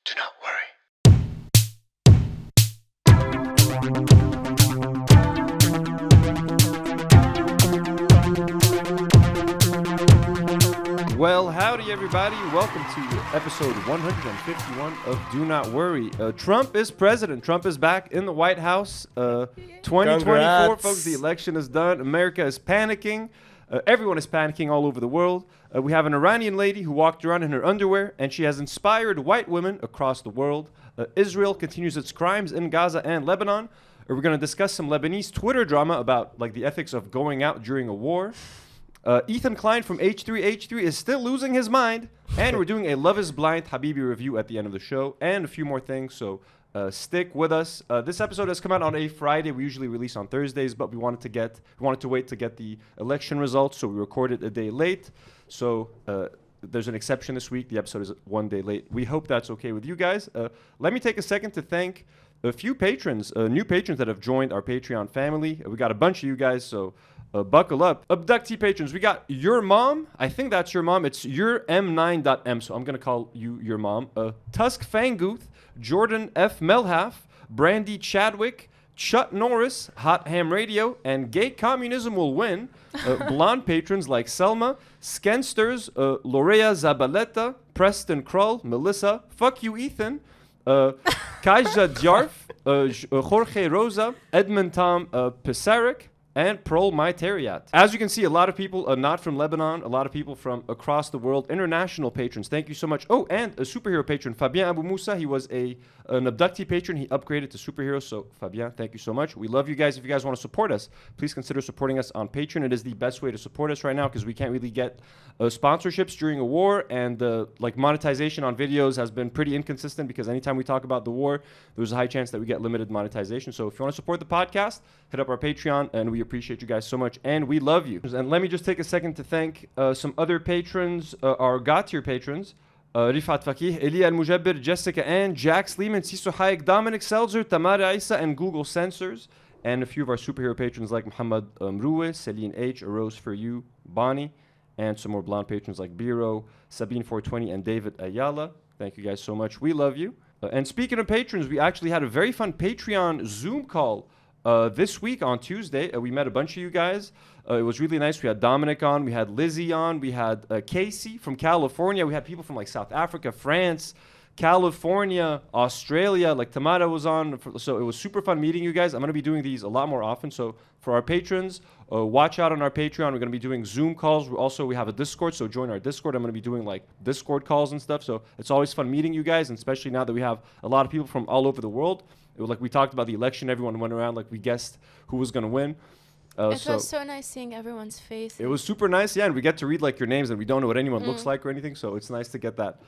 Do not worry. Well, howdy everybody. Welcome to episode 151 of Do Not Worry. Trump is president. Trump is back in the White House. 2024, Congrats. folks, the election is done. America is panicking. Everyone is panicking all over the world. We have an Iranian lady who walked around in her underwear, and she has inspired white women across the world. Israel continues its crimes in Gaza and Lebanon. We're going to discuss some Lebanese Twitter drama about like the ethics of going out during a war. Ethan Klein from H3H3 is still losing his mind, and we're doing a Love is Blind Habibi review at the end of the show, and a few more things, so stick with us. This episode has come out on a Friday. We usually release on Thursdays, but we wanted to wait to get the election results, so we recorded a day late. So there's an exception this week. The episode is one day late. We hope that's okay with you guys. Let me take a second to thank a few patrons, new patrons that have joined our Patreon family. We got a bunch of you guys, so buckle up. Abductee patrons, we got your mom. I think that's your mom. It's your M9.M, so I'm going to call you your mom. Tusk Fangooth, Jordan F. Melhalf, Brandy Chadwick, Chut Norris, Hot Ham Radio, and Gay Communism Will Win. Blonde patrons like Selma, Skensters, Lorea Zabaleta, Preston Krull, Melissa, Fuck You Ethan, Kaja Djarf, Jorge Rosa, Edmund Tom Pisaric, and Prol Myteriat. As you can see, a lot of people not from Lebanon, a lot of people from across the world, international patrons. Thank you so much. Oh, and a superhero patron, Fabien Abu Musa. He was an abductee patron. He upgraded to superhero. So, Fabien, thank you so much. We love you guys. If you guys want to support us, please consider supporting us on Patreon. It is the best way to support us right now because we can't really get sponsorships during a war, and like monetization on videos has been pretty inconsistent because anytime we talk about the war, there's a high chance that we get limited monetization. So if you want to support the podcast, hit up our Patreon, and we appreciate you guys so much, and we love you. And let me just take a second to thank some other patrons, our God-tier patrons. Rifat Fakih, Eli Al-Mujabir, Jessica Ann, Jack Sleeman, Siso Hayek, Dominic Seltzer, Tamara Isa, and Google Sensors. And a few of our superhero patrons like Muhammad Mroueh, Celine H, A Rose For You, Bonnie, and some more blonde patrons like Biro, Sabine420, and David Ayala. Thank you guys so much. We love you. And speaking of patrons, we actually had a very fun Patreon Zoom call this week on Tuesday. We met a bunch of you guys. It was really nice. We had Dominic on. We had Lizzie on. We had Casey from California. We had people from like South Africa, France, California, Australia. Like Tamara was on. So it was super fun meeting you guys. I'm going to be doing these a lot more often. So for our patrons, watch out on our Patreon. We're going to be doing Zoom calls. We have a Discord, so join our Discord. I'm going to be doing like Discord calls and stuff. So it's always fun meeting you guys, and especially now that we have a lot of people from all over the world. It was like we talked about the election. Everyone went around like we guessed who was going to win. It was so nice seeing everyone's face. It was super nice, yeah, and we get to read like your names, and we don't know what anyone looks like or anything, so it's nice to get that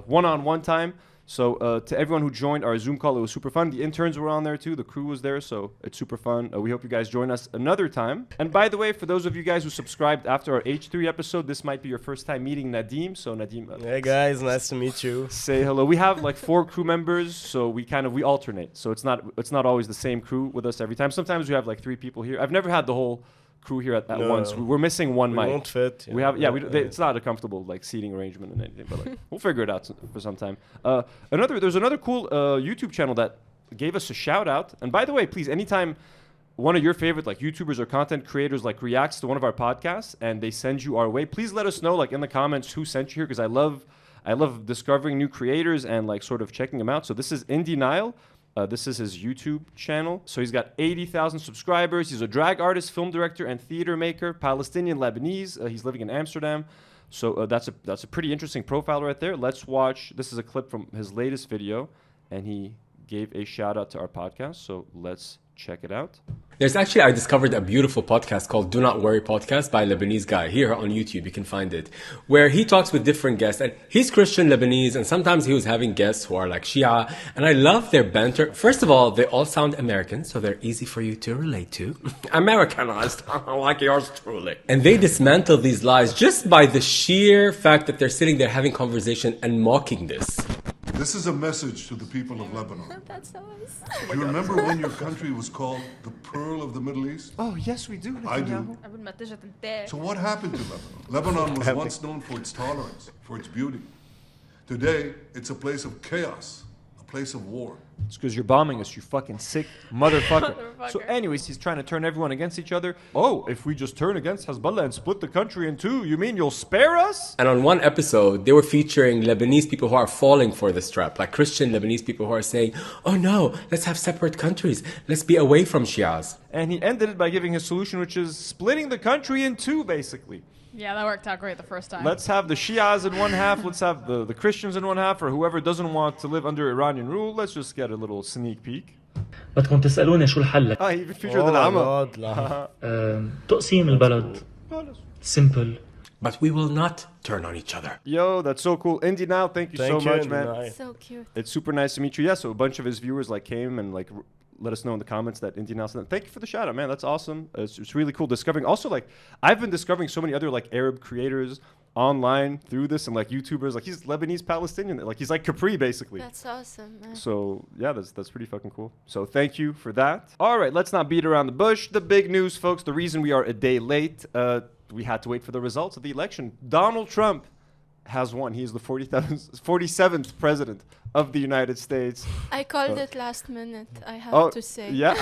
one-on-one time. So to everyone who joined our Zoom call, it was super fun. The interns were on there too. The crew was there, so it's super fun. We hope you guys join us another time. And by the way, for those of you guys who subscribed after our H3 episode, this might be your first time meeting Nadim. So Nadim, Hey guys, nice to meet you. say hello. We have like 4 crew members, so we alternate. So it's not always the same crew with us every time. Sometimes we have like 3 people here. I've never had the whole crew here at No. once. We're missing one mic. We won't fit. We have, it's not a comfortable like seating arrangement and anything, but like, we'll figure it out for some time. There's another cool YouTube channel that gave us a shout out. And by the way, please, anytime one of your favorite like YouTubers or content creators like reacts to one of our podcasts and they send you our way, please let us know like in the comments who sent you here, because I love discovering new creators and like sort of checking them out. So this is Indie Nile. This is his YouTube channel. So he's got 80,000 subscribers. He's a drag artist, film director, and theater maker, Palestinian Lebanese. He's living in Amsterdam. So that's a pretty interesting profile right there. Let's watch. This is a clip from his latest video, and he gave a shout out to our podcast. So let's check it out. I discovered a beautiful podcast called Do Not Worry Podcast by a Lebanese guy here on YouTube. You can find it, where he talks with different guests, and he's Christian Lebanese, and sometimes he was having guests who are like Shia, and I love their banter. First of all, they all sound American, so they're easy for you to relate to. Americanized, like yours truly. And they dismantle these lies just by the sheer fact that they're sitting there having conversation and mocking this. This is a message to the people of Lebanon. That's us. You remember when your country was called the Pearl of the Middle East? Oh, yes, we do. I do. So what happened to Lebanon? Lebanon was once known for its tolerance, for its beauty. Today, it's a place of chaos, a place of war. It's because you're bombing us, you fucking sick motherfucker. So anyways, he's trying to turn everyone against each other. Oh, if we just turn against Hezbollah and split the country in two, you mean you'll spare us? And on one episode, they were featuring Lebanese people who are falling for this trap, like Christian Lebanese people who are saying, oh no, let's have separate countries. Let's be away from Shias. And he ended it by giving his solution, which is splitting the country in two, basically. Yeah, that worked out great the first time. Let's have the Shias in one half, let's have the Christians in one half, or whoever doesn't want to live under Iranian rule. Let's just get a little sneak peek. بدكم تسألوني شو الحل؟ Ah, he even featured the Lama. تقسيم البلد. Simple. But we will not turn on each other. Yo, that's so cool. Indy Nile, thank you so much, man. So cute. It's super nice to meet you. Yeah, so a bunch of his viewers like came and like let us know in the comments that Indy Nile said, thank you for the shout out, man. That's awesome. It's really cool discovering. Also, like, I've been discovering so many other like Arab creators online through this, and like YouTubers. Like, he's Lebanese Palestinian. Like, he's like Capri, basically. That's awesome, man. So yeah, that's pretty fucking cool. So thank you for that. All right, let's not beat around the bush. The big news, folks. The reason we are a day late, we had to wait for the results of the election. Donald Trump has won. He is the 47th president of the United States. I called it last minute, I have to say. Yeah,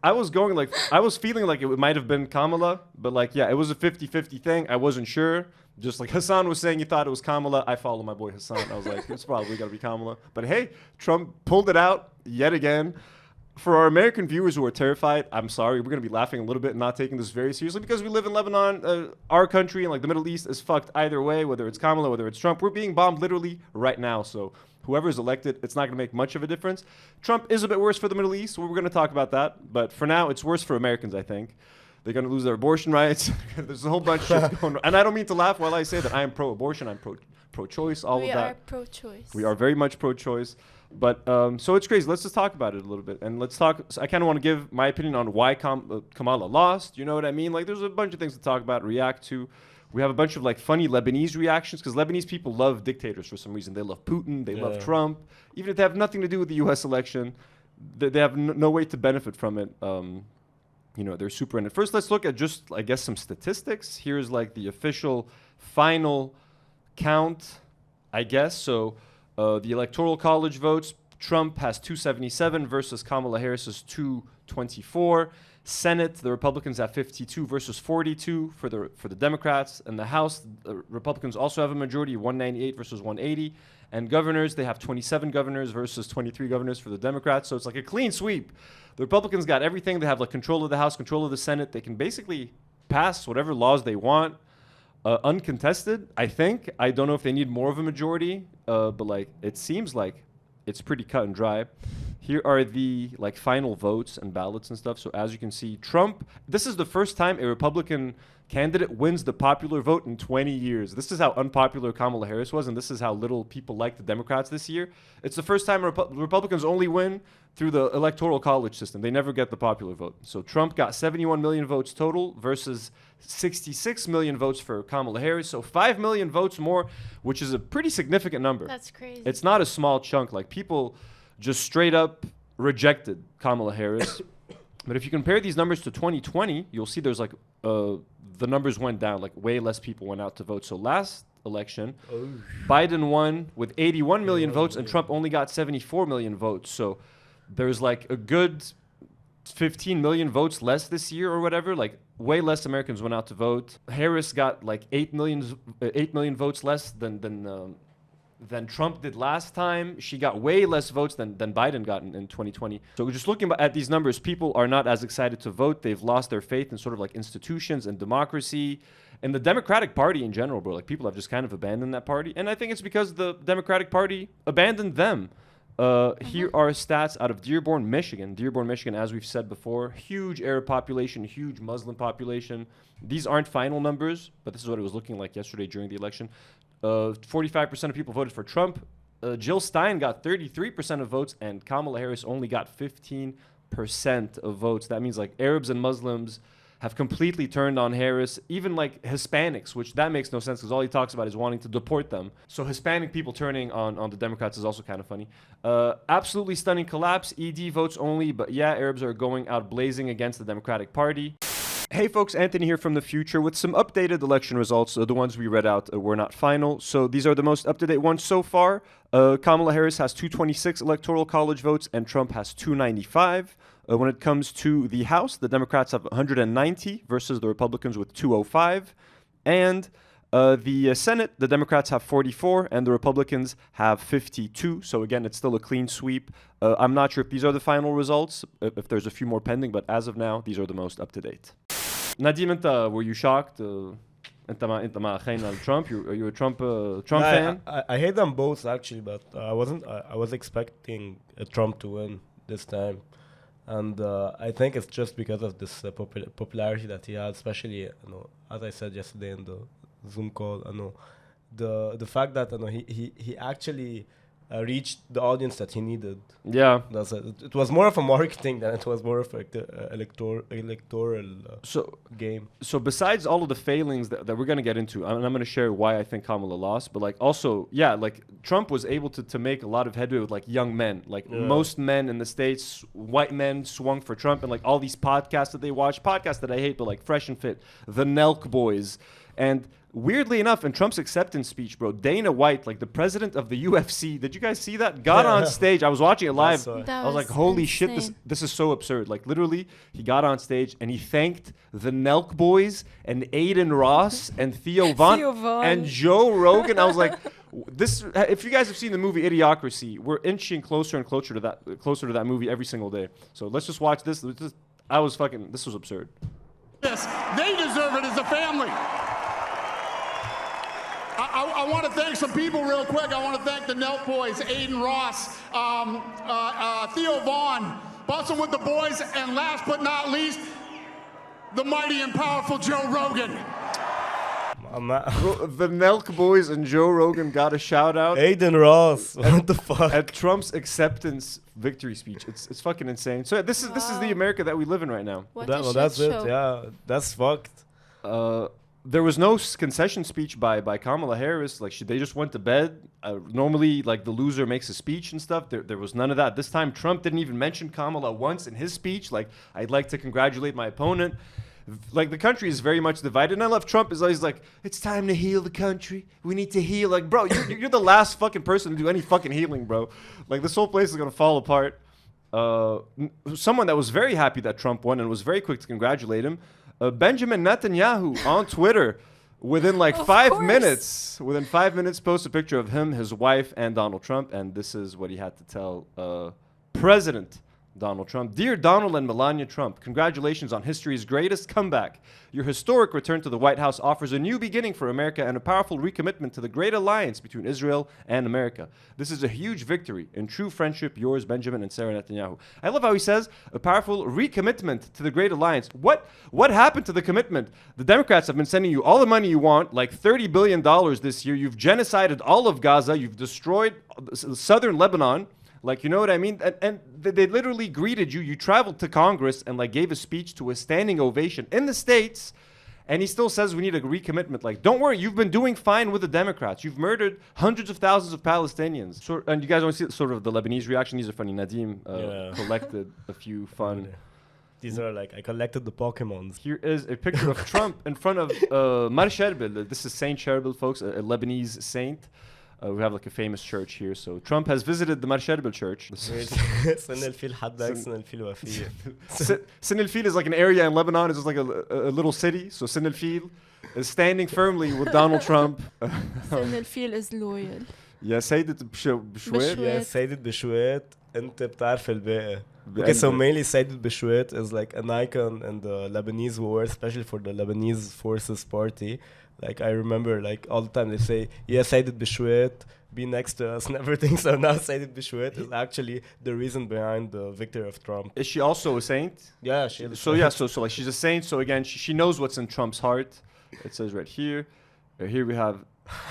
I was going like, I was feeling like it might have been Kamala, but like, yeah, it was a 50-50 thing. I wasn't sure. Just like Hasan was saying, he thought it was Kamala. I follow my boy Hasan. I was like, it's probably got to be Kamala. But hey, Trump pulled it out yet again. For our American viewers who are terrified, I'm sorry. We're going to be laughing a little bit and not taking this very seriously because we live in Lebanon. Our country and like the Middle East is fucked either way, whether it's Kamala, whether it's Trump. We're being bombed literally right now. So whoever is elected, it's not going to make much of a difference. Trump is a bit worse for the Middle East. So we're going to talk about that. But for now, it's worse for Americans, I think. They're going to lose their abortion rights. There's a whole bunch of shit going on. And I don't mean to laugh while I say that I am pro-abortion. I'm pro-choice, all of that. We are pro-choice. We are very much pro-choice. But so it's crazy. Let's just talk about it a little bit. And let's talk. I kind of want to give my opinion on why Kamala lost. You know what I mean? Like, there's a bunch of things to talk about, react to. We have a bunch of like funny Lebanese reactions because Lebanese people love dictators for some reason. They love Putin. They love Trump. Even if they have nothing to do with the U.S. election, they have no way to benefit from it. You know, they're super in it. First, let's look at just, I guess, some statistics. Here's like the official final count, I guess. So the Electoral College votes, Trump has 277 versus Kamala Harris's 224. Senate, the Republicans have 52 versus 42 for the Democrats. And the House, the Republicans also have a majority, 198 versus 180. And governors, they have 27 governors versus 23 governors for the Democrats. So it's like a clean sweep. The Republicans got everything. They have like control of the House, control of the Senate. They can basically pass whatever laws they want, uncontested, I think. I don't know if they need more of a majority, but like it seems like it's pretty cut and dry. Here are the like final votes and ballots and stuff. So as you can see, Trump, this is the first time a Republican candidate wins the popular vote in 20 years. This is how unpopular Kamala Harris was, and this is how little people like the Democrats this year. It's the first time Republicans only win through the Electoral College system. They never get the popular vote. So Trump got 71 million votes total versus 66 million votes for Kamala Harris. So 5 million votes more, which is a pretty significant number. That's crazy. It's not a small chunk. Like, people just straight up rejected Kamala Harris. But if you compare these numbers to 2020, you'll see there's like the numbers went down, like way less people went out to vote. So last election, Biden won with 81 million votes and Trump only got 74 million votes. So there's like a good 15 million votes less this year or whatever. Like, way less Americans went out to vote. Harris got like 8 million votes less than Trump did last time. She got way less votes than Biden got in 2020. So just looking at these numbers, people are not as excited to vote. They've lost their faith in sort of like institutions and democracy and the Democratic Party in general, bro. Like, people have just kind of abandoned that party. And I think it's because the Democratic Party abandoned them. Here are stats out of Dearborn, Michigan. Dearborn, Michigan, as we've said before, huge Arab population, huge Muslim population. These aren't final numbers, but this is what it was looking like yesterday during the election. 45% of people voted for Trump. Jill Stein got 33% of votes, and Kamala Harris only got 15% of votes. That means like Arabs and Muslims have completely turned on Harris, even like Hispanics, which that makes no sense because all he talks about is wanting to deport them. So Hispanic people turning on the Democrats is also kind of funny. Absolutely stunning collapse. ED votes only, but yeah, Arabs are going out blazing against the Democratic Party. Hey folks, Anthony here from the future with some updated election results. The ones we read out were not final, so these are the most up-to-date ones so far. Kamala Harris has 226 electoral college votes and Trump has 295. When it comes to the House, the Democrats have 190 versus the Republicans with 205. And the Senate, the Democrats have 44 and the Republicans have 52. So again, it's still a clean sweep. I'm not sure if these are the final results, if there's a few more pending, but as of now, these are the most up-to-date. Nadim, were you shocked? انت مع Trump? Are you a Trump fan? I hate them both actually, but I was expecting Trump to win this time, and I think it's just because of this popularity that he had, especially as I said yesterday in the Zoom call. The fact that he actually reached the audience that he needed. Yeah, that's it. It was more of a marketing than it was more of an electoral game. So besides all of the failings that we're going to get into, and I'm going to share why I think Kamala lost, but also, Trump was able to make a lot of headway with young men. Most men in the States, white men swung for Trump, and all these podcasts that they watch, podcasts that I hate, but Fresh and Fit, the Nelk Boys, and weirdly enough, in Trump's acceptance speech, bro, Dana White, the president of the UFC, did you guys see that? Got on stage. I was watching it live. I was like, holy shit, this is so absurd. Literally, he got on stage and he thanked the Nelk Boys and Aiden Ross and Theo Von and Joe Rogan. I was like, this. If you guys have seen the movie Idiocracy, we're inching closer and closer to that movie every single day. So let's just watch this. This was absurd. Yes, they deserve it as a family. I want to thank some people real quick. I want to thank the Nelk Boys, Aiden Ross, Theo Vaughn, Bustin' with the Boys, and last but not least, the mighty and powerful Joe Rogan. The Nelk Boys and Joe Rogan got a shout out. Aiden Ross, what the fuck? At Trump's acceptance victory speech. It's fucking insane. So this is the America that we live in right now. That's it. Yeah, that's fucked. There was no concession speech by Kamala Harris. They just went to bed. Normally, the loser makes a speech and stuff. There was none of that. This time, Trump didn't even mention Kamala once in his speech. I'd like to congratulate my opponent. The country is very much divided. And I love Trump is always it's time to heal the country. We need to heal. Bro, you're the last fucking person to do any fucking healing, bro. This whole place is going to fall apart. Someone that was very happy that Trump won and was very quick to congratulate him, Benjamin Netanyahu on Twitter, within 5 minutes, posts a picture of him, his wife, and Donald Trump, and this is what he had to tell President Donald Trump. Dear Donald and Melania Trump, congratulations on history's greatest comeback. Your historic return to the White House offers a new beginning for America and a powerful recommitment to the great alliance between Israel and America. This is a huge victory. In true friendship, yours, Benjamin and Sarah Netanyahu. I love how he says a powerful recommitment to the great alliance. What happened to the commitment? The Democrats have been sending you all the money you want, $30 billion this year. You've genocided all of Gaza. You've destroyed southern Lebanon. You know what I mean? And they literally greeted you. You traveled to Congress and gave a speech to a standing ovation in the States. And he still says we need a recommitment. Don't worry, you've been doing fine with the Democrats. You've murdered hundreds of thousands of Palestinians. And you guys want to see sort of the Lebanese reaction? These are funny. Nadim collected a few fun. These are I collected the Pokemons. Here is a picture of Trump in front of Mar Sherbil. This is Saint Sherbil, folks, a Lebanese saint. We have a famous church here. So Trump has visited the Mar Sherbil church. Sin el Fil is an area in Lebanon. It's just a little city. So Sin el Fil is standing firmly with Donald Trump. Sin el Fil is loyal. يا سيدة بشويت. يا سيدة بشويت أنت بتعرف الباقي. Okay, so mainly Sayyid Bishwait is an icon in the Lebanese war, especially for the Lebanese Forces Party. I remember all the time they say, yeah, Sayyid Bishwait, be next to us and everything. So now Sayyid Bishwait is actually the reason behind the victory of Trump. Is she also a saint? Yeah, she is. So she's a saint. So again, she knows what's in Trump's heart. It says right here. Here we have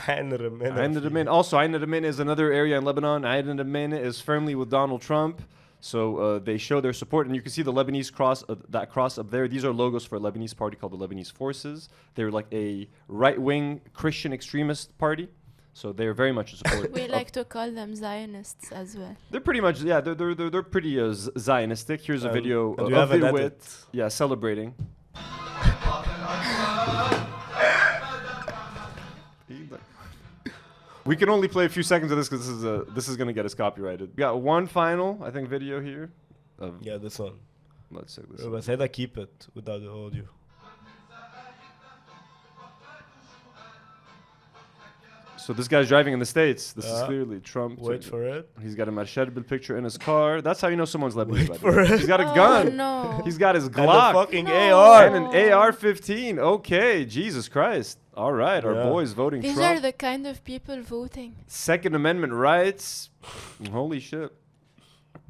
Ain al-Ramin. Also, Ain al-Ramin is another area in Lebanon. Ain al-Ramin is firmly with Donald Trump. So they show their support, and you can see the Lebanese cross, that cross up there. These are logos for a Lebanese party called the Lebanese Forces. They're a right-wing Christian extremist party. So they're very much a support. We like to call them Zionists as well. They're pretty much, yeah, they're pretty Zionistic. Here's a video of it with, celebrating. We can only play a few seconds of this because this is gonna get us copyrighted. We got one final, I think, video here. Yeah, this one. Let's check this. بس هيدا keep it without the audio. So this guy's driving in the States. This is clearly Trump. Wait for it. He's got a Marshall picture in his car. That's how you know someone's Lebanese. Wait for it. He's got a gun. No. He's got his And Glock. the fucking AR. And an AR-15. Okay, Jesus Christ. All right, our boys voting These Trump. are the kind of people voting. Second Amendment rights. Holy shit.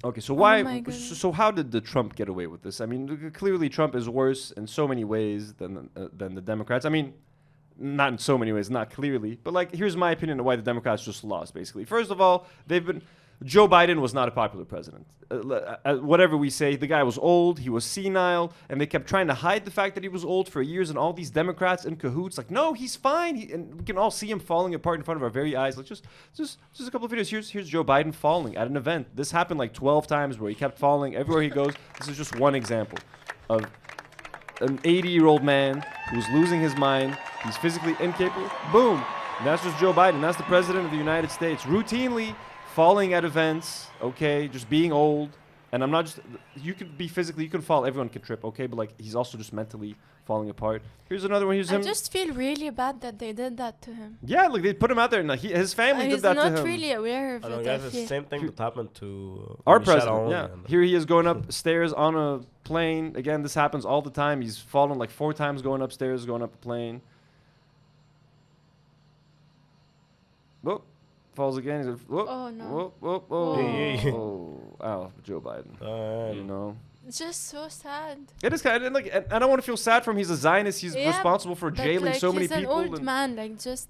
Okay, so why? my goodness. So how did the Trump get away with this? I mean, clearly Trump is worse in so many ways than the Democrats. I mean, not in so many ways, not clearly, but like, here's my opinion on why the Democrats just lost. Basically, first of all, Joe Biden was not a popular president. Whatever we say, the guy was old, he was senile, and they kept trying to hide the fact that he was old for years, and all these Democrats in cahoots, like, no, he's fine. And we can all see him falling apart in front of our very eyes. Like, just a couple of videos. Here's Joe Biden falling at an event. This happened like 12 times where he kept falling everywhere he goes. This is just one example of an 80-year-old man who's losing his mind. He's physically incapable. Boom. And that's just Joe Biden. That's the president of the United States. Routinely falling at events, okay, just being old. And I'm not just, you could be physically, you can fall, everyone can trip, okay, but like, he's also just mentally falling apart. Here's another one, here's him. I just feel really bad that they did that to him. Yeah, like, they put him out there, and his family did that to him. He's not really aware of it. Guys, it's the same thing that happened to our Michel president, Aoun, yeah. man. Here he is going upstairs on a plane. Again, this happens all the time. He's fallen like 4 times going upstairs, going up a plane. Whoop. Falls again. He's like, whoop, Oh, no. whoop, whoop, oh, Hey. oh, ow, Joe Biden. You know, It's just so sad. it is kind of like, and I don't want to feel sad for him. He's a Zionist. He's Yeah, responsible for but, jailing like, so many he's an people. old and- man. Like, just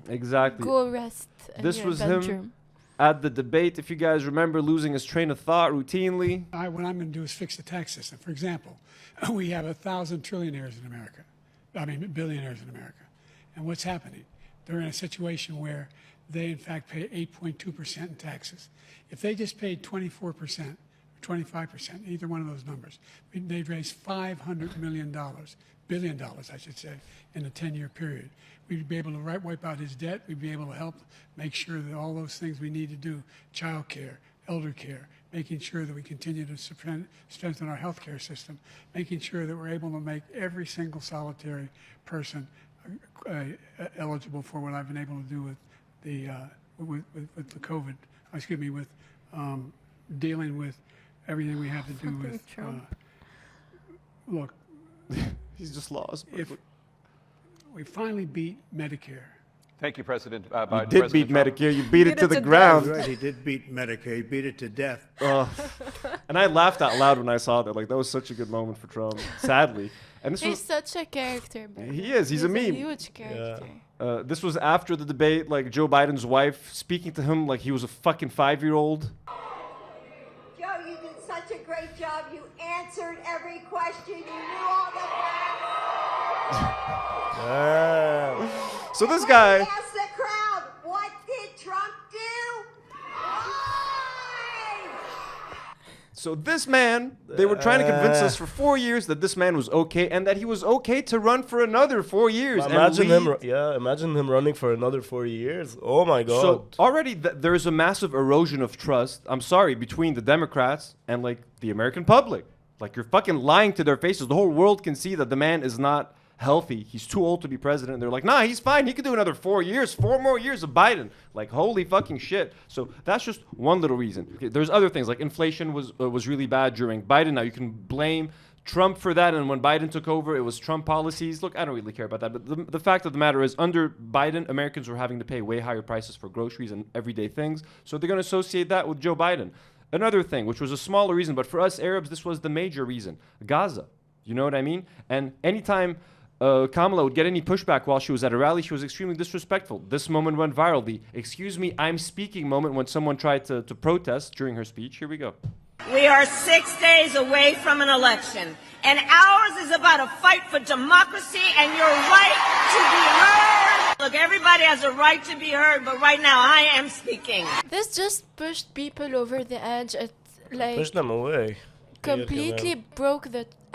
Exactly. go rest in This your was him. bedroom. At the debate, if you guys remember, losing his train of thought routinely. What I'm going to do is fix the tax system. For example, we have 1,000 trillionaires in America. I mean, billionaires in America. And what's happening? They're in a situation where they, in fact, pay 8.2% in taxes. If they just paid 24% or 25%, either one of those numbers, they'd raise $500 million, billion dollars, I should say, in a 10-year period. We'd be able to wipe out his debt. We'd be able to help make sure that all those things we need to do, child care, elder care, making sure that we continue to strengthen our health care system, making sure that we're able to make every single solitary person eligible for what I've been able to do with the with the COVID, excuse me, with dealing with everything we have to do with. Look, He's just lost. if we finally beat Medicare. Thank you, President You Biden. did President beat Trump. Medicare. You beat it to the ground. Right, he did beat Medicare. He beat it to death. And I laughed out loud when I saw that. Like, that was such a good moment for Trump, sadly. And this He's was, such a character. Baby. he is. He's a meme. Huge character. This was after the debate, like Joe Biden's wife speaking to him like he was a fucking 5-year-old. Joe, you did such a great job. You answered every question. You knew all the facts. So this guy. Ask the crowd, what did Trump do? Why? So this man, they were trying to convince us for 4 years that this man was okay and that he was okay to run for another 4 years. and Imagine him, lead. imagine him running for another 4 years. Oh my God. So already there's a massive erosion of trust, I'm sorry, between the Democrats and like the American public. Like, you're fucking lying to their faces. The whole world can see that the man is not healthy. He's too old to be president. They're like, nah, he's fine. He could do another 4 years, 4 more years of Biden. Like, holy fucking shit. So that's just one little reason. Okay, there's other things, like inflation was really bad during Biden. Now you can blame Trump for that, and when Biden took over, it was Trump policies. Look, I don't really care about that, but the fact of the matter is, under Biden, Americans were having to pay way higher prices for groceries and everyday things, so they're going to associate that with Joe Biden. Another thing, which was a smaller reason, but for us Arabs, this was the major reason. Gaza. You know what I mean? And anytime Kamala would get any pushback while she was at a rally, she was extremely disrespectful. This moment went viral. The "excuse me, I'm speaking" moment when someone tried to protest during her speech. Here we go. We are 6 days away from an election, and ours is about a fight for democracy and your right to be heard. Look, everybody has a right to be heard, but right now I am speaking. This just pushed people over the edge. It, like, push them away. completely broke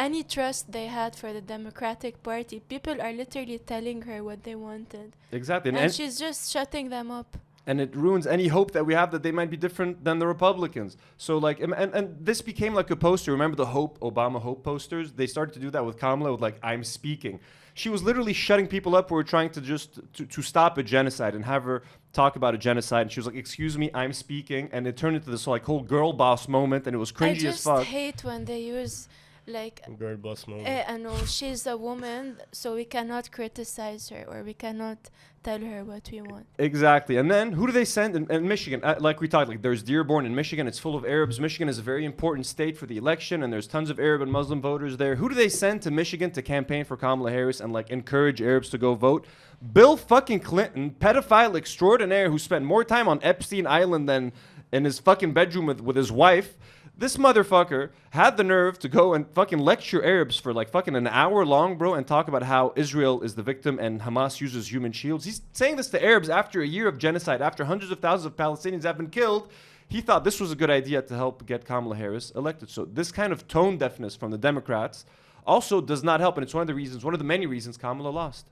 any trust they had for the Democratic Party. People are literally telling her what they wanted. Exactly. And she's just shutting them up. And it ruins any hope that we have that they might be different than the Republicans. So like, and this became like a poster. Remember the Obama Hope posters? They started to do that with Kamala with like, I'm speaking. She was literally shutting people up who were trying to just to stop a genocide and have her talk about a genocide. And she was like, excuse me, I'm speaking. And it turned into this like whole girl boss moment, and it was cringy as fuck. I just hate when they use like girl boss moment. I know she's a woman, so we cannot criticize her or we cannot tell her what we want. Exactly. And then who do they send in Michigan? Like we talked, like there's Dearborn in Michigan. It's full of Arabs. Michigan is a very important state for the election, and there's tons of Arab and Muslim voters there. Who do they send to Michigan to campaign for Kamala Harris and like encourage Arabs to go vote? Bill fucking Clinton, pedophile extraordinaire who spent more time on Epstein Island than in his fucking bedroom with his wife. This motherfucker had the nerve to go and fucking lecture Arabs for like fucking an hour long, bro, and talk about how Israel is the victim and Hamas uses human shields. He's saying this to Arabs after a year of genocide, after hundreds of thousands of Palestinians have been killed. He thought this was a good idea to help get Kamala Harris elected. So this kind of tone deafness from the Democrats also does not help, and it's one of the many reasons Kamala lost.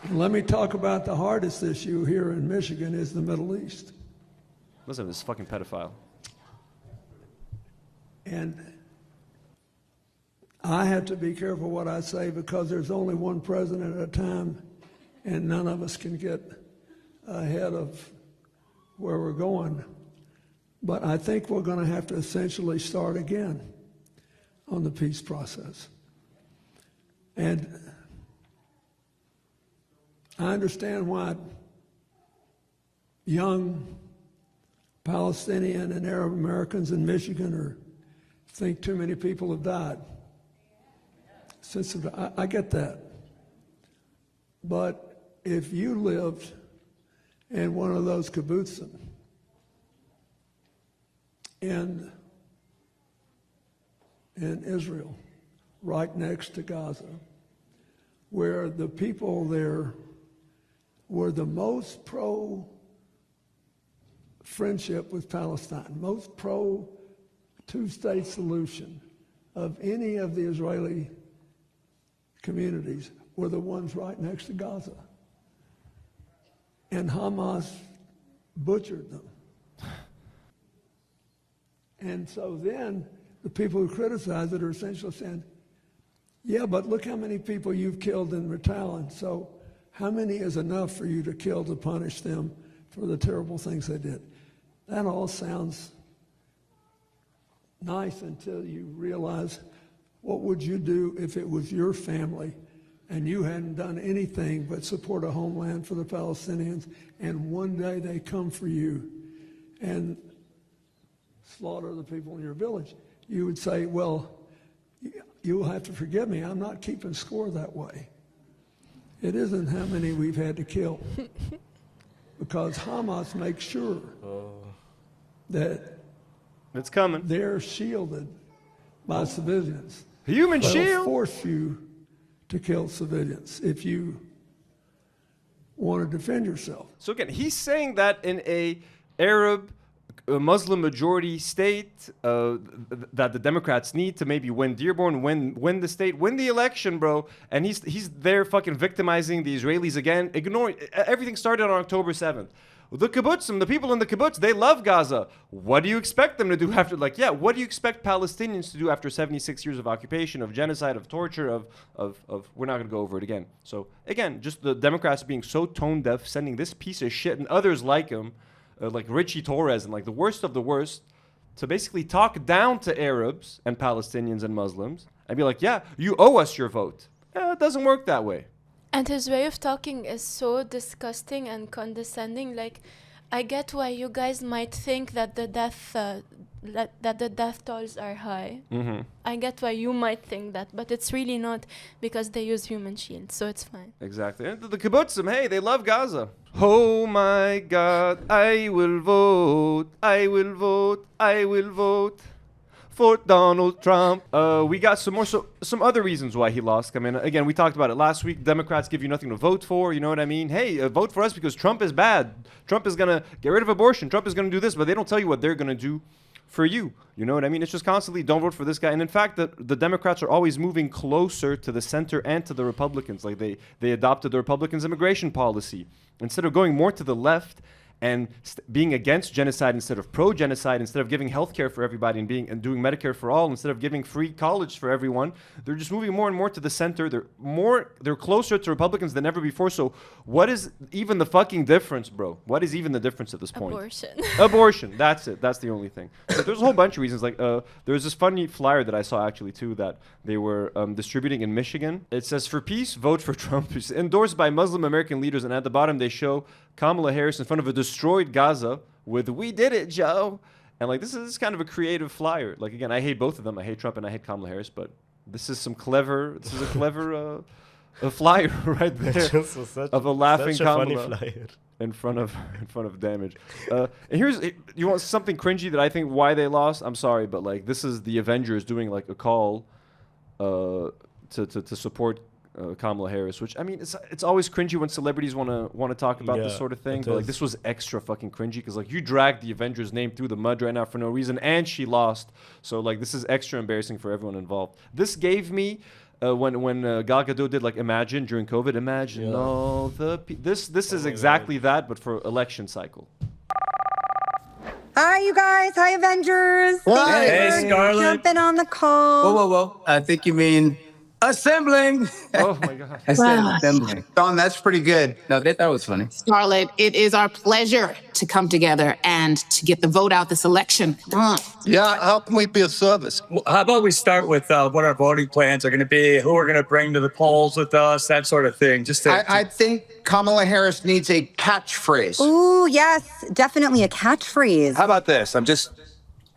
Let me talk about the hardest issue here in Michigan is the Middle East. Listen to this fucking pedophile. And I have to be careful what I say because there's only one president at a time, and none of us can get ahead of where we're going. But I think we're going to have to essentially start again on the peace process. And I understand why young Palestinian and Arab Americans in Michigan think too many people have died. I get that. But if you lived in one of those kibbutzim in Israel, right next to Gaza, where the people there were the most pro-friendship with Palestine, most pro-two-state solution of any of the Israeli communities, were the ones right next to Gaza. And Hamas butchered them. And so then the people who criticize it are essentially saying, yeah, but look how many people you've killed in Ritalin. So how many is enough for you to kill to punish them for the terrible things they did? That all sounds nice until you realize, what would you do if it was your family and you hadn't done anything but support a homeland for the Palestinians, and one day they come for you and slaughter the people in your village? You would say, well, you'll have to forgive me, I'm not keeping score that way. It isn't how many we've had to kill, because Hamas makes sure that it's coming. They're shielded by civilians. Human shield? They'll force you to kill civilians if you want to defend yourself. So again, he's saying that in a Arab, Muslim majority state that the Democrats need to maybe win Dearborn, win the state, win the election, bro. And he's there fucking victimizing the Israelis again. Ignoring everything started on October 7th. The kibbutzim, the people in the kibbutz, they love Gaza. What do you expect them to do after, what do you expect Palestinians to do after 76 years of occupation, of genocide, of torture, of we're not going to go over it again. So again, just the Democrats being so tone deaf, sending this piece of shit and others like him, like Richie Torres and like the worst of the worst, to basically talk down to Arabs and Palestinians and Muslims and be like, yeah, you owe us your vote. It doesn't work that way. And his way of talking is so disgusting and condescending. Like, I get why you guys might think that the death tolls are high. Mm-hmm. I get why you might think that, but it's really not, because they use human shields, so it's fine. Exactly. And the kibbutzim, hey, they love Gaza. Oh my God, I will vote, I will vote, I will vote for Donald Trump. We got some other reasons why he lost. I mean, again, we talked about it last week. Democrats give you nothing to vote for. You know what I mean? Hey, vote for us because Trump is bad. Trump is going to get rid of abortion. Trump is going to do this, but they don't tell you what they're going to do for you. You know what I mean? It's just constantly don't vote for this guy. And in fact, the Democrats are always moving closer to the center and to the Republicans. Like they adopted the Republicans' immigration policy. Instead of going more to the left and being against genocide instead of pro-genocide, instead of giving health care for everybody and doing Medicare for all, instead of giving free college for everyone, they're just moving more and more to the center. They're closer to Republicans than ever before. So what is even the fucking difference, bro? What is even the difference at this point? Abortion. Abortion. That's it. That's the only thing. But there's a whole bunch of reasons. Like there's this funny flyer that I saw actually too that they were distributing in Michigan. It says, "For peace, vote for Trump." It's endorsed by Muslim American leaders, and at the bottom they show Kamala Harris in front of a destroyed Gaza with "We did it, Joe." And like this is kind of a creative flyer. Like again, I hate both of them. I hate Trump and I hate Kamala Harris, but this is a clever a flyer right there of a laughing Kamala in front of damage. And you want something cringy that I think why they lost? I'm sorry, but like this is the Avengers doing like a call to support Kamala Harris, which I mean, it's always cringy when celebrities want to talk about this sort of thing. But like this was extra fucking cringy because like you dragged the Avengers name through the mud right now for no reason, and she lost. So like this is extra embarrassing for everyone involved. This gave me when Gal Gadot did like Imagine during COVID. Imagine all the this is exactly that, but for election cycle. Hi, you guys. Hi, Avengers. Hey, Scarlett. Jumping on the call. Whoa. I think you mean assembling. Oh, my God. I said assembling. Don, that's pretty good. No, they thought it was funny. Scarlett, it is our pleasure to come together and to get the vote out this election. Yeah, how can we be of service? Well, how about we start with what our voting plans are going to be, who we're going to bring to the polls with us, that sort of thing. I think Kamala Harris needs a catchphrase. Ooh, yes, definitely a catchphrase. How about this? I'm just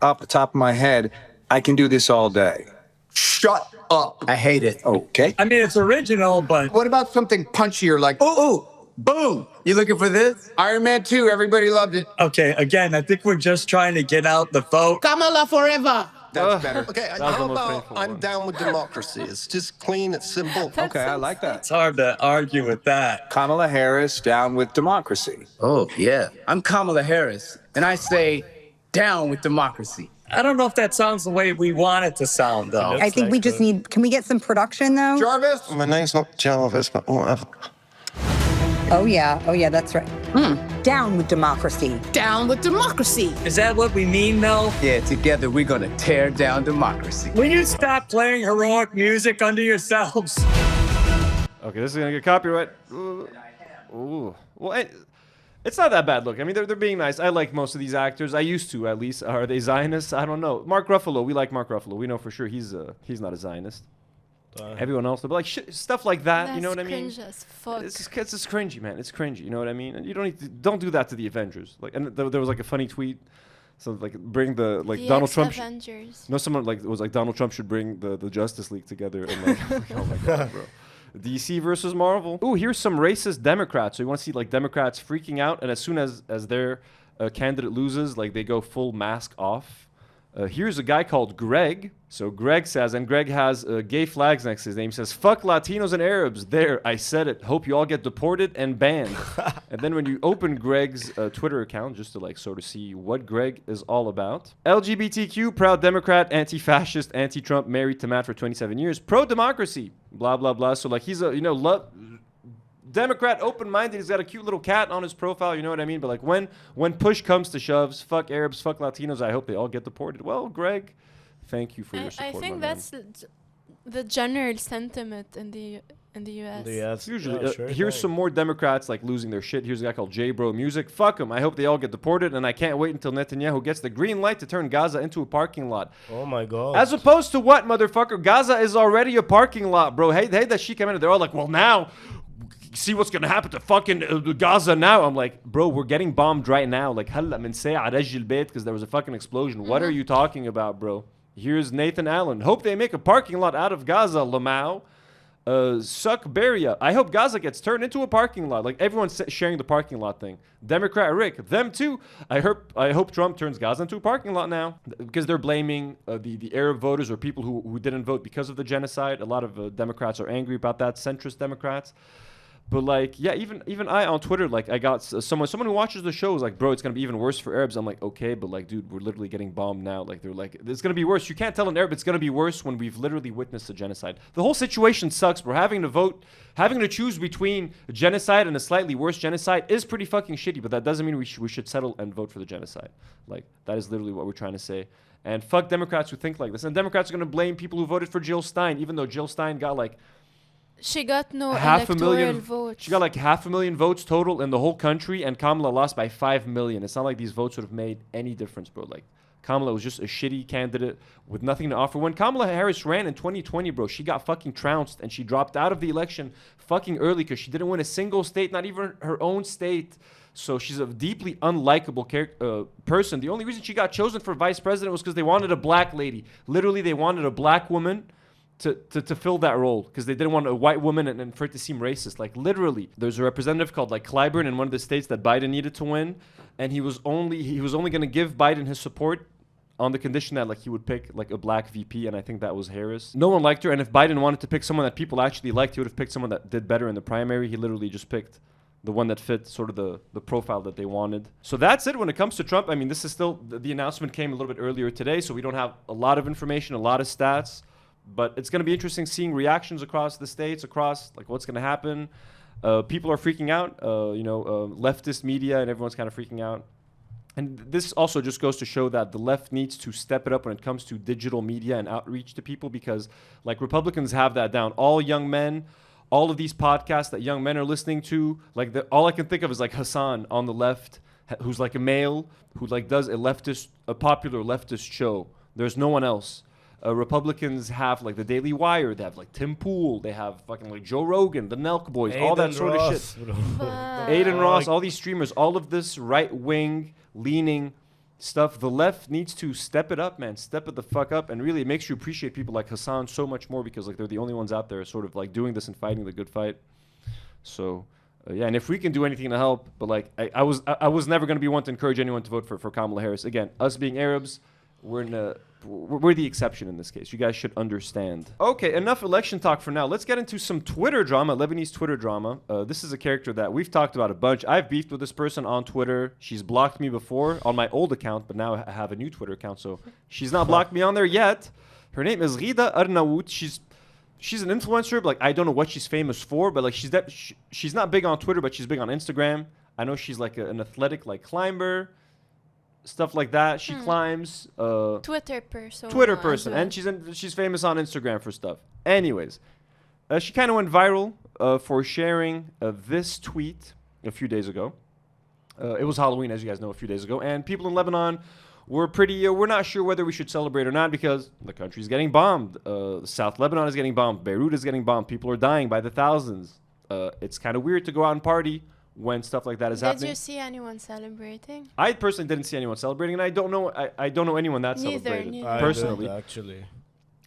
off the top of my head. I can do this all day. Shut up. I hate it. Okay. I mean, it's original, but... What about something punchier like, ooh, boom. You looking for this? Iron Man 2, everybody loved it. Okay, again, I think we're just trying to get out the vote. Kamala forever. That's better. Okay, how about I'm down with democracy? It's just clean, it's simple. Okay, I like that. It's hard to argue with that. Kamala Harris, down with democracy. Oh, yeah. I'm Kamala Harris, and I say down with democracy. I don't know if that sounds the way we want it to sound, though. I think we just need... Can we get some production, though? Jarvis? My name's not Jarvis, but whatever. Oh, yeah, that's right. Down with democracy. Down with democracy. Is that what we mean, though? Yeah, together we're gonna tear down democracy. Will you stop playing heroic music under yourselves? Okay, this is gonna get copyright. Ooh. Well, it's not that bad. Look, I mean, they're being nice. I like most of these actors. I used to, at least. Are they Zionists? I don't know. Mark Ruffalo. We like Mark Ruffalo. We know for sure he's not a Zionist. Everyone else, but like stuff like that, you know what I mean? Cringe as fuck. It's just cringy, man. It's cringy, you know what I mean? And you don't do that to the Avengers. Like, and there was like a funny tweet, so like bring the Donald Trump. Avengers. Someone like it was like Donald Trump should bring the Justice League together and like, oh my God, bro. DC versus Marvel. Ooh, here's some racist Democrats. So you want to see like Democrats freaking out, and as soon as their candidate loses, like they go full mask off. Here's a guy called Greg. So Greg says, and Greg has gay flags next to his name. He says, "Fuck Latinos and Arabs." There, I said it. Hope you all get deported and banned. And then when you open Greg's Twitter account, just to like sort of see what Greg is all about. LGBTQ, proud Democrat, anti-fascist, anti-Trump, married to Matt for 27 years, pro-democracy, blah, blah, blah. So like he's a, Democrat, open-minded. He's got a cute little cat on his profile, you know what I mean? But like when push comes to shoves, fuck Arabs, fuck Latinos, I hope they all get deported. Well, Greg, thank you for your support. I think that's the general sentiment in the U.S. Yes, usually. Here's some more Democrats like losing their shit. Here's a guy called J-Bro Music. Fuck them. I hope they all get deported, and I can't wait until Netanyahu gets the green light to turn Gaza into a parking lot. Oh my God. As opposed to what, motherfucker? Gaza is already a parking lot, bro. Hey, that shit came in. They're all like, well, now... see what's gonna happen to fucking Gaza now. I'm like, bro, we're getting bombed right now. Like, هلا من ساعة رج البيت because there was a fucking explosion. What are you talking about, bro? Here's Nathan Allen. Hope they make a parking lot out of Gaza, Lamau. Suck Beria. I hope Gaza gets turned into a parking lot. Like everyone's sharing the parking lot thing. Democrat Rick, them too. I hope Trump turns Gaza into a parking lot now because they're blaming the Arab voters or people who didn't vote because of the genocide. A lot of Democrats are angry about that. Centrist Democrats. But like, yeah, even I on Twitter, like I got someone who watches the show is like, bro, it's gonna be even worse for Arabs. I'm like, okay, but like, dude, we're literally getting bombed now. Like they're like, it's gonna be worse. You can't tell an Arab it's gonna be worse when we've literally witnessed a genocide. The whole situation sucks, bro. Having to choose between a genocide and a slightly worse genocide is pretty fucking shitty. But that doesn't mean we should settle and vote for the genocide. Like that is literally what we're trying to say. And fuck Democrats who think like this. And Democrats are gonna blame people who voted for Jill Stein, even though Jill Stein got like. She got no electoral votes. She got like 500,000 votes total in the whole country, and Kamala lost by 5 million. It's not like these votes would have made any difference, bro. Like, Kamala was just a shitty candidate with nothing to offer. When Kamala Harris ran in 2020, bro, she got fucking trounced, and she dropped out of the election fucking early because she didn't win a single state, not even her own state. So she's a deeply unlikable person. The only reason she got chosen for vice president was because they wanted a black lady. Literally, they wanted a black woman to fill that role because they didn't want a white woman and for it to seem racist. Like literally, there's a representative called like Clyburn in one of the states that Biden needed to win, and he was only going to give Biden his support on the condition that like he would pick like a black VP, and I think that was Harris. No one liked her, and if Biden wanted to pick someone that people actually liked, he would have picked someone that did better in the primary. He literally just picked the one that fit sort of the profile that they wanted. So that's it when it comes to Trump. I mean, this is still, the announcement came a little bit earlier today, so we don't have a lot of information, a lot of stats. But it's going to be interesting seeing reactions across the states, across like what's going to happen. People are freaking out, leftist media and everyone's kind of freaking out. And this also just goes to show that the left needs to step it up when it comes to digital media and outreach to people, because like Republicans have that down. All young men, all of these podcasts that young men are listening to, like all I can think of is like Hasan on the left, who's like a male, who like does a popular leftist show. There's no one else. Republicans have like the Daily Wire, they have like Tim Pool, they have fucking like Joe Rogan, the Nelk Boys, all that sort of shit. Aiden Ross, all these streamers, all of this right-wing leaning stuff. The left needs to step it up, man. Step it the fuck up, and really it makes you appreciate people like Hasan so much more, because like they're the only ones out there sort of like doing this and fighting the good fight. So yeah, and if we can do anything to help, but like I was never going to be one to encourage anyone to vote for Kamala Harris. Again, us being Arabs, we're the exception in this case. You guys should understand. Okay, enough election talk for now. Let's get into some Twitter drama, Lebanese Twitter drama. This is a character that we've talked about a bunch. I've beefed with this person on Twitter. She's blocked me before on my old account, but now I have a new Twitter account, so she's not blocked me on there yet. Her name is Ghida Arnaout. She's an influencer, but like I don't know what she's famous for, but like she's not big on Twitter, but she's big on Instagram. I know she's like an athletic like climber. Stuff like that. She climbs. Twitter person. Well. And she's famous on Instagram for stuff. Anyways, she kind of went viral for sharing this tweet a few days ago. It was Halloween, as you guys know, a few days ago, and people in Lebanon were pretty. We're not sure whether we should celebrate or not because the country's getting bombed. South Lebanon is getting bombed. Beirut is getting bombed. People are dying by the thousands. It's kind of weird to go out and party when stuff like that is happening. Did you see anyone celebrating? I personally didn't see anyone celebrating, and I don't know anyone that celebrated personally. Actually.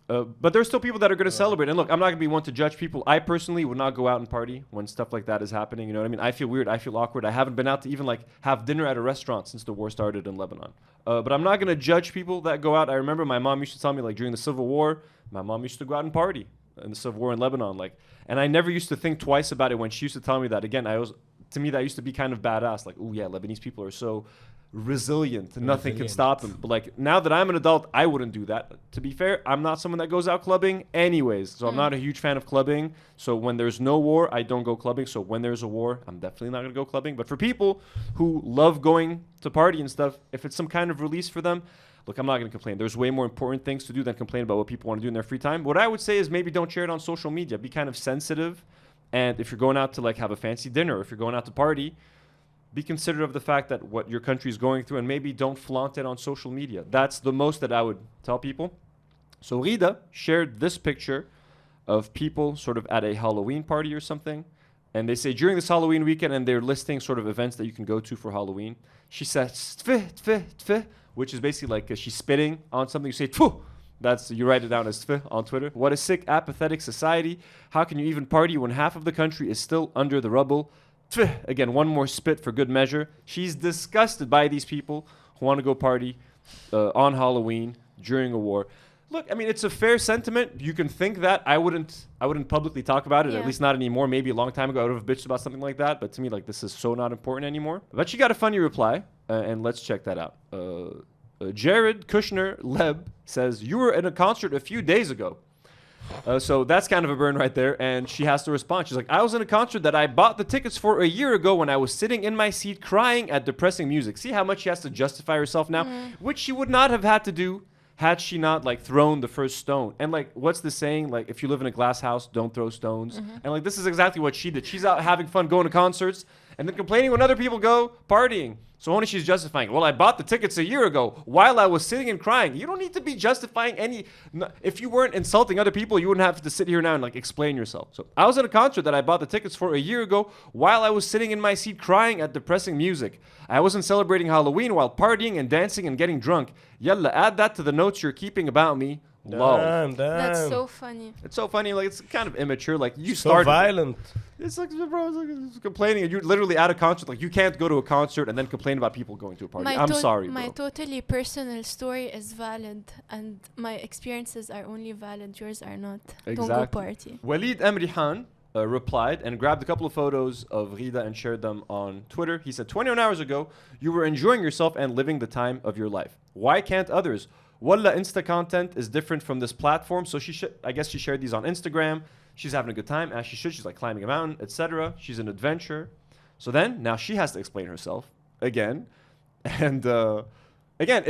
But there's still people that are going to celebrate. And look, I'm not going to be one to judge people. I personally would not go out and party when stuff like that is happening. You know what I mean? I feel weird. I feel awkward. I haven't been out to even like have dinner at a restaurant since the war started in Lebanon. But I'm not going to judge people that go out. I remember my mom used to tell me like during the Civil War, my mom used to go out and party in the Civil War in Lebanon. Like, and I never used to think twice about it when she used to tell me that. Again, to me, that used to be kind of badass. Like, oh yeah, Lebanese people are so resilient. Nothing can stop them. But like now that I'm an adult, I wouldn't do that. To be fair, I'm not someone that goes out clubbing anyways. So I'm not a huge fan of clubbing. So when there's no war, I don't go clubbing. So when there's a war, I'm definitely not going to go clubbing. But for people who love going to party and stuff, if it's some kind of release for them, look, I'm not going to complain. There's way more important things to do than complain about what people want to do in their free time. What I would say is maybe don't share it on social media. Be kind of sensitive. And if you're going out to like have a fancy dinner, or if you're going out to party, be considerate of the fact that what your country is going through, and maybe don't flaunt it on social media. That's the most that I would tell people. So Ghida shared this picture of people sort of at a Halloween party or something. And they say during this Halloween weekend, and they're listing sort of events that you can go to for Halloween. She says, tfih, tfih, tfih, which is basically like she's spitting on something. You say, tfu. You write it down as tfih on Twitter. What a sick, apathetic society. How can you even party when half of the country is still under the rubble? Tfih. Again, one more spit for good measure. She's disgusted by these people who want to go party on Halloween during a war. Look, I mean, it's a fair sentiment. You can think that. I wouldn't publicly talk about it, at least not anymore. Maybe a long time ago I would have bitched about something like that. But to me, like, this is so not important anymore. But she got a funny reply, and let's check that out. Jared Kushner Leb says, you were in a concert a few days ago. So that's kind of a burn right there. And she has to respond. She's like, I was in a concert that I bought the tickets for a year ago when I was sitting in my seat crying at depressing music. See how much she has to justify herself now? Which she would not have had to do had she not like thrown the first stone. And like, what's the saying? Like, if you live in a glass house, don't throw stones. And like, this is exactly what she did. She's out having fun, going to concerts, and then complaining when other people go partying. So only she's justifying, well, I bought the tickets a year ago while I was sitting and crying. You don't need to be justifying any. If you weren't insulting other people, you wouldn't have to sit here now and like explain yourself. So I was at a concert that I bought the tickets for a year ago while I was sitting in my seat crying at depressing music. I wasn't celebrating Halloween while partying and dancing and getting drunk. Yalla, add that to the notes you're keeping about me. Lol. That's so funny. It's so funny. Like, it's kind of immature. Like, you So started. violent. It's like, bro, it's like complaining, and you're literally at a concert. Like, you can't go to a concert and then complain about people going to a party. I'm sorry, bro. My totally personal story is valid, and my experiences are only valid. Yours are not. Exactly. Don't go party. Walid Emrihan replied and grabbed a couple of photos of Rida and shared them on Twitter. He said, 21 hours ago, you were enjoying yourself and living the time of your life. Why can't others? Wallah, Insta content is different from this platform. So I guess she shared these on Instagram. She's having a good time, as she should. She's like climbing a mountain, etc. She's an adventure. So then, now she has to explain herself again. And again,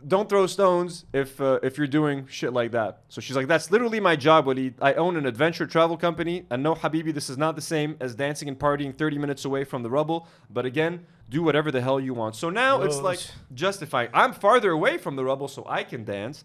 don't throw stones if you're doing shit like that. So she's like, that's literally my job, Walid. I own an adventure travel company. And no, Habibi, this is not the same as dancing and partying 30 minutes away from the rubble. But again, do whatever the hell you want. So now it's like justifying. I'm farther away from the rubble, so I can dance.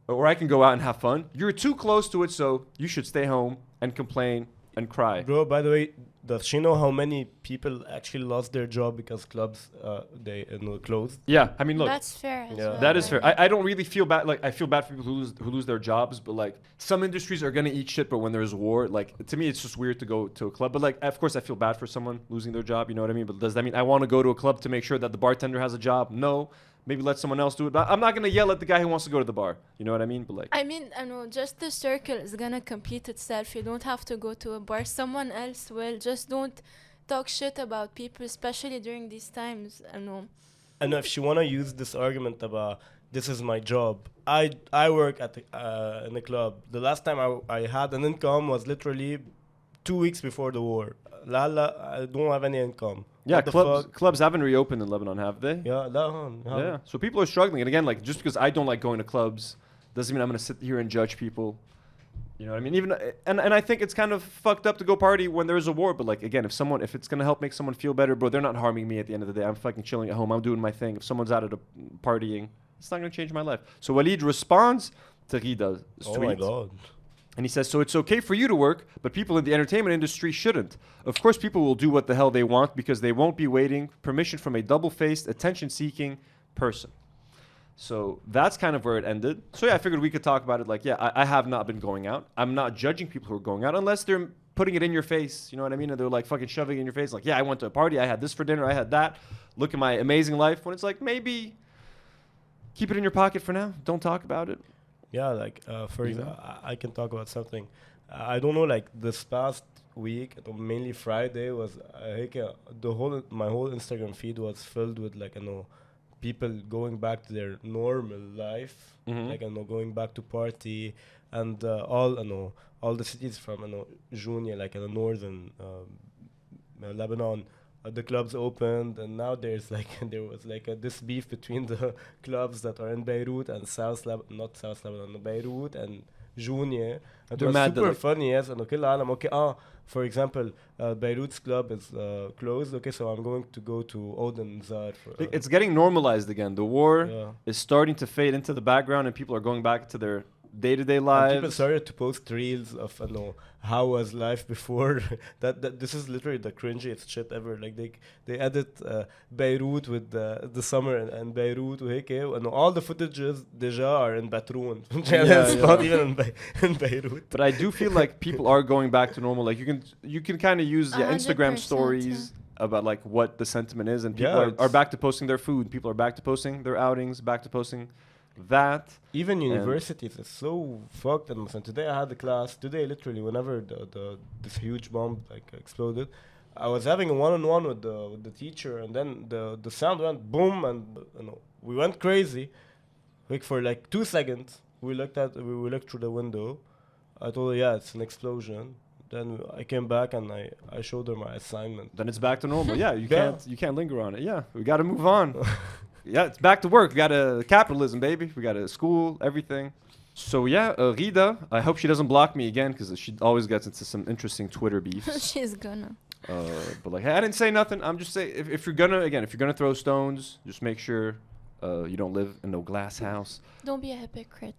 Or I can go out and have fun. You're too close to it, so you should stay home and complain and cry. Bro, by the way, does she know how many people actually lost their job because clubs they closed? Yeah, I mean, look. That's fair. Yeah. That is fair. I don't really feel bad. Like, I feel bad for people who lose their jobs, but like, some industries are gonna eat shit. But when there's war, like, to me, it's just weird to go to a club. But like, of course, I feel bad for someone losing their job. You know what I mean? But does that mean I want to go to a club to make sure that the bartender has a job? No. Maybe let someone else do it. But I'm not gonna yell at the guy who wants to go to the bar. You know what I mean? But like, I mean, I know, just the circle is gonna complete itself. You don't have to go to a bar. Someone else will. Just don't talk shit about people, especially during these times. I know. And if she wanna use this argument about this is my job, I work at in a club. The last time I had an income was literally 2 weeks before the war. Lala, I don't have any income. yeah, clubs haven't reopened in Lebanon, have they? Yeah, Yeah. So people are struggling. And again, like, just because I don't like going to clubs doesn't mean I'm gonna sit here and judge people. You know what I mean? Even and I think it's kind of fucked up to go party when there is a war. But like, again, if it's gonna help make someone feel better, bro, they're not harming me at the end of the day. I'm fucking chilling at home. I'm doing my thing. If someone's out at a partying, it's not gonna change my life. So Walid responds to Rida's tweet. Oh my god. And he says, so it's okay for you to work, but people in the entertainment industry shouldn't. Of course, people will do what the hell they want because they won't be waiting permission from a double-faced, attention-seeking person. So that's kind of where it ended. So yeah, I figured we could talk about it. Like, yeah, I have not been going out. I'm not judging people who are going out unless they're putting it in your face. You know what I mean? And they're like fucking shoving it in your face. Like, yeah, I went to a party. I had this for dinner. I had that. Look at my amazing life. When it's like, maybe keep it in your pocket for now. Don't talk about it. Yeah, like for example, I can talk about something. I don't know, like this past week, mainly Friday was my whole Instagram feed was filled with like people going back to their normal life, like going back to party, and all the cities from June, like in the northern Lebanon. The clubs opened, and now there was this beef between the clubs that are in Beirut and not South Lebanon, Beirut and Jounia. It was super funny, yes. And for example, Beirut's club is closed. Okay, so I'm going to go to Odin Zar. It's getting normalized again. The war is starting to fade into the background, and people are going back to their day-to-day lives. And people started to post reels of how was life before. that this is literally the cringiest shit ever. Like they edit Beirut with the summer and Beirut and all the footages deja are in Batroun. Not even in Beirut. But I do feel like people are going back to normal. Like you can kind of use Instagram stories about like what the sentiment is, and people are back to posting their food. People are back to posting their outings, back to posting that. Even universities is so fucked. And today I had a class. Today, literally, whenever this huge bomb like exploded, I was having a one-on-one with the teacher, and then the sound went boom, and we went crazy. Like for like 2 seconds, we looked through the window. I told her, yeah, it's an explosion. Then I came back and I showed her my assignment. Then it's back to normal. Yeah, you can't linger on it. Yeah, we got to move on. Yeah, it's back to work. We got a capitalism, baby. We got a school, everything. So yeah, Rida, I hope she doesn't block me again because she always gets into some interesting Twitter beefs. She's gonna. But like, hey, I didn't say nothing. I'm just saying, if you're gonna throw stones, just make sure you don't live in no glass house. Don't be a hypocrite.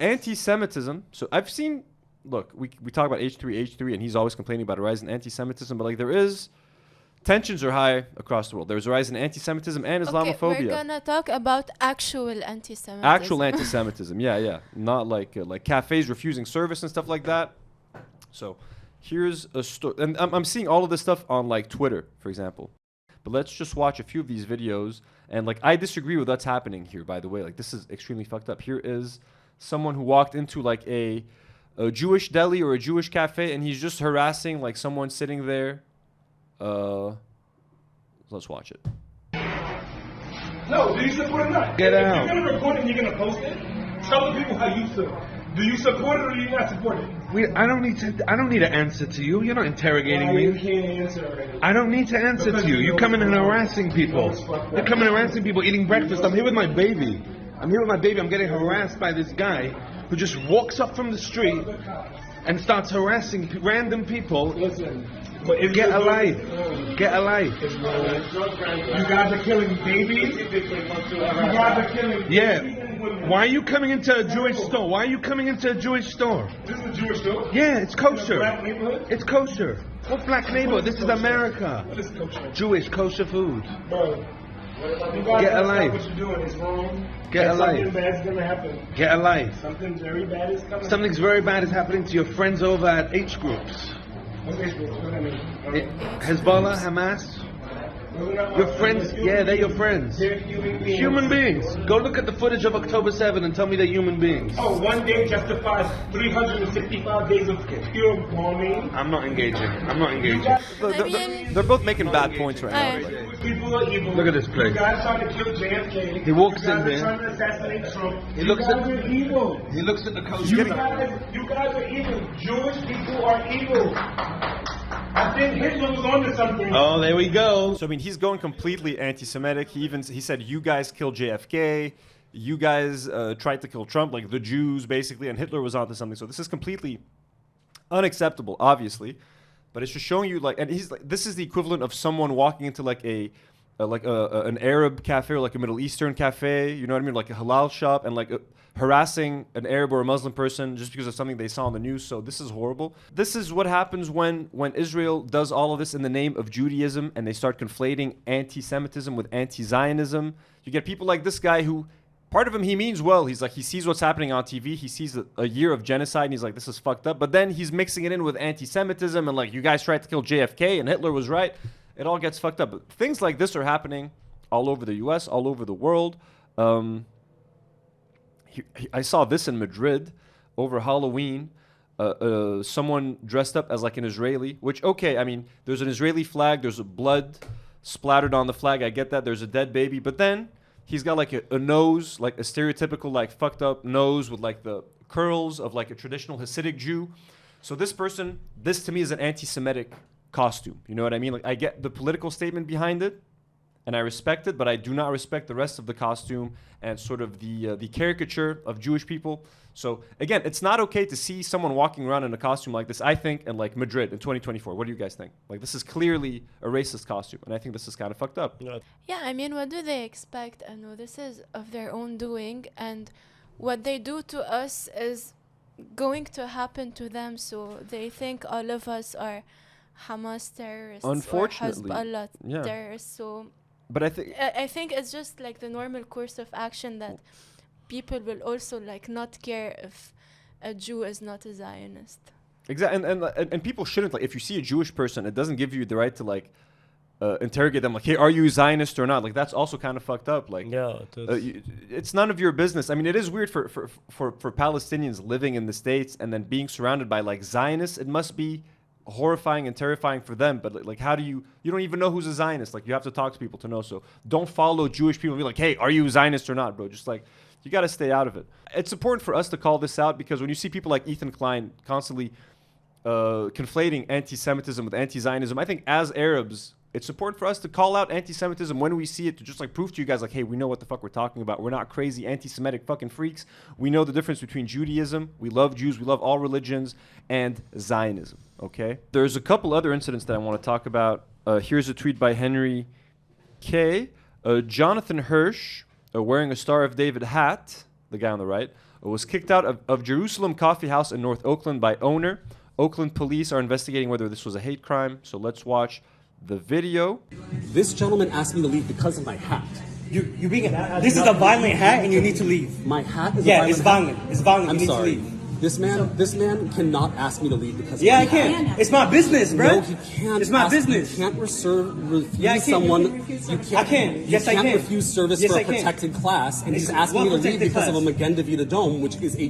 Anti-Semitism. So I've seen. Look, we talk about H3, and he's always complaining about a rise in anti-Semitism, but like tensions are high across the world. There's a rise in anti-Semitism and Islamophobia. Okay, we're gonna talk about actual anti-Semitism. Actual anti-Semitism, yeah. Not like cafes refusing service and stuff like that. So here's a story. And I'm seeing all of this stuff on like Twitter, for example. But let's just watch a few of these videos. And like, I disagree with what's happening here, by the way. Like, this is extremely fucked up. Here is someone who walked into like a Jewish deli or a Jewish cafe, and he's just harassing like someone sitting there. Let's watch it. No, do you support it or not? Get out. If you're gonna record it and you're gonna post it, tell the people how you feel. Do you support it or do you not support it? I don't need to answer to you. You're not interrogating me. You can't answer already. I don't need to answer to you. You're coming and harassing people. You're coming and harassing people eating breakfast. I'm here with my baby. I'm getting harassed by this guy who just walks up from the street and starts harassing random people. Listen. Get a life. Get a life. You guys are killing babies. You guys are killing babies. Yeah. Why are you coming into a Jewish store? This is a Jewish store? Yeah, it's kosher. Black neighborhood? It's kosher. What black neighborhood? This is America. What is kosher? Jewish kosher food. Bro. Get a life. What you're doing is wrong. Get a life. Something bad's gonna happen. Get a life. Something very bad is coming. Something's very bad is happening to your friends over at H groups. What age groups? What does that mean? Hezbollah, Hamas. Your friends, yeah, they're your friends. They're human beings. Human beings. Go look at the footage of October 7 and tell me they're human beings. Oh, one day justifies 365 days of pure bombing. I'm not engaging. They're both making bad points right now. People are evil. Look at this place. You guys trying to kill JFK. He walks in there. You guys are trying to assassinate Trump. You guys are evil. He looks at the coast. You guys are evil. Jewish people are evil. I think Hitler was onto something. Oh, there we go. So I mean, he's going completely anti-Semitic. He said, "You guys killed JFK. You guys tried to kill Trump, like the Jews, basically." And Hitler was onto something. So this is completely unacceptable, obviously. But it's just showing you, like, and he's like, this is the equivalent of someone walking into like an Arab cafe or like a Middle Eastern cafe. You know what I mean? Like a halal shop, and like harassing an Arab or a Muslim person just because of something they saw on the news. So this is horrible. This is what happens when Israel does all of this in the name of Judaism, and they start conflating anti-Semitism with anti-Zionism. You get people like this guy who, part of him, he means well. He's like, he sees what's happening on TV. He sees a year of genocide, and he's like, this is fucked up. But then he's mixing it in with anti-Semitism, and like, you guys tried to kill JFK, and Hitler was right. It all gets fucked up. But things like this are happening all over the U.S., all over the world. I saw this in Madrid over Halloween. Someone dressed up as like an Israeli, which, okay, I mean, there's an Israeli flag, there's blood splattered on the flag, I get that, there's a dead baby, but then he's got like a nose, like a stereotypical like fucked up nose with like the curls of like a traditional Hasidic Jew. So this to me is an anti-Semitic costume, you know what I mean? Like, I get the political statement behind it, and I respect it, but I do not respect the rest of the costume and sort of the caricature of Jewish people. So again, it's not okay to see someone walking around in a costume like this, I think, in like Madrid in 2024. What do you guys think? Like, this is clearly a racist costume, and I think this is kind of fucked up. Yeah, I mean, what do they expect? I know this is of their own doing, and what they do to us is going to happen to them, so they think all of us are Hamas terrorists or Hezbollah terrorists. So but I think it's just like the normal course of action that people will also like not care if a Jew is not a Zionist. Exactly, and people shouldn't, like, if you see a Jewish person, it doesn't give you the right to like interrogate them like, hey, are you Zionist or not? Like, that's also kind of fucked up. Like, yeah, it's none of your business. I mean, it is weird for Palestinians living in the States and then being surrounded by like Zionists. It must be horrifying and terrifying for them. But like how do you don't even know who's a Zionist? Like, you have to talk to people to know. So don't follow Jewish people and be like, hey, are you Zionist or not, bro? Just like, you got to stay out of it. It's important for us to call this out because when you see people like Ethan Klein constantly conflating anti-Semitism with anti-Zionism, I think as Arabs, it's important for us to call out anti-Semitism when we see it, to just like prove to you guys like, hey, we know what the fuck we're talking about. We're not crazy anti-Semitic fucking freaks. We know the difference between Judaism, we love Jews, we love all religions, and Zionism, okay? There's a couple other incidents that I want to talk about. Here's a tweet by Henry K. Jonathan Hirsch, wearing a Star of David hat, the guy on the right, was kicked out of Jerusalem Coffee House in North Oakland by owner. Oakland police are investigating whether this was a hate crime, so let's watch the video. This gentleman asked me to leave because of my hat. You being this is a violent hat and you need to leave. My hat is a violent it's violent. Hat. It's violent. I'm you need sorry. to leave. This man cannot ask me to leave because I of my can. hat. It's my business, bro. No, he can't. It's my business. You can't refuse someone. I can. Yes, I can. You can't refuse service for a protected class, and he's asking me to leave because of a Magen David Dome, which is a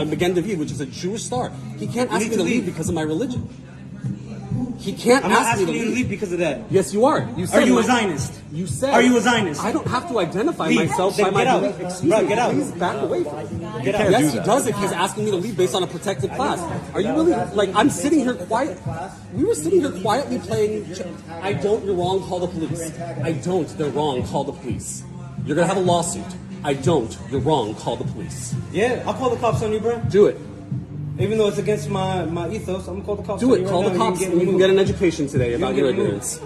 Magen David, which is a Jewish star. He can't ask me to leave because of my religion. He can't ask me to leave because of that. Yes, you are. You said are you a Zionist? You said. Are you a Zionist? I don't have to identify myself by my belief. Excuse me. Get out. Please back away from me. Get out. Yes, he does if he's asking me to leave based on a protected class. Are you really like? I'm sitting here quiet. We were sitting here quietly playing. I don't. You're wrong. Call the police. I don't. They're wrong. Call the police. You're gonna have a lawsuit. I don't. You're wrong. Call the police. Yeah, I'll call the cops on you, bro. Do it. Even though it's against my ethos, I'm gonna call the cops. Do it. Call the cops. You can get an education today about your ignorance.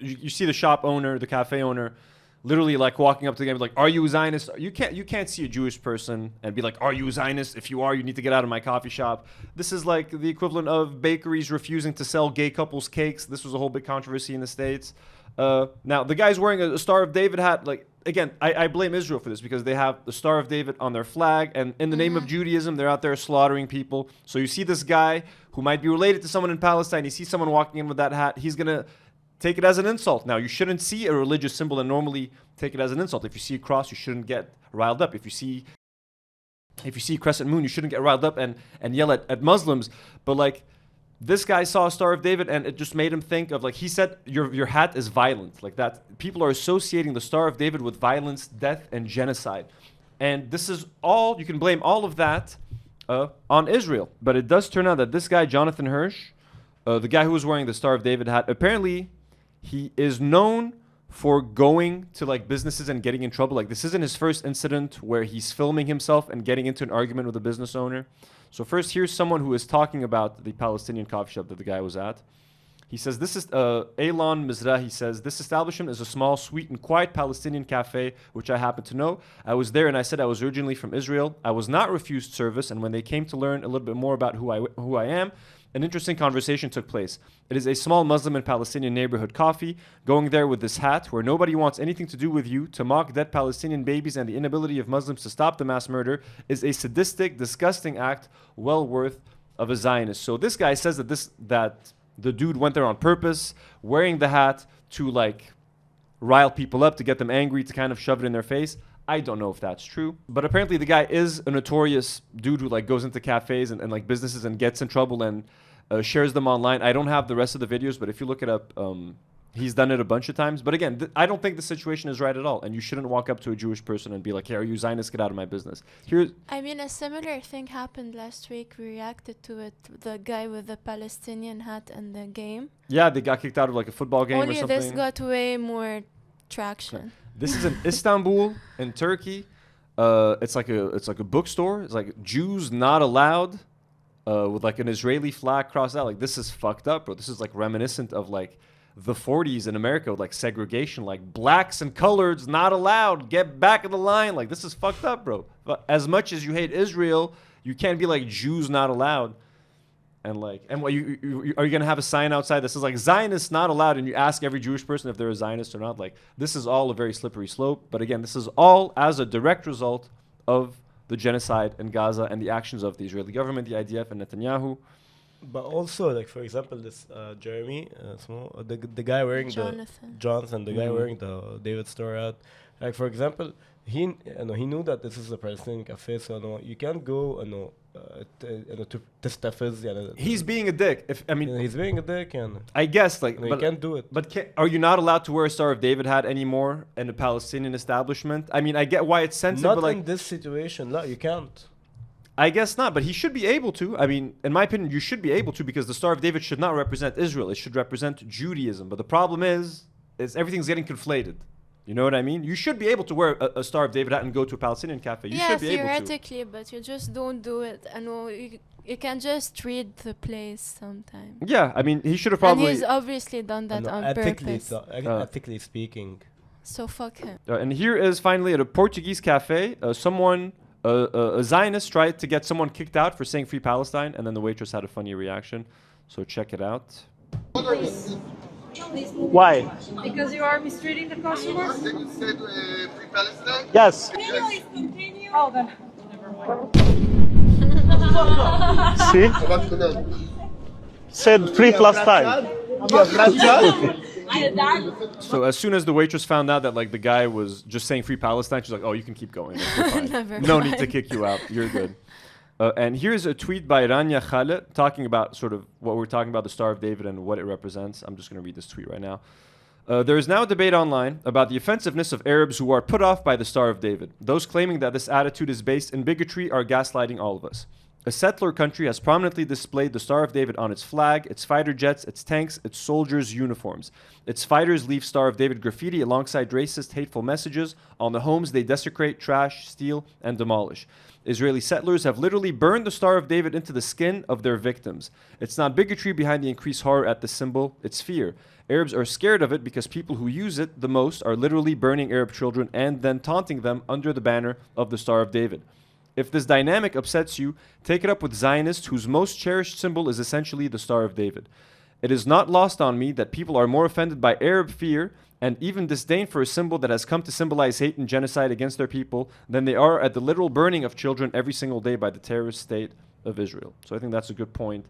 You see the shop owner, the cafe owner, literally like walking up to the guy and be like, "Are you a Zionist?" You can't see a Jewish person and be like, "Are you a Zionist?" If you are, you need to get out of my coffee shop. This is like the equivalent of bakeries refusing to sell gay couples cakes. This was a whole big controversy in the States. Now the guy's wearing a Star of David hat. Like, again, I blame Israel for this because they have the Star of David on their flag, and in the name of Judaism, they're out there slaughtering people. So you see this guy who might be related to someone in Palestine. You see someone walking in with that hat. He's gonna take it as an insult. Now, you shouldn't see a religious symbol and normally take it as an insult. If you see a cross, you shouldn't get riled up. If you see crescent moon, you shouldn't get riled up and yell at Muslims. But like, this guy saw a Star of David and it just made him think of, like, he said, your hat is violent. Like that, people are associating the Star of David with violence, death, and genocide. And this is all, you can blame all of that on Israel. But it does turn out that this guy, Jonathan Hirsch, the guy who was wearing the Star of David hat, apparently he is known for going to like businesses and getting in trouble. Like, this isn't his first incident where he's filming himself and getting into an argument with a business owner. So first, here's someone who is talking about the Palestinian coffee shop that the guy was at. He says, this is Elon Mizrahi says, this establishment is a small, sweet, and quiet Palestinian cafe, which I happen to know. I was there and I said I was originally from Israel. I was not refused service, and when they came to learn a little bit more about who I am, an interesting conversation took place. It is a small Muslim and Palestinian neighborhood coffee. Going there with this hat, where nobody wants anything to do with you, to mock dead Palestinian babies and the inability of Muslims to stop the mass murder, is a sadistic, disgusting act well worth of a Zionist. So this guy says that the dude went there on purpose, wearing the hat to like rile people up, to get them angry, to kind of shove it in their face. I don't know if that's true, but apparently the guy is a notorious dude who like goes into cafes and like businesses and gets in trouble and shares them online. I don't have the rest of the videos, but if you look it up, he's done it a bunch of times. But again, I don't think the situation is right at all, and you shouldn't walk up to a Jewish person and be like, "Hey, are you Zionist? Get out of my business." I mean, a similar thing happened last week. We reacted to it. The guy with the Palestinian hat in the game. Yeah, they got kicked out of like a football game Only or something. this got way more traction. Okay. This is in Istanbul, in Turkey. It's like a bookstore. It's like Jews not allowed, with like an Israeli flag crossed out. Like, this is fucked up, bro. This is like reminiscent of like the 40s in America with like segregation. Like, blacks and coloreds not allowed. Get back in the line. Like, this is fucked up, bro. But as much as you hate Israel, you can't be like Jews not allowed. And like, and what are you gonna have a sign outside that says like Zionists not allowed, and you ask every Jewish person if they're a Zionist or not? Like, this is all a very slippery slope. But again, this is all as a direct result of the genocide in Gaza and the actions of the Israeli government, the IDF, and Netanyahu. But also, like for example, this Jeremy, the guy wearing Jonathan, the guy wearing the David Store out. Like for example, he knew that this is a Palestinian cafe, so you can't go to testafiz. He's being a dick. He's being a dick, and I guess but you can't do it. But are you not allowed to wear a Star of David hat anymore in a Palestinian establishment? I mean, I get why it's sensitive, not but in this situation. No, you can't. I guess not, but he should be able to. I mean, in my opinion, you should be able to, because the Star of David should not represent Israel. It should represent Judaism. But the problem is everything's getting conflated. You know what I mean? You should be able to wear a Star of David hat and go to a Palestinian cafe. You should be able to. Theoretically, but you just don't do it. I know you can just read the place sometimes. Yeah, I mean, he should have probably... And he's obviously done that on purpose. Ethically speaking. So fuck him. And here is finally at a Portuguese cafe, a Zionist tried to get someone kicked out for saying Free Palestine, and then the waitress had a funny reaction. So check it out. Please. Why? Because you are mistreating the customers? You said Free Palestine? Yes. Continue. Oh, then. See? Said Free Palestine. So as soon as the waitress found out that the guy was just saying Free Palestine, she's like, "Oh, you can keep going. No need to kick you out. You're good." And here's a tweet by Rania Khaled talking about sort of what we're talking about, the Star of David and what it represents. I'm just going to read this tweet right now. There is now a debate online about the offensiveness of Arabs who are put off by the Star of David. Those claiming that this attitude is based in bigotry are gaslighting all of us. A settler country has prominently displayed the Star of David on its flag, its fighter jets, its tanks, its soldiers' uniforms. Its fighters leave Star of David graffiti alongside racist, hateful messages on the homes they desecrate, trash, steal, and demolish. Israeli settlers have literally burned the Star of David into the skin of their victims. It's not bigotry behind the increased horror at the symbol, it's fear. Arabs are scared of it because people who use it the most are literally burning Arab children and then taunting them under the banner of the Star of David. If this dynamic upsets you, take it up with Zionists whose most cherished symbol is essentially the Star of David. It is not lost on me that people are more offended by Arab fear and even disdain for a symbol that has come to symbolize hate and genocide against their people than they are at the literal burning of children every single day by the terrorist state of Israel. So I think that's a good point.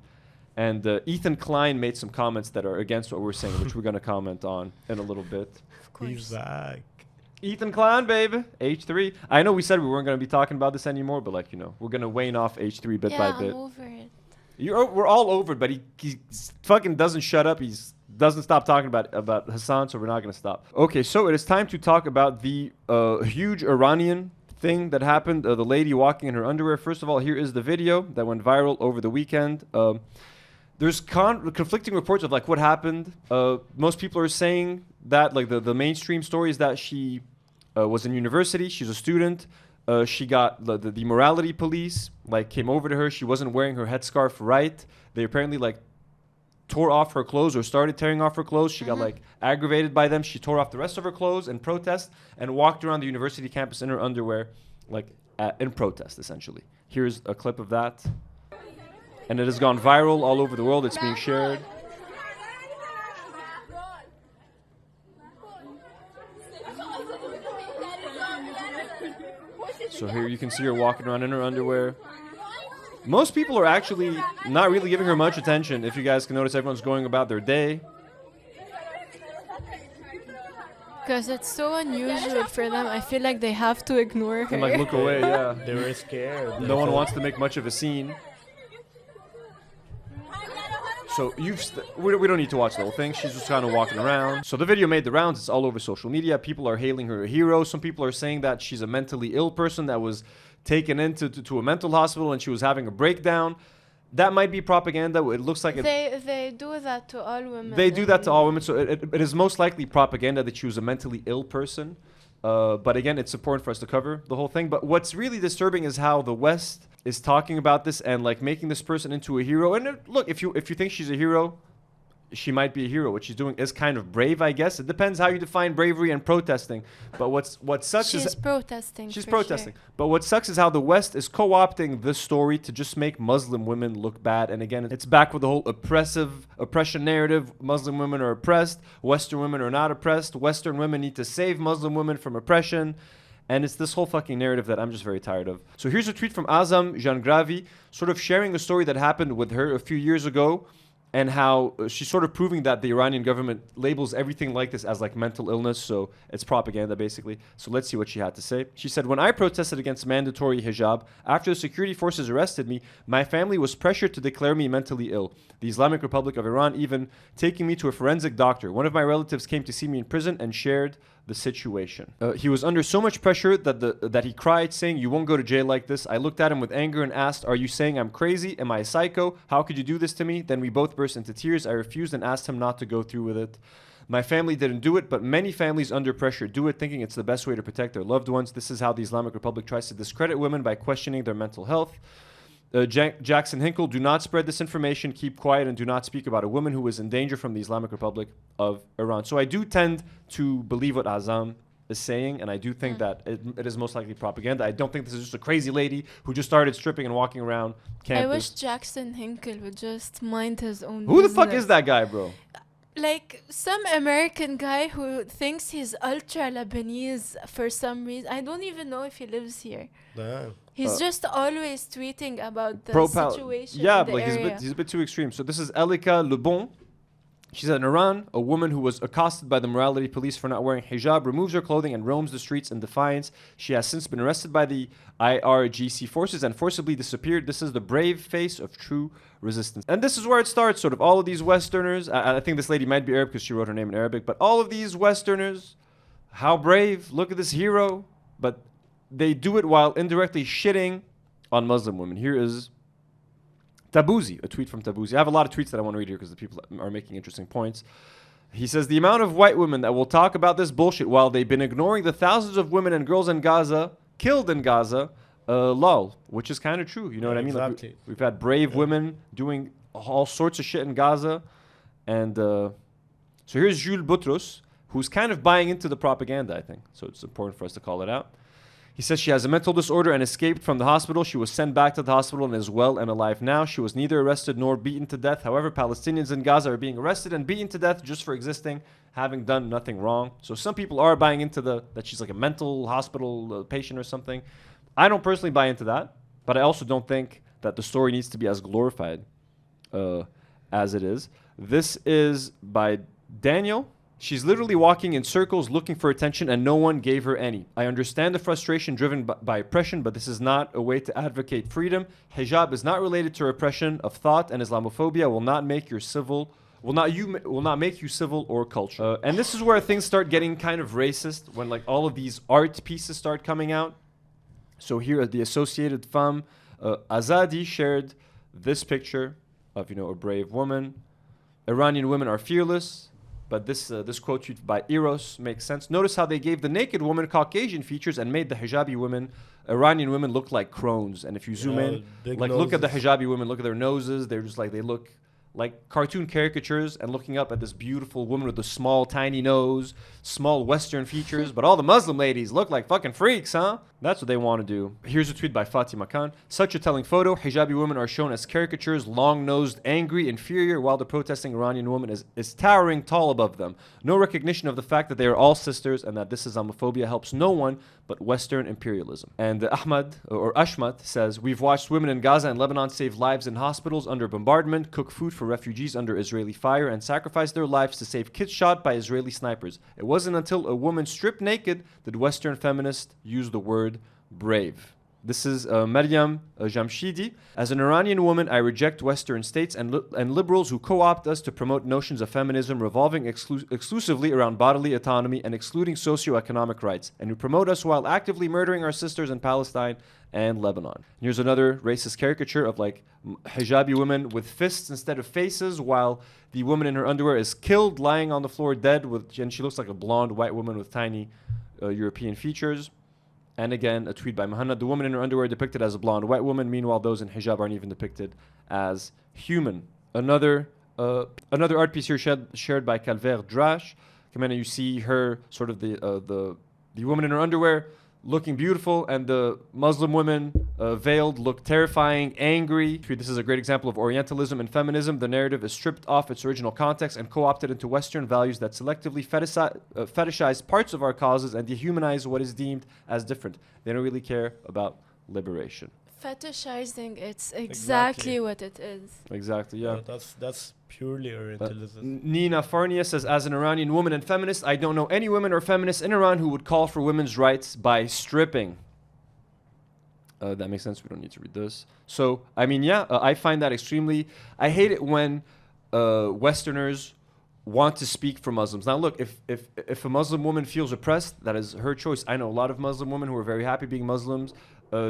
And Ethan Klein made some comments that are against what we're saying, which we're going to comment on in a little bit. Of course. He's back. Ethan Klein, baby. H3. I know we said we weren't going to be talking about this anymore, but we're going to wane off H3 bit by bit. I'm over it. We're all over it, but he fucking doesn't shut up. He doesn't stop talking about Hasan, so we're not going to stop. Okay, so it is time to talk about the huge Iranian thing that happened. The lady walking in her underwear. First of all, here is the video that went viral over the weekend. There's conflicting reports of what happened. Most people are saying that the mainstream story is that she was in university. She's a student. She got the morality police came over to her. She wasn't wearing her headscarf right. They apparently tore off her clothes or started tearing off her clothes. She got aggravated by them. She tore off the rest of her clothes in protest and walked around the university campus in her underwear, in protest essentially. Here's a clip of that. And it has gone viral all over the world. It's being shared. So here you can see her walking around in her underwear. Most people are actually not really giving her much attention. If you guys can notice, everyone's going about their day. Because it's so unusual for them. I feel like they have to ignore her. And look away, yeah. They were scared. No one wants to make much of a scene. So we don't need to watch the whole thing. She's just kind of walking around. So the video made the rounds. It's all over social media. People are hailing her a hero. Some people are saying that she's a mentally ill person that was taken into a mental hospital and she was having a breakdown. That might be propaganda. It looks like they do that to all women. They do that to all women. So it is most likely propaganda that she was a mentally ill person. But again, it's important for us to cover the whole thing. But what's really disturbing is how the West is talking about this and making this person into a hero. And look, if you think she's a hero, she might be a hero. What she's doing is kind of brave, I guess. It depends how you define bravery and protesting. But what sucks is she's protesting. She's protesting. Sure. But what sucks is how the West is co-opting this story to just make Muslim women look bad. And again, it's back with the whole oppression narrative. Muslim women are oppressed. Western women are not oppressed. Western women need to save Muslim women from oppression. And it's this whole fucking narrative that I'm just very tired of. So here's a tweet from Azam Jangravi, sort of sharing a story that happened with her a few years ago, and how she's sort of proving that the Iranian government labels everything like this as like mental illness, so it's propaganda basically. So let's see what she had to say. She said, when I protested against mandatory hijab, after the security forces arrested me, my family was pressured to declare me mentally ill. The Islamic Republic of Iran even taking me to a forensic doctor. One of my relatives came to see me in prison and shared the situation. He was under so much pressure that he cried, saying, you won't go to jail like this. I looked at him with anger and asked, are you saying I'm crazy? Am I a psycho? How could you do this to me? Then we both burst into tears. I refused and asked him not to go through with it. My family didn't do it, but many families under pressure do it, thinking it's the best way to protect their loved ones. This is how the Islamic Republic tries to discredit women by questioning their mental health. Jackson Hinkle, do not spread this information, keep quiet, and do not speak about a woman who is in danger from the Islamic Republic of Iran. So I do tend to believe what Azam is saying, and I do think that it is most likely propaganda. I don't think this is just a crazy lady who just started stripping and walking around campus. I wish Jackson Hinkle would just mind his own Who business. the fuck is that guy, bro? Like some American guy who thinks he's ultra Lebanese for some reason. I don't even know if he lives here. He's just always tweeting about the situation in the area. He's a bit too extreme. So this is Elika Lebon. She said, in Iran, a woman who was accosted by the morality police for not wearing hijab removes her clothing and roams the streets in defiance. She has since been arrested by the IRGC forces and forcibly disappeared. This is the brave face of true resistance. And this is where it starts, sort of all of these Westerners. I think this lady might be Arab because she wrote her name in Arabic. But all of these Westerners, how brave. Look at this hero. But they do it while indirectly shitting on Muslim women. Here is Tabuzi, a tweet from Tabuzi. I have a lot of tweets that I want to read here because the people are making interesting points. He says, the amount of white women that will talk about this bullshit while they've been ignoring the thousands of women and girls in Gaza, killed in Gaza, lol, which is kind of true. You know what I mean? Exactly. Like we've had brave women doing all sorts of shit in Gaza. And so here's Jules Boutros, who's kind of buying into the propaganda, I think. So it's important for us to call it out. He says she has a mental disorder and escaped from the hospital. She was sent back to the hospital and is well and alive now. She was neither arrested nor beaten to death. However, Palestinians in Gaza are being arrested and beaten to death just for existing, having done nothing wrong. So some people are buying into that she's like a mental hospital patient or something. I don't personally buy into that, but I also don't think that the story needs to be as glorified as it is. This is by Daniel. She's literally walking in circles looking for attention and no one gave her any. I understand the frustration driven by oppression, but this is not a way to advocate freedom. Hijab is not related to repression of thought, and Islamophobia will not make you civil or cultural. And this is where things start getting kind of racist, when like all of these art pieces start coming out. So here at the Associated Femme, Azadi shared this picture of, a brave woman. Iranian women are fearless. But this quote by Eros makes sense. Notice how they gave the naked woman Caucasian features and made the hijabi women, Iranian women, look like crones. And if you zoom in, like look at the hijabi women, look at their noses. They're just like, they look like cartoon caricatures, and looking up at this beautiful woman with a small, tiny nose, small Western features. But all the Muslim ladies look like fucking freaks, huh? That's what they want to do. Here's a tweet by Fatima Khan. Such a telling photo. Hijabi women are shown as caricatures, long-nosed, angry, inferior, while the protesting Iranian woman is towering tall above them. No recognition of the fact that they are all sisters and that this Islamophobia helps no one but Western imperialism. And Ahmad, or Ashmat, says, we've watched women in Gaza and Lebanon save lives in hospitals under bombardment, cook food for refugees under Israeli fire, and sacrifice their lives to save kids shot by Israeli snipers. It wasn't until a woman stripped naked that Western feminists used the word brave. This is Maryam Jamshidi. As an Iranian woman, I reject Western states and liberals who co-opt us to promote notions of feminism revolving exclusively around bodily autonomy and excluding socioeconomic rights, and who promote us while actively murdering our sisters in Palestine and Lebanon. Here's another racist caricature of like hijabi women with fists instead of faces, while the woman in her underwear is killed, lying on the floor dead, and she looks like a blonde white woman with tiny European features. And again, a tweet by Muhammad. The woman in her underwear depicted as a blonde white woman. Meanwhile, those in hijab aren't even depicted as human. Another art piece here shared by Calvert Drash. Kamena, you see her, sort of the woman in her underwear looking beautiful, and the Muslim women veiled look terrifying, angry. This is a great example of Orientalism and feminism. The narrative is stripped off its original context and co-opted into Western values that selectively fetishize parts of our causes and dehumanize what is deemed as different. They don't really care about liberation. Fetishizing, it's exactly what it is. Exactly, yeah. That's purely Orientalism. Nina Farnia says, as an Iranian woman and feminist, I don't know any women or feminists in Iran who would call for women's rights by stripping. That makes sense. We don't need to read this. So, I mean, yeah, I find that extremely... I hate it when Westerners want to speak for Muslims. Now, look, if a Muslim woman feels oppressed, that is her choice. I know a lot of Muslim women who are very happy being Muslims.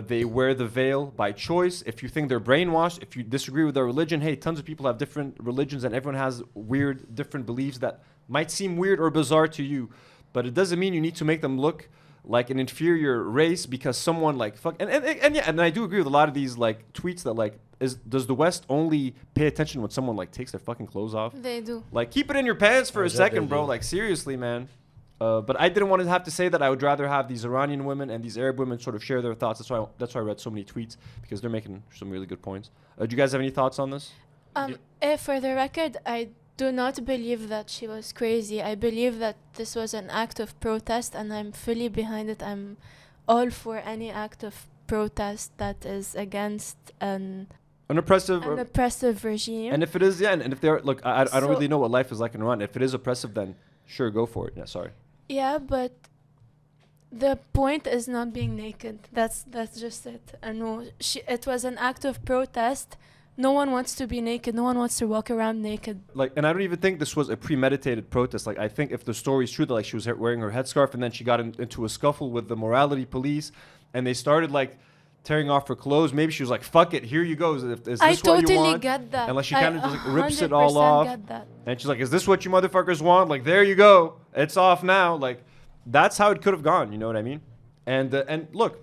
They wear the veil by choice. If you think they're brainwashed, if you disagree with their religion, hey, tons of people have different religions and everyone has weird, different beliefs that might seem weird or bizarre to you. But it doesn't mean you need to make them look like an inferior race because someone like fuck and yeah, and I do agree with a lot of these like tweets that like does the West only pay attention when someone like takes their fucking clothes off? They do. Like keep it in your pants for a second, bro. Like seriously, man. But I didn't want to have to say that. I would rather have these Iranian women and these Arab women sort of share their thoughts. That's why I read so many tweets because they're making some really good points. Do you guys have any thoughts on this? For the record, I do not believe that she was crazy. I believe that this was an act of protest and I'm fully behind it. I'm all for any act of protest that is against an oppressive regime. And if it is, yeah, and if they're, look, I don't really know what life is like in Iran. If it is oppressive, then sure, go for it. Yeah, sorry. Yeah, but the point is not being naked. That's just it. No, it was an act of protest. No one wants to be naked. No one wants to walk around naked. Like, and I don't even think this was a premeditated protest. Like, I think if the story is true, that like she was wearing her headscarf and then she got into a scuffle with the morality police, and they started like tearing off her clothes. Maybe she was like, "Fuck it, here you go. Is this I what totally you want?" get that. And like she kind of just like rips it 100% all off. Get that. And she's like, "Is this what you motherfuckers want? Like, there you go. It's off now." Like, that's how it could have gone. You know what I mean? And look.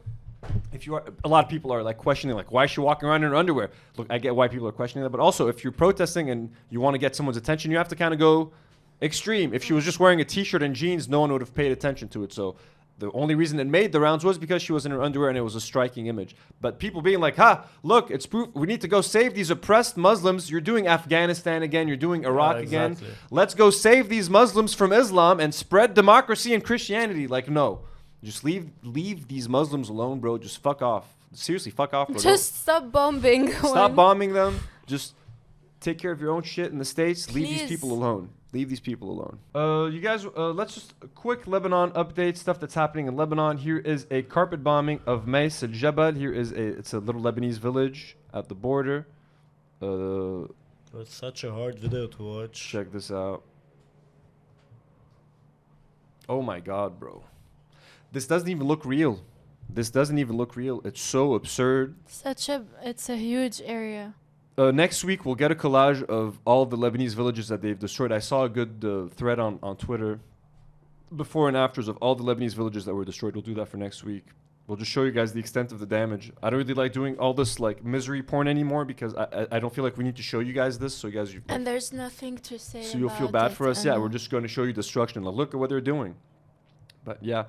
If you are, a lot of people are like questioning, like, why is she walking around in her underwear? Look, I get why people are questioning that, but also if you're protesting and you want to get someone's attention, you have to kind of go extreme. If she was just wearing a t-shirt and jeans, no one would have paid attention to it. So the only reason it made the rounds was because she was in her underwear and it was a striking image. But people being like, look, it's proof. We need to go save these oppressed Muslims. You're doing Afghanistan again. You're doing Iraq again. Let's go save these Muslims from Islam and spread democracy and Christianity. Like, no. Just leave these Muslims alone, bro. Just fuck off. Seriously, fuck off, bro. Just stop bombing. Stop bombing them. Just take care of your own shit in the States. Please. Leave these people alone. Leave these people alone. You guys, let's just a quick Lebanon update, stuff that's happening in Lebanon. Here is a carpet bombing of Mais al-Jabal. Here is it's a little Lebanese village at the border. It's such a hard video to watch. Check this out. Oh my God, bro. This doesn't even look real. This doesn't even look real. It's so absurd. It's a huge area. Next week, we'll get a collage of all the Lebanese villages that they've destroyed. I saw a good thread on Twitter, before and afters of all the Lebanese villages that were destroyed. We'll do that for next week. We'll just show you guys the extent of the damage. I don't really like doing all this like misery porn anymore because I don't feel like we need to show you guys this. So you guys, and there's nothing to say. So you'll feel bad for us. Yeah, we're just going to show you destruction. Like, look at what they're doing. But yeah.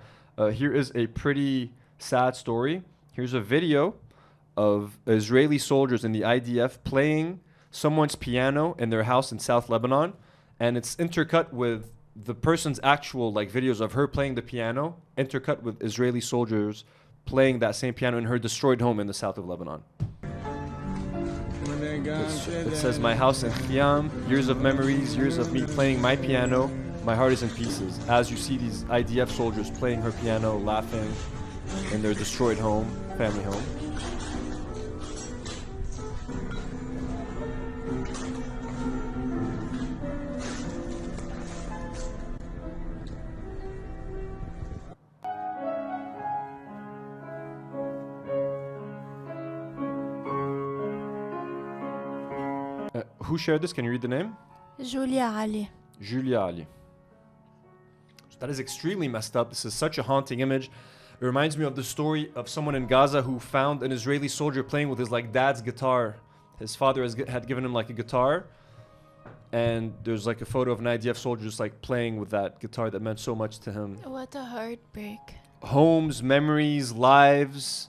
Here is a pretty sad story. Here's a video of Israeli soldiers in the IDF playing someone's piano in their house in South Lebanon, and it's intercut with the person's actual like videos of her playing the piano, intercut with Israeli soldiers playing that same piano in her destroyed home in the south of Lebanon. It says, "My house in Khiyam, years of memories, years of me playing my piano. My heart is in pieces." As you see these IDF soldiers playing her piano, laughing in their destroyed home, family home. Who shared this? Can you read the name? Julia Ali. Julia Ali. That is extremely messed up. This is such a haunting image. It reminds me of the story of someone in Gaza who found an Israeli soldier playing with his like dad's guitar. His father had given him like a guitar, and there's like a photo of an IDF soldier just like playing with that guitar that meant so much to him. What a heartbreak. Homes, memories, lives,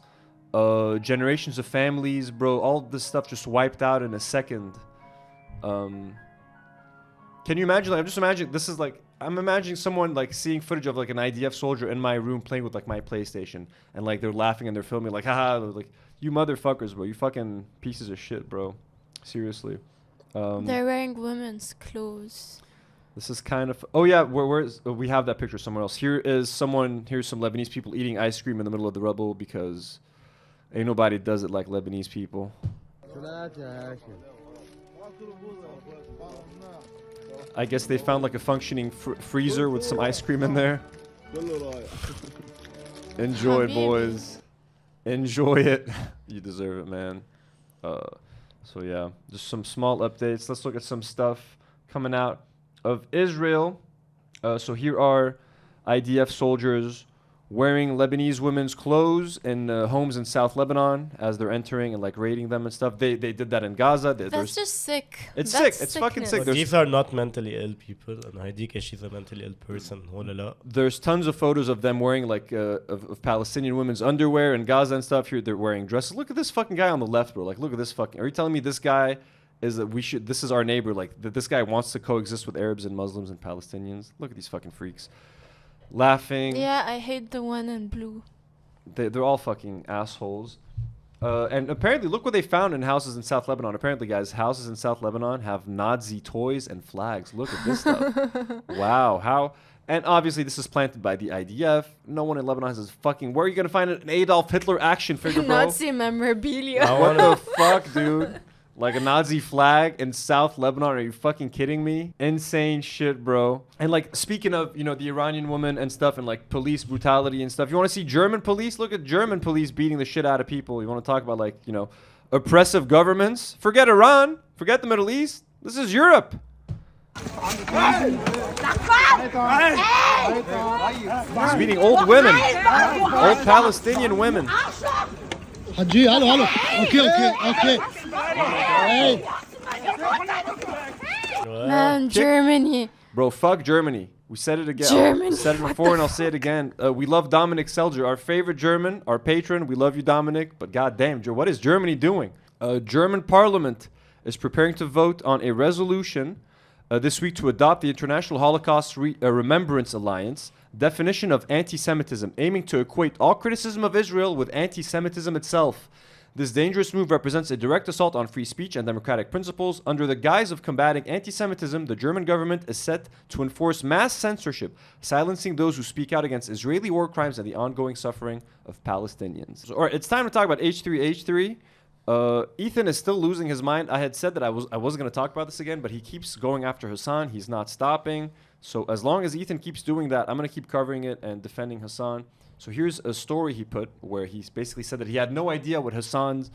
generations of families, bro. All this stuff just wiped out in a second. Can you imagine? Like, I'm just imagining. This is like I'm imagining someone like seeing footage of like an IDF soldier in my room playing with like my PlayStation, and like they're laughing and they're filming like, haha, like you motherfuckers, bro. You fucking pieces of shit, bro. Seriously. They're wearing women's clothes. This is kind of... Oh, yeah, we have that picture somewhere else. Here's some Lebanese people eating ice cream in the middle of the rubble because ain't nobody does it like Lebanese people. I guess they found like a functioning freezer with some ice cream in there. Enjoy, boys. Enjoy it. You deserve it, man. So, yeah, just some small updates. Let's look at some stuff coming out of Israel. So here are IDF soldiers wearing Lebanese women's clothes in homes in South Lebanon as they're entering and like raiding them and stuff. They did that in Gaza. That's just sick. It's sick. It's fucking sick. These are not mentally ill people, and Haidika, she's a mentally ill person. There's tons of photos of them wearing like of Palestinian women's underwear in Gaza and stuff. Here they're wearing dresses. Look at this fucking guy on the left, bro. Like, look at this fucking. Are you telling me this guy is that this is our neighbor? Like that this guy wants to coexist with Arabs and Muslims and Palestinians? Look at these fucking freaks. Laughing. Yeah, I hate the one in blue. They're all fucking assholes. And apparently, look what they found in houses in South Lebanon. Apparently, guys, houses in South Lebanon have Nazi toys and flags. Look at this stuff. Wow, how? And obviously, this is planted by the IDF. No one in Lebanon has fucking... Where are you going to find an Adolf Hitler action figure, bro? Nazi memorabilia. What the fuck, dude? Like a Nazi flag in South Lebanon? Are you fucking kidding me? Insane shit, bro. And like, speaking of, you know, the Iranian woman and stuff and like police brutality and stuff, you want to see German police? Look at German police beating the shit out of people. You want to talk about like, you know, oppressive governments? Forget Iran. Forget the Middle East. This is Europe. He's beating old women. Old Palestinian women. Haji, hello. Okay. Hey. Man, Germany. Bro, fuck Germany. We said it again. Germany. We said it before and I'll say it again. We love Dominic Selger, our favorite German, our patron. We love you, Dominic. But goddamn, what is Germany doing? German parliament is preparing to vote on a resolution this week to adopt the International Holocaust Remembrance Alliance definition of anti-Semitism, aiming to equate all criticism of Israel with anti-Semitism itself. This dangerous move represents a direct assault on free speech and democratic principles. Under the guise of combating anti-Semitism, the German government is set to enforce mass censorship, silencing those who speak out against Israeli war crimes and the ongoing suffering of Palestinians. All right, it's time to talk about H3H3. Ethan is still losing his mind. I had said that I wasn't going to talk about this again, but he keeps going after Hasan. He's not stopping. So as long as Ethan keeps doing that, I'm going to keep covering it and defending Hasan. So here's a story he put where he basically said that he had no idea what Hasan's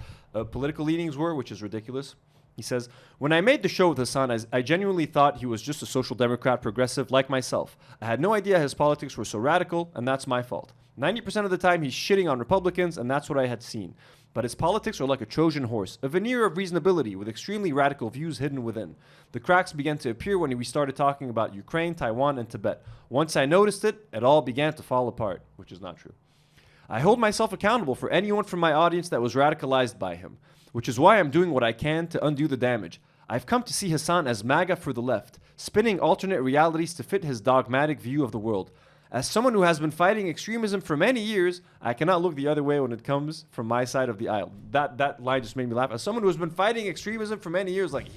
political leanings were, which is ridiculous. He says, when I made the show with Hasan, I genuinely thought he was just a social democrat progressive like myself. I had no idea his politics were so radical, and that's my fault. 90% of the time, he's shitting on Republicans, and that's what I had seen. But his politics are like a Trojan horse, a veneer of reasonability with extremely radical views hidden within. The cracks began to appear when we started talking about Ukraine, Taiwan, and Tibet. Once I noticed it, it all began to fall apart, which is not true. I hold myself accountable for anyone from my audience that was radicalized by him, which is why I'm doing what I can to undo the damage. I've come to see Hasan as MAGA for the left, spinning alternate realities to fit his dogmatic view of the world. As someone who has been fighting extremism for many years, I cannot look the other way when it comes from my side of the aisle. That line just made me laugh. As someone who has been fighting extremism for many years, like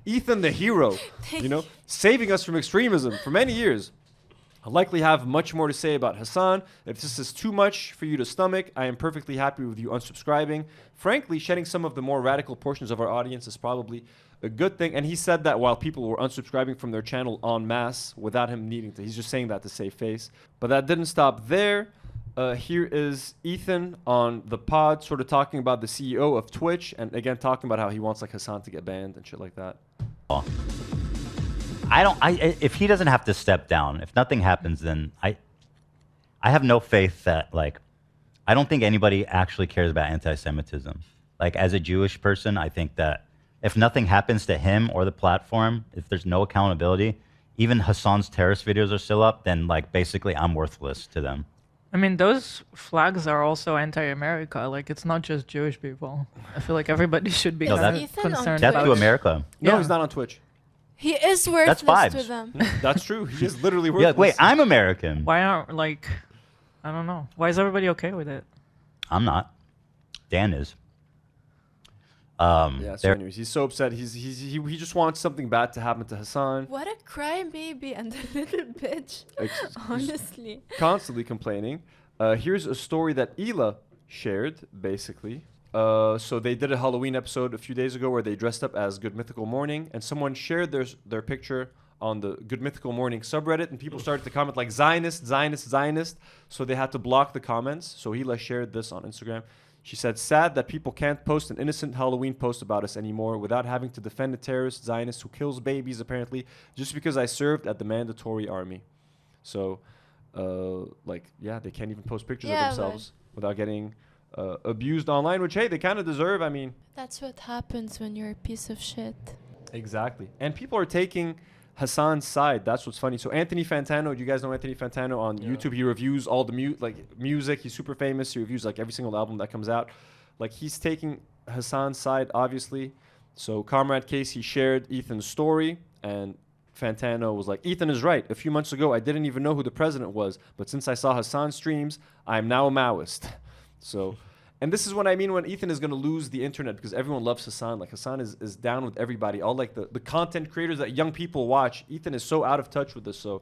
Ethan the hero, you know, saving us from extremism for many years. I'll likely have much more to say about Hasan. If this is too much for you to stomach, I am perfectly happy with you unsubscribing. Frankly, shedding some of the more radical portions of our audience is probably a good thing. And he said that while people were unsubscribing from their channel en masse without him needing to. He's just saying that to save face. But that didn't stop there. Here is Ethan on the pod sort of talking about the CEO of Twitch and again talking about how he wants like Hasan to get banned and shit like that. If he doesn't have to step down, if nothing happens, then I have no faith that, like, I don't think anybody actually cares about anti-Semitism. Like, as a Jewish person, I think that if nothing happens to him or the platform, if there's no accountability, even Hasan's terrorist videos are still up, then, like, basically I'm worthless to them. I mean, those flags are also anti-America. Like, it's not just Jewish people. I feel like everybody should be kind of concerned Death about to it. America. No, he's not on Twitch. He is worthless to vibes. them. That's true. He is literally Yeah, worthless. wait, I'm American. Why aren't, like, I don't know. Why is everybody okay with it? I'm not. Dan is. Yeah, so anyways, he's so upset. He just wants something bad to happen to Hasan. What a crybaby and a little bitch. Honestly. Constantly complaining. Here's a story that Ela shared, basically. So they did a Halloween episode a few days ago where they dressed up as Good Mythical Morning, and someone shared their picture on the Good Mythical Morning subreddit, and people started to comment like Zionist, Zionist, Zionist. So they had to block the comments. So Ela shared this on Instagram. She said, sad that people can't post an innocent Halloween post about us anymore without having to defend a terrorist Zionist who kills babies, apparently, just because I served at the mandatory army. So, yeah, they can't even post pictures of themselves without getting abused online, which, hey, they kind of deserve. I mean, that's what happens when you're a piece of shit. Exactly. And people are taking Hasan's side. That's what's funny. So Anthony Fantano, do you guys know Anthony Fantano on YouTube? He reviews all the music. He's super famous. He reviews like every single album that comes out. Like he's taking Hasan's side, obviously. So Comrade Casey shared Ethan's story, and Fantano was like, Ethan is right. A few months ago, I didn't even know who the president was, but since I saw Hasan's streams, I am now a Maoist. So, and this is what I mean when Ethan is going to lose the internet, because everyone loves Hasan. Like Hasan is down with everybody. All like the content creators that young people watch. Ethan is so out of touch with this. So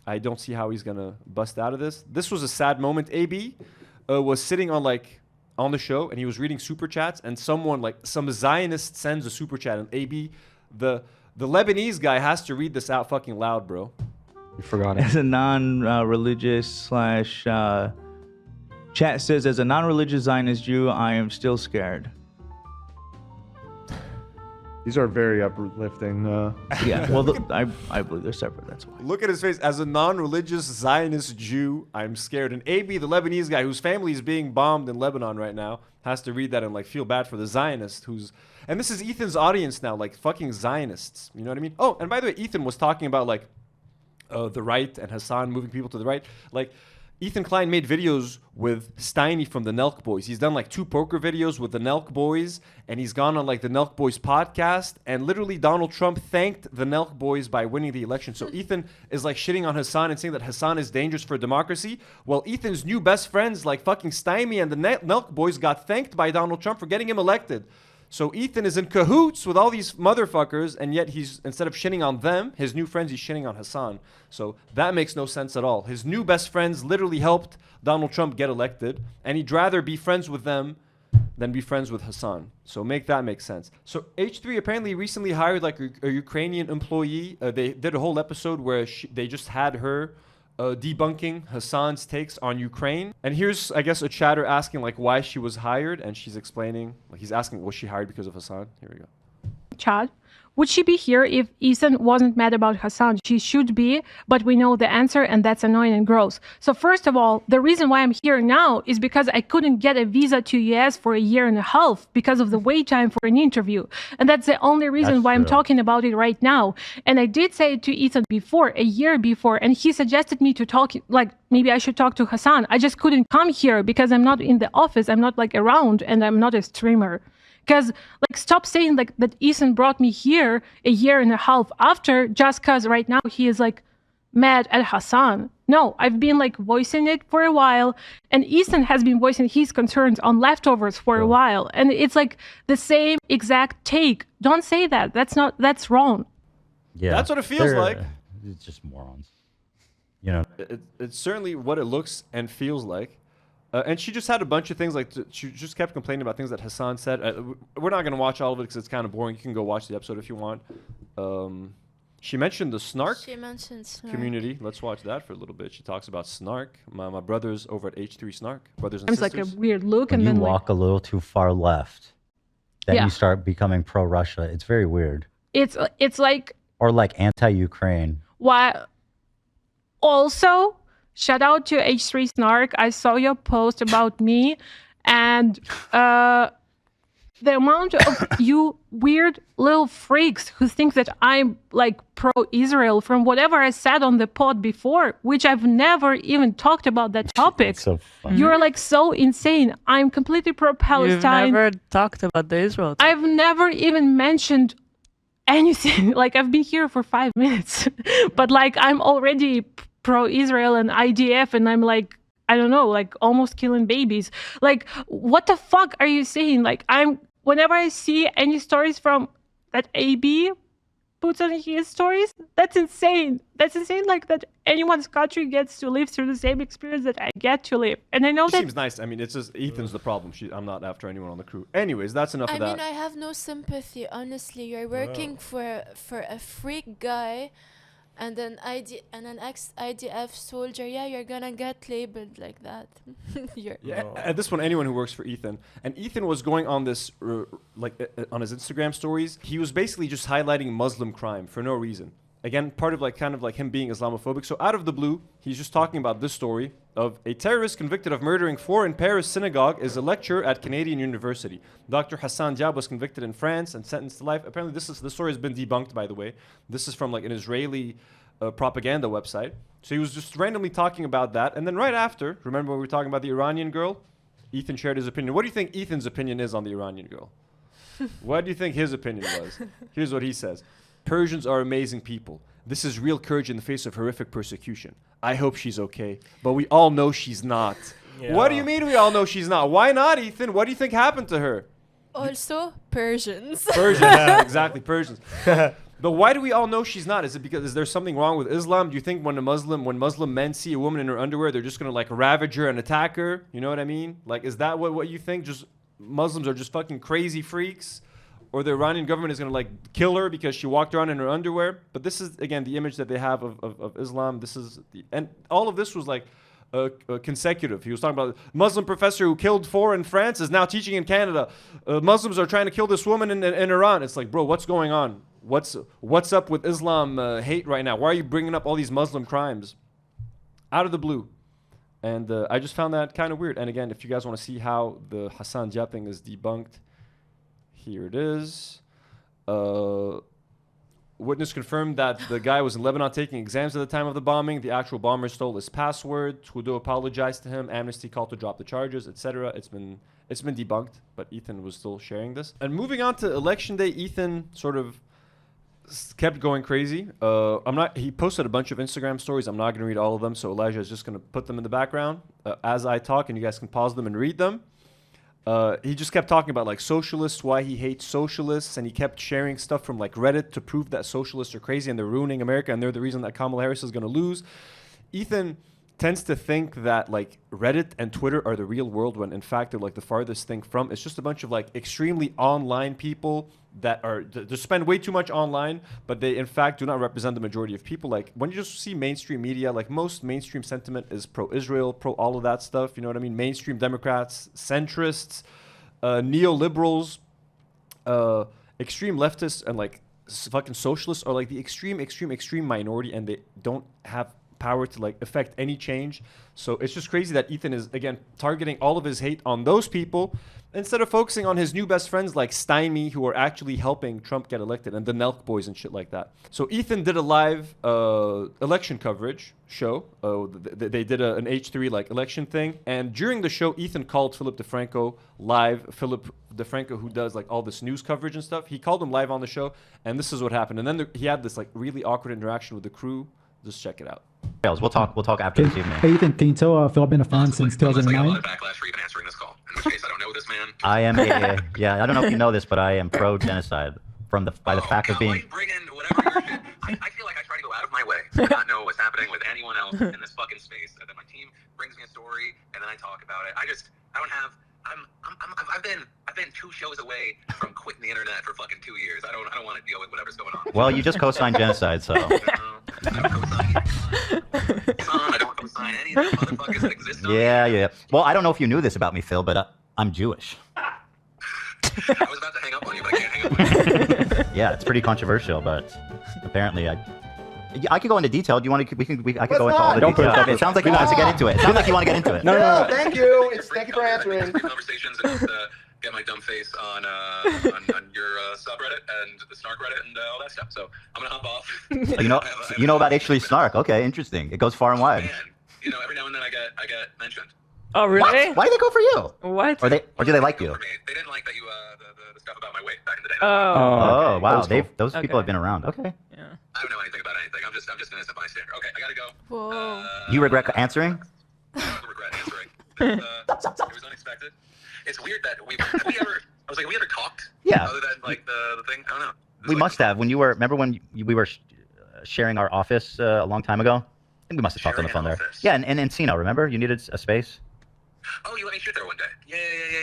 I don't see how he's going to bust out of this. This was a sad moment. AB was sitting on the show, and he was reading super chats, and some Zionist sends a super chat, and AB, the Lebanese guy, has to read this out fucking loud, bro. You forgot it. As a non-religious chat says, as a non-religious Zionist Jew, I am still scared. These are very uplifting. Yeah, well, I believe they're separate, that's why. Look at his face. As a non-religious Zionist Jew, I'm scared. And AB, the Lebanese guy whose family is being bombed in Lebanon right now, has to read that and feel bad for the Zionist who's... And this is Ethan's audience now, fucking Zionists. You know what I mean? Oh, and by the way, Ethan was talking about the right and Hasan moving people to the right. Ethan Klein made videos with Steiny from the Nelk Boys. He's done 2 poker videos with the Nelk Boys, and he's gone on the Nelk Boys podcast, and literally Donald Trump thanked the Nelk Boys by winning the election. So Ethan is shitting on Hasan and saying that Hasan is dangerous for democracy. Well, Ethan's new best friends fucking Steiny and the Nelk Boys got thanked by Donald Trump for getting him elected. So Ethan is in cahoots with all these motherfuckers, and yet he's, instead of shitting on them, his new friends, he's shitting on Hasan. So that makes no sense at all. His new best friends literally helped Donald Trump get elected, and he'd rather be friends with them than be friends with Hasan. So make that make sense. So H3 apparently recently hired a Ukrainian employee. They did a whole episode where they just had her debunking Hasan's takes on Ukraine. And here's, I guess, a chatter asking why she was hired, and she's explaining, he's asking, was she hired because of Hasan? Here we go. Chad, would she be here if Ethan wasn't mad about Hasan? She should be, but we know the answer, and that's annoying and gross. So first of all, the reason why I'm here now is because I couldn't get a visa to US for a year and a half because of the wait time for an interview. And that's the only reason why I'm talking about it right now. And I did say it to Ethan before, a year before, and he suggested me to talk, maybe I should talk to Hasan. I just couldn't come here because I'm not in the office, I'm not around, and I'm not a streamer. Because, stop saying, that Ethan brought me here a year and a half after, just because right now he is, mad at Hasan. No, I've been, voicing it for a while, and Ethan has been voicing his concerns on leftovers for a while. And it's, the same exact take. Don't say that. That's wrong. Yeah. That's what it feels like. It's just morons. You know? It's certainly what it looks and feels like. And she just had a bunch of things, she just kept complaining about things that Hasan said. We're not going to watch all of it because it's kind of boring. You can go watch the episode if you want. She mentioned the snark community. Let's watch that for a little bit. She talks about snark. My brothers over at H3 Snark, brothers and sisters. It's a weird look. When and you then walk a little too far left, then you start becoming pro-Russia. It's very weird. It's Or anti-Ukraine. Why? Also... Shout out to H3 Snark. I saw your post about me, and The amount of you weird little freaks who think that I'm like pro-Israel from whatever I said on the pod before, which I've never even talked about that topic. So funny. You're like so insane. I'm completely pro-Palestine. You've never talked about the Israel. I've never even mentioned anything. Like I've been here for 5 minutes, but like I'm already pro-Israel and IDF, and I'm like, I don't know, like almost killing babies. Like, what the fuck are you saying? Like, whenever I see any stories from that AB puts on his stories, that's insane. That's insane, like that anyone's country gets to live through the same experience that I get to live. And I know that seems nice. I mean, it's just Ethan's the problem. I'm not after anyone on the crew. Anyways, that's enough of that. I mean, I have no sympathy, honestly. You're working for a freak guy and an ex-IDF soldier. Yeah, you're gonna get labeled like that. At this point, anyone who works for Ethan, and Ethan was going on this on his Instagram stories, he was basically just highlighting Muslim crime for no reason. Again, part of kind of him being Islamophobic. So out of the blue, he's just talking about this story of a terrorist convicted of murdering 4 in Paris synagogue is a lecturer at Canadian University. Dr. Hasan was convicted in France and sentenced to life. Apparently, this story has been debunked, by the way. This is from an Israeli propaganda website. So he was just randomly talking about that. And then right after, remember when we were talking about the Iranian girl? Ethan shared his opinion. What do you think Ethan's opinion is on the Iranian girl? What do you think his opinion was? Here's what he says. Persians are amazing people. This is real courage in the face of horrific persecution. I hope she's okay, but we all know she's not. Yeah. What do you mean we all know she's not? Why not, Ethan? What do you think happened to her? Also, Persians. Persians, yeah, exactly, Persians. But why do we all know she's not? Is there something wrong with Islam? Do you think when Muslim men see a woman in her underwear, they're just gonna ravage her and attack her? You know what I mean? Is that what you think? Just Muslims are just fucking crazy freaks? Or the Iranian government is going to kill her because she walked around in her underwear. But this is, again, the image that they have of Islam. And all of this was consecutive. He was talking about a Muslim professor who killed 4 in France is now teaching in Canada. Muslims are trying to kill this woman in Iran. It's like, bro, what's going on? What's up with Islam hate right now? Why are you bringing up all these Muslim crimes? Out of the blue. And I just found that kind of weird. And again, if you guys want to see how the Hasan Diab thing is debunked, here it is. Witness confirmed that the guy was in Lebanon taking exams at the time of the bombing. The actual bomber stole his password. Trudeau apologized to him. Amnesty called to drop the charges, etc. It's been debunked, but Ethan was still sharing this. And moving on to election day, Ethan sort of kept going crazy. He posted a bunch of Instagram stories. I'm not going to read all of them, so Elijah is just going to put them in the background as I talk, and you guys can pause them and read them. He just kept talking about socialists, why he hates socialists, and he kept sharing stuff from Reddit to prove that socialists are crazy and they're ruining America and they're the reason that Kamala Harris is going to lose. Ethan tends to think that Reddit and Twitter are the real world when in fact they're the farthest thing from. It's just a bunch of extremely online people that they spend way too much online, but they in fact do not represent the majority of people. When you just see mainstream media, most mainstream sentiment is pro-Israel, pro all of that stuff. You know what I mean? Mainstream Democrats, centrists, neoliberals, extreme leftists, and fucking socialists are the extreme minority, and they don't have power to affect any change. So it's just crazy that Ethan is again targeting all of his hate on those people instead of focusing on his new best friends like Steinme, who are actually helping Trump get elected, and the Nelk boys and shit like that. So Ethan did a live election coverage show. They did an H3 election thing, and during the show Ethan called Philip DeFranco live. Philip DeFranco, who does all this news coverage and stuff, he called him live on the show, and this is what happened. And then he had this really awkward interaction with the crew. Just check it out. We'll talk after this evening. Hey Ethan, can you tell Philip been a fan since 2009? I am yeah, I don't know if you know this, but I am pro-genocide by the fact of being. I feel like I try to go out of my way to not know what's happening with anyone else in this fucking space. And then my team brings me a story, and then I talk about it. I've been 2 shows away from quitting the internet for fucking 2 years. I don't want to deal with whatever's going on. Well, you just co-signed genocide, so. I don't co-sign any of the motherfuckers that exist. Yeah. Well, I don't know if you knew this about me, Phil, but I'm Jewish. I was about to hang up on you, but I can't hang up on you. Yeah, it's pretty controversial, but apparently I could go into detail. Do you want to? I could go into all the details. It sounds like you want to get into it. It sounds like you want to get into it. No. Thank you. Thank you for answering. Conversations and get my dumb face face on your subreddit and the snark Reddit and all that stuff. So I'm gonna hop off. You know about Ashley Snark? Okay, interesting. It goes far and wide. Man, every now and then I get mentioned. Oh, really? Why do they go for you? What? Or do they like you? They didn't like that you the stuff about my weight back in the day. Oh, wow. Cool. Those people have been around. Okay. I don't know anything about anything. I'm just an innocent bystander. Okay, I gotta go. Whoa. You regret answering? I don't regret answering. It was unexpected. It's weird that we ever talked? Yeah. Other than like the thing, I don't know. We must have. Remember when we were sharing our office a long time ago? I think we must have talked on the phone there. Yeah, and Encino, remember? You needed a space? Oh, you let me shoot there one day. Yeah.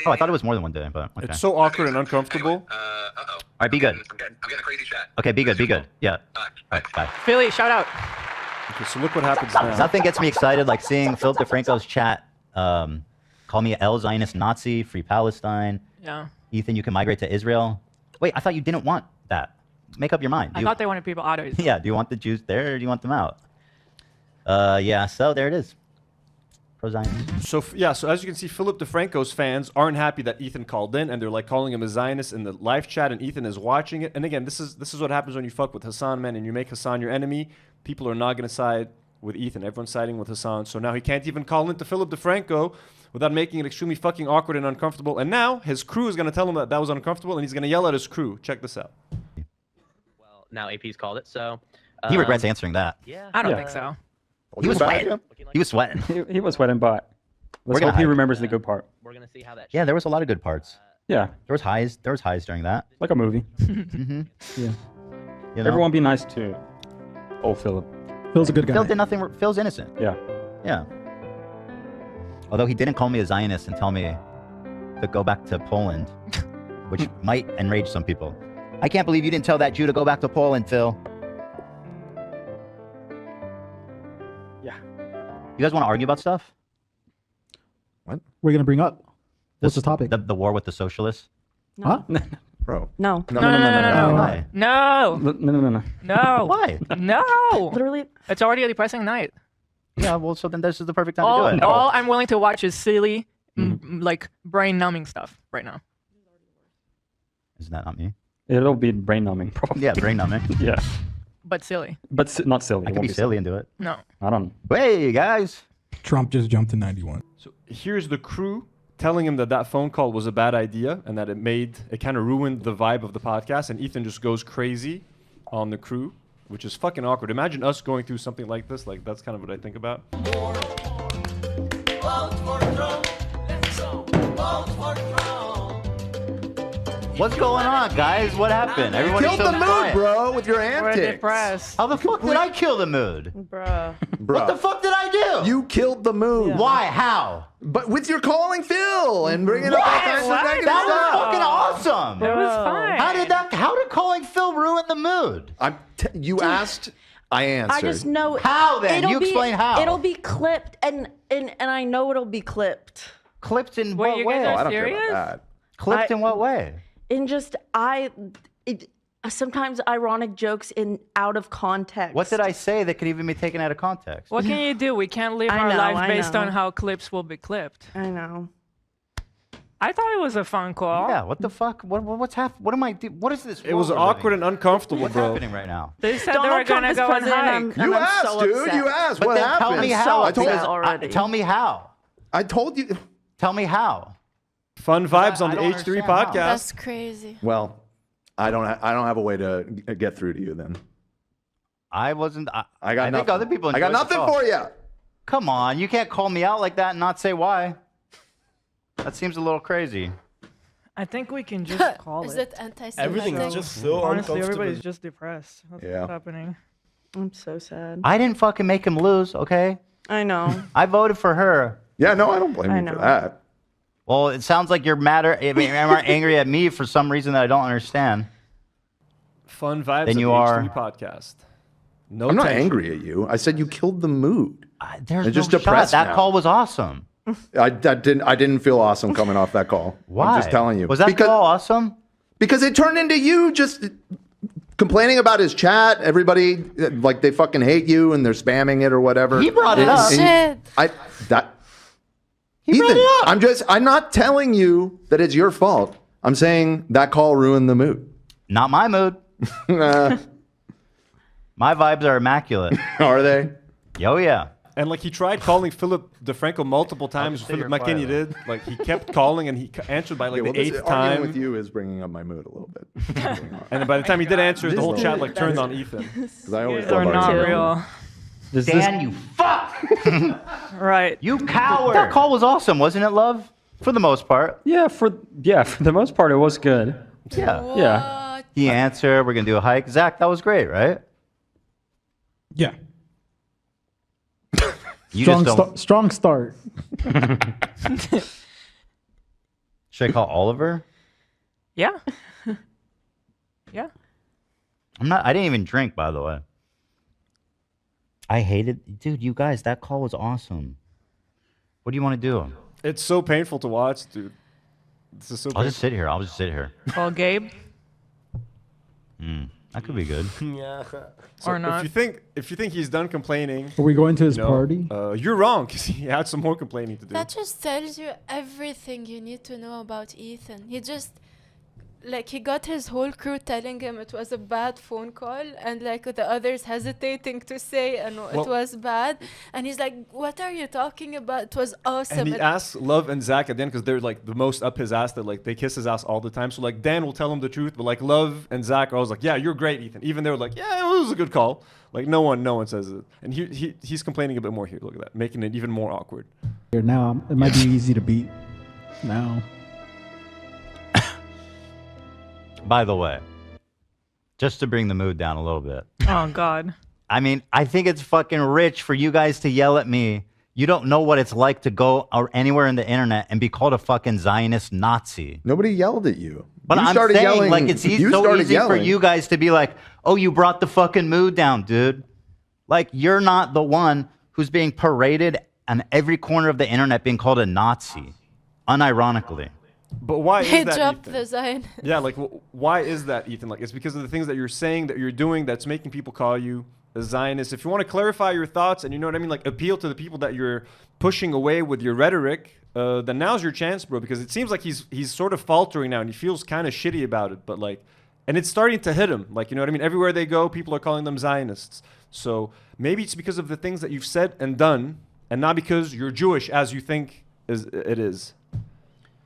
Oh, I thought it was more than one day, but okay. It's so awkward and uncomfortable. Uh-oh. All right, be good. I'm getting a crazy chat. Okay, be good. Yeah. All right, bye. Philly, shout out. Okay, so look what happens now. Nothing gets me excited like seeing Philip DeFranco's chat. Call me El Zionist Nazi, free Palestine. Yeah. Ethan, you can migrate to Israel. Wait, I thought you didn't want that. Make up your mind. I thought they wanted people out of Israel. Yeah, do you want the Jews there or do you want them out? Yeah, so there it is. Pro-Zionist. So as you can see, Philip DeFranco's fans aren't happy that Ethan called in, and they're like calling him a Zionist in the live chat, and Ethan is watching it. And again, this is what happens when you fuck with Hasan, man, and you make Hasan your enemy. People are not going to side with Ethan. Everyone's siding with Hasan. So now he can't even call into Philip DeFranco without making it extremely fucking awkward and uncomfortable. And now his crew is going to tell him that was uncomfortable, and he's going to yell at his crew. Check this out. Well, now AP's called it, so... He regrets answering that. Yeah. I don't think so. He was sweating. He was sweating. He was sweating, but let's hope he remembers the good part. We're gonna see how that. Yeah, there was a lot of good parts. Yeah. There was highs during that. Like a movie. Mm-hmm. Yeah. You know? Everyone be nice to old Philip. Phil's a good guy. Phil did nothing. Phil's innocent. Yeah. Yeah. Although he didn't call me a Zionist and tell me to go back to Poland, which might enrage some people. I can't believe you didn't tell that Jew to go back to Poland, Phil. Yeah. You guys want to argue about stuff? What? We're gonna bring up. What's the topic? The war with the socialists? Huh? Bro. No. No. Why? No. No. Why? No. Literally. It's already a depressing night. Yeah, well, so then this is the perfect time to do it. All I'm willing to watch is silly, like brain-numbing stuff right now. Isn't that not me? It'll be brain numbing, probably. Yeah, brain numbing. Yeah. But silly. But not silly. I could be silly and do it. No. I don't. Hey, guys. Trump just jumped to 91. So here's the crew telling him that phone call was a bad idea and that it kind of ruined the vibe of the podcast, and Ethan just goes crazy on the crew, which is fucking awkward. Imagine us going through something like this. Like, that's kind of what I think about. What's going on, guys? What happened? Everyone killed so the mood, quiet. bro, with your antics. We're depressed. How the fuck did I kill the mood? Bruh. What the fuck did I do? You killed the mood. Why? How? But with your calling Phil and bringing up all kinds of negative That stuff. was fucking awesome. It was fine. How did calling Phil ruin the mood? You asked, I answered. I just know. How then? You explain how. It'll be clipped, and I know it'll be clipped. Clipped in Wait, what you way? guys are I don't serious? care about that. Clipped in what way? In just sometimes ironic in out of context. What did I say that could even be taken out of context? What can you do? We can't live I our know, life I based know. on how clips will be clipped. I know. I thought it was a fun call. Yeah, what the fuck? What's happening? What am I doing? What is this? It was world we're awkward living and uncomfortable, What's bro. happening right now? They said Donald they were Trump gonna is go and president, hike. You I'm asked, so dude. upset. You asked. But What then happened? tell me I'm how. so I upset told- already. Tell me how. I told you. Tell me how. Fun vibes on I the don't H3 understand how. podcast. That's crazy. Well, I don't have a way to get through to you then. I wasn't. I got think nothing. other people. I got enjoyed the nothing call. for you. Come on, you can't call me out like that and not say why. That seems a little crazy. I think we can just call Is it. it anti-Semitic? Everything is just so Honestly, uncomfortable. everybody's just depressed. That's what's happening. I'm so sad. I didn't fucking make him lose, okay? I know. I voted for her. Yeah, no, I don't blame I you know. for that. Well, it sounds like you're mad or angry at me for some reason that I don't understand. Fun vibes Then on you the are- H3 podcast. No I'm not tension. angry at you. I said you killed the mood. There's It's no just shot. depressed That now. call was awesome. I didn't feel awesome coming off that call. Why? I'm just telling you. Was that call awesome? Because it turned into you just complaining about his chat. Everybody, like, they fucking hate you and they're spamming it or whatever. He brought it And- up. and Shit. Ethan, I'm not telling you that it's your fault. I'm saying that call ruined the mood. Not my mood. My vibes are immaculate. Are they? Oh, yeah. And like he tried calling Philip DeFranco multiple times. just sit Philip here McKinney quietly. did. Like he kept calling and he answered by like the This 8th arguing time. with you is bringing up my mood a little bit. And then by the time he did answer, the whole chat like turned on Ethan. Because I always They're love not arguing. real. Dan, you fuck! Right. You coward! That call was awesome, wasn't it, love? For the most part. Yeah, for the most part, it was good. Yeah. Yeah. He answered, we're going to do a hike. Zach, that was great, right? Yeah. You strong, just don't... strong start. Should I call Oliver? Yeah. Yeah. I didn't even drink, by the way. I hated... Dude, you guys, that call was awesome. What do you want to do? It's so painful to watch, dude. This is so I'll just sit here. I'll just sit here. Call Gabe. That could be good. Yeah. Or not. If you think he's done complaining, Are we going to his party? You're wrong because he had some more complaining to do. That just tells you everything you need to know about Ethan. He just, like, he got his whole crew telling him it was a bad phone call, and like the others hesitating to say it was bad, and he's like, "What are you talking about? It was awesome." And he asks Love and Zach at the end because they're like the most up his ass. That like they kiss his ass all the time. So like Dan will tell him the truth, but like Love and Zach are always like, "Yeah, you're great, Ethan." Even they're like, "Yeah, it was a good call." Like no one says it. And he's complaining a bit more here. Look at that, making it even more awkward. Here now, it might be easy to beat. Now. By the way, just to bring the mood down a little bit. Oh, God. I mean, I think it's fucking rich for you guys to yell at me. You don't know what it's like to go anywhere in the internet and be called a fucking Zionist Nazi. Nobody yelled at you. But You I'm started saying, yelling- like, it's you so started easy for yelling. you guys to be like, oh, you brought the fucking mood down, dude. Like, you're not the one who's being paraded on every corner of the internet being called a Nazi, unironically. But why is He that, dropped Ethan? the Zion. Yeah, like why is that, Ethan? Like it's because of the things that you're saying, that you're doing, that's making people call you a Zionist. If you want to clarify your thoughts and you know what I mean, like appeal to the people that you're pushing away with your rhetoric, then now's your chance, bro. Because it seems like he's sort of faltering now and he feels kind of shitty about it. But like, and it's starting to hit him. Like, you know what I mean? Everywhere they go, people are calling them Zionists. So maybe it's because of the things that you've said and done, and not because you're Jewish as you think it is.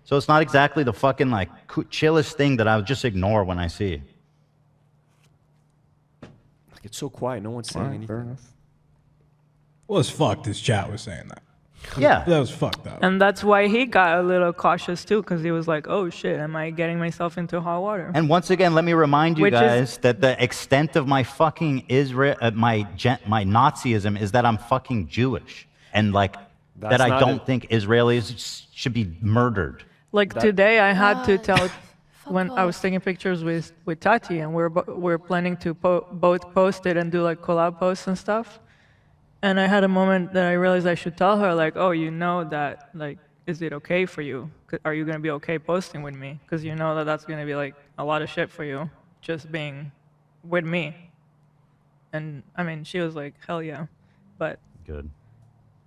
So it's not exactly the fucking like chillest thing that I would just ignore when I see. Like it's so quiet, no one's saying anything. Well, it's fucked. His chat was saying that. Yeah. That was fucked up. And that's why he got a little cautious too, because he was like, oh shit, am I getting myself into hot water? And once again, let me remind you Which is- guys that the extent of my fucking my Nazism is that I'm fucking Jewish, and like That's that I not don't it. think Israelis should be murdered. Like today, I had to tell when I was taking pictures with Tati, and we're planning to both post it and do like collab posts and stuff. And I had a moment that I realized I should tell her, like, oh, you know that, like, is it okay for you? Are you gonna be okay posting with me? Because you know that that's gonna be like a lot of shit for you, just being with me. And I mean, she was like, hell yeah, but Good.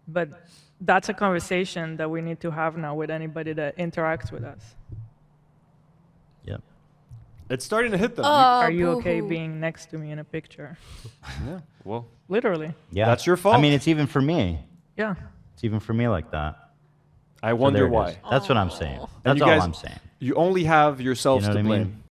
But that's a conversation that we need to have now with anybody that interacts with us. Yep. It's starting to hit them. Are you okay being next to me in a picture? Yeah, well. Literally. Yeah, That's your fault. I mean, it's even for me. Yeah. It's even for me like that. I So wonder there it why. is. That's what I'm saying. And That's you all guys, I'm saying. You only have yourselves You know to what I blame. mean?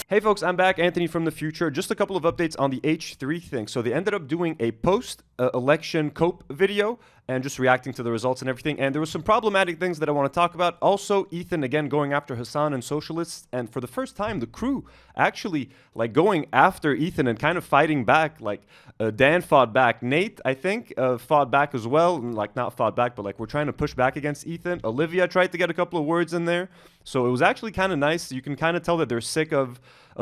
Hey folks, I'm back, Anthony from the future. Just a couple of updates on the H3 thing. So they ended up doing a post-election COPE video and just reacting to the results and everything. And there were some problematic things that I want to talk about. Also, Ethan, again, going after Hasan and socialists. And for the first time, the crew actually like going after Ethan and kind of fighting back. Like Dan fought back. Nate, I think, fought back as well. And, like not fought back, but like we're trying to push back against Ethan. Olivia tried to get a couple of words in there. So it was actually kind of nice. You can kind of tell that they're sick of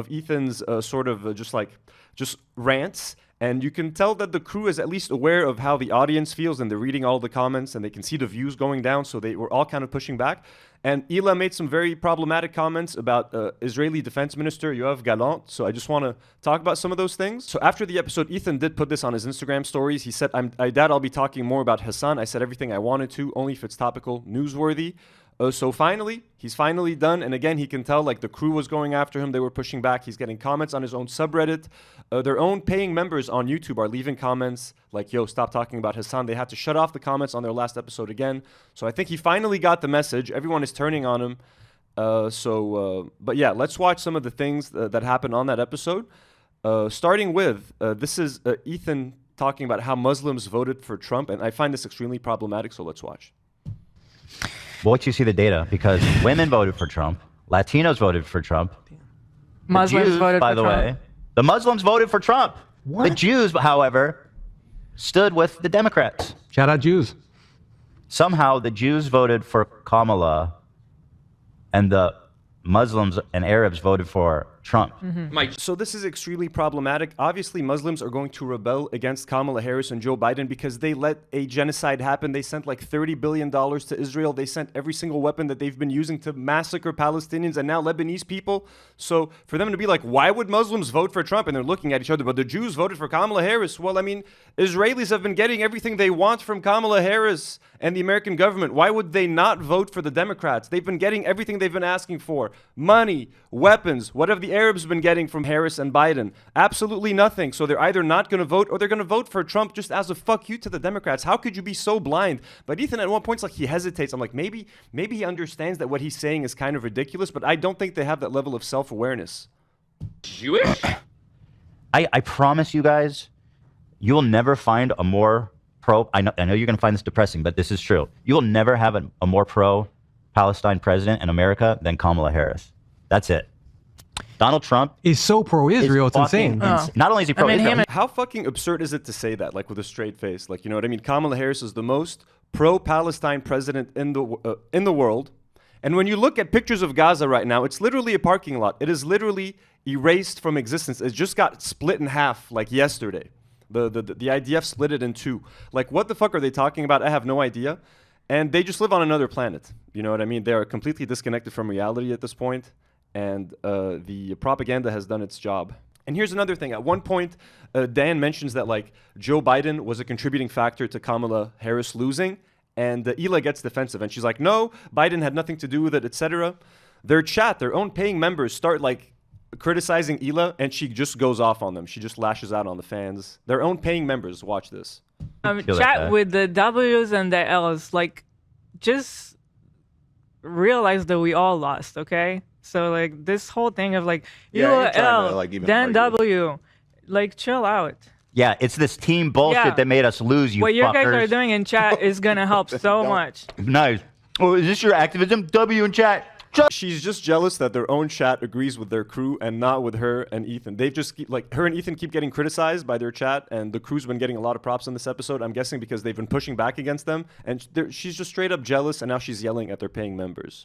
Ethan's sort of just rants. And you can tell that the crew is at least aware of how the audience feels, and they're reading all the comments, and they can see the views going down, so they were all kind of pushing back. And Ila made some very problematic comments about Israeli Defense Minister Yoav Gallant, so I just want to talk about some of those things. So after the episode, Ethan did put this on his Instagram stories. He said, I doubt I'll be talking more about Hasan. I said everything I wanted to, only if it's topical, newsworthy. So finally, he's finally done. And again, he can tell like the crew was going after him. They were pushing back. He's getting comments on his own subreddit. Their own paying members on YouTube are leaving comments like, yo, stop talking about Hasan. They had to shut off the comments on their last episode again. So I think he finally got the message. Everyone is turning on him. But yeah, let's watch some of the things that happened on that episode. Starting with, this is Ethan talking about how Muslims voted for Trump. And I find this extremely problematic. So let's watch. Well, what you see the data, because women voted for Trump, Latinos voted for Trump, Muslims Jews, voted by for the Trump. way, the Muslims voted for Trump. What? The Jews, however, stood with the Democrats. Shout out Jews. Somehow the Jews voted for Kamala, and the Muslims and Arabs voted for Trump. So this is extremely problematic. Obviously, Muslims are going to rebel against Kamala Harris and Joe Biden because they let a genocide happen. They sent like $30 billion to Israel. They sent every single weapon that they've been using to massacre Palestinians and now Lebanese people. So for them to be like, why would Muslims vote for Trump? And they're looking at each other, but the Jews voted for Kamala Harris. Well, I mean, Israelis have been getting everything they want from Kamala Harris and the American government. Why would they not vote for the Democrats? They've been getting everything they've been asking for. Money, weapons, what have the Arabs been getting from Harris and Biden? Absolutely nothing. So they're either not going to vote or they're going to vote for Trump just as a fuck you to the Democrats. How could you be so blind? But Ethan at one point, it's like he hesitates. I'm like, maybe he understands that what he's saying is kind of ridiculous, but I don't think they have that level of self-awareness. Jewish? I promise you guys, you'll never find a more pro... I know you're going to find this depressing, but this is true. You'll never have a more pro-Palestine president in America than Kamala Harris. That's it. Donald Trump is so pro-Israel, it's insane. Not only is he pro-Israel, How fucking absurd is it to say that, like with a straight face? Like, you know what I mean? Kamala Harris is the most pro-Palestine president in the world. And when you look at pictures of Gaza right now, it's literally a parking lot. It is literally erased from existence. It just got split in half like yesterday. The IDF split it in two. Like, what the fuck are they talking about? I have no idea. And they just live on another planet. You know what I mean? They are completely disconnected from reality at this point. And the propaganda has done its job. And here's another thing. At one point, Dan mentions that like Joe Biden was a contributing factor to Kamala Harris losing. And Hila gets defensive. And she's like, no, Biden had nothing to do with it, etc. Their own paying members start like criticizing Hila. And she just goes off on them. She just lashes out on the fans. Their own paying members. Watch this. Chat with the W's and the L's. Like, just realize that we all lost, okay? So like this whole thing of like L, then W, like chill out. yeah, it's this team bullshit that made us lose, you What you fuckers. guys are doing in chat is gonna help so much. Nice. Oh, is this your activism? W in chat. She's just jealous that their own chat agrees with their crew and not with her and Ethan. They've just her and Ethan keep getting criticized by their chat, and the crew's been getting a lot of props in this episode. I'm guessing because they've been pushing back against them, and she's just straight up jealous, and now she's yelling at their paying members.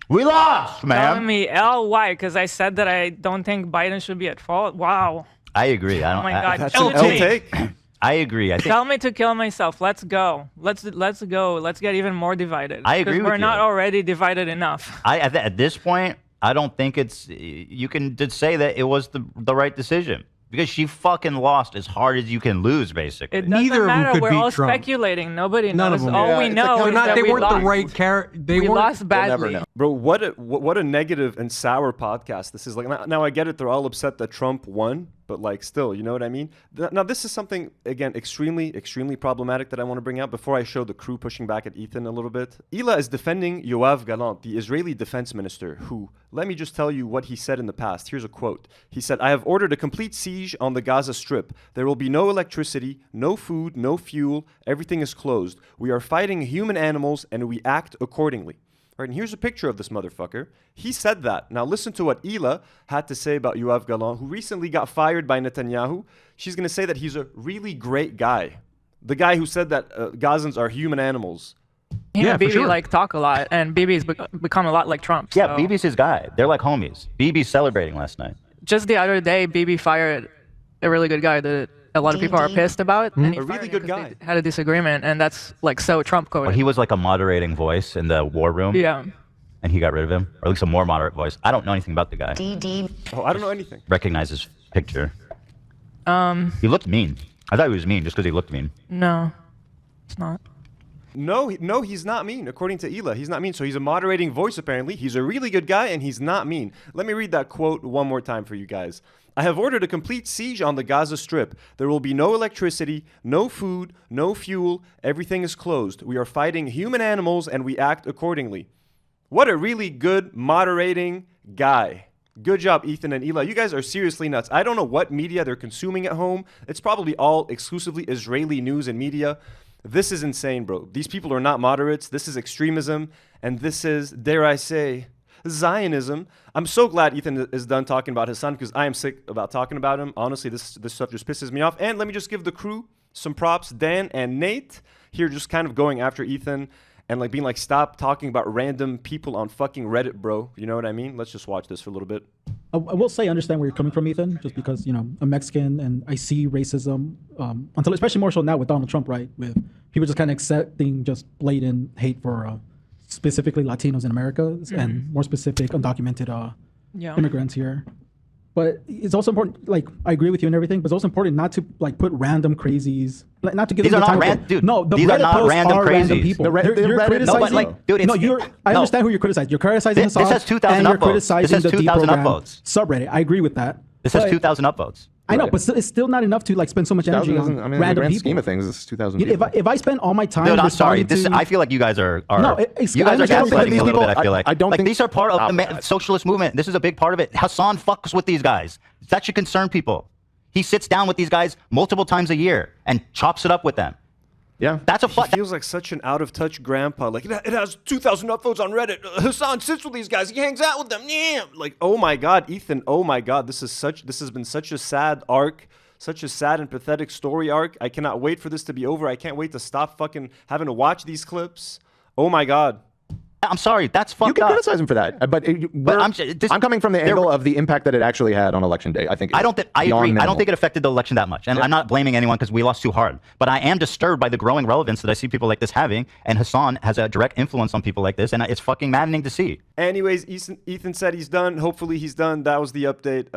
We lost, man. Telling me L-Y because I said that I don't think Biden should be at fault. Wow. I agree. I don't. Oh my God. That's an L take. I agree. I think Tell me to kill myself. Let's go. Let's go. Let's get even more divided. I agree with Because we're you. not already divided enough. at this point, I don't think it's. You can just say that it was the right decision because she fucking lost as hard as you can lose, basically. It doesn't matter. We're all speculating. Nobody knows. All we know is that they we weren't lost. the right character. We lost badly. Bro, what a negative and sour podcast this is. Like now I get it, they're all upset that Trump won, but like still, you know what I mean? Now this is something again extremely problematic that I want to bring out before I show the crew pushing back at Ethan a little bit. Hila is defending Yoav Gallant, the Israeli defense minister, who, let me just tell you what he said in the past. Here's a quote. He said, "I have ordered a complete siege on the Gaza Strip. There will be no electricity, no food, no fuel. Everything is closed. We are fighting human animals and we act accordingly." Right, and here's a picture of this motherfucker. He said that. Now listen to what Hila had to say about Yoav Gallant, who recently got fired by Netanyahu. She's going to say that he's a really great guy. The guy who said that Gazans are human animals. He and Bibi like talk a lot, and Bibi's become a lot like Trump. Yeah, so. Bibi's his guy. They're like homies. Bibi's celebrating last night. Just the other day, Bibi fired a really good guy that a lot of people are pissed about. And A really good guy. Had a disagreement, and that's like so Trump coded. Well, he was like a moderating voice in the war room. Yeah. And he got rid of him, or at least a more moderate voice. I don't know anything about the guy. Oh, I don't know anything. Recognize his picture. He looked mean. I thought he was mean just because he looked mean. No, it's not. No, he's not mean. According to Ela, he's not mean. So he's a moderating voice, apparently. He's a really good guy, and he's not mean. Let me read that quote one more time for you guys. I have ordered a complete siege on the Gaza Strip. There will be no electricity, no food, no fuel. Everything is closed. We are fighting human animals, and we act accordingly. What a really good moderating guy. Good job, Ethan and Ela. You guys are seriously nuts. I don't know what media they're consuming at home. It's probably all exclusively Israeli news and media. This is insane, bro. These people are not moderates. This is extremism. And this is, dare I say, Zionism. I'm so glad Ethan is done talking about his son because I am sick about talking about him. Honestly, this stuff just pisses me off. And let me just give the crew some props. Dan and Nate here just kind of going after Ethan and like being like, stop talking about random people on fucking Reddit, bro. You know what I mean? Let's just watch this for a little bit. I will say I understand where you're coming from, Ethan, just because, you know, I'm Mexican and I see racism, until especially more so now with Donald Trump, right? With people just kind of accepting just blatant hate for specifically Latinos in America and more specific undocumented immigrants here. But it's also important, like, I agree with you and everything, but it's also important not to, like, put random crazies, like, not to give these them are the not time random, dude. No, the these Reddit are not posts random are crazies. random people. You're criticizing, no, but like, dude, I understand who you're criticizing. You're criticizing this has 2,000 and you're upvotes. criticizing This has the 2,000 deprogram upvotes. subreddit. I agree with that. This has 2,000 upvotes. I know, but it's still not enough to like spend so much energy on I mean, in the random grand people. scheme of things, it's 2,000 You know, people. if I spend all my time, Dude, I'm sorry. responding I feel like you guys are No, you guys are gaslighting me a little bit. I feel like I don't like think these are part of the socialist movement. This is a big part of it. Hasan fucks with these guys. That should concern people. He sits down with these guys multiple times a year and chops it up with them. Yeah, that's a He feels like such an out-of-touch grandpa. Like, it has 2,000 upvotes on Reddit. Hasan sits with these guys. He hangs out with them. Yeah. Like, oh my God, Ethan. Oh my God, this has been such a sad arc, such a sad and pathetic story arc. I cannot wait for this to be over. I can't wait to stop fucking having to watch these clips. Oh my God. I'm sorry, that's fucked up. You can criticize him for that, but I'm coming from the angle of the impact that it actually had on election day. I think I agree. Minimal. I don't think it affected the election that much, and I'm not blaming anyone because we lost too hard. But I am disturbed by the growing relevance that I see people like this having, and Hasan has a direct influence on people like this, and it's fucking maddening to see. Anyways, Ethan said he's done. Hopefully he's done. That was the update.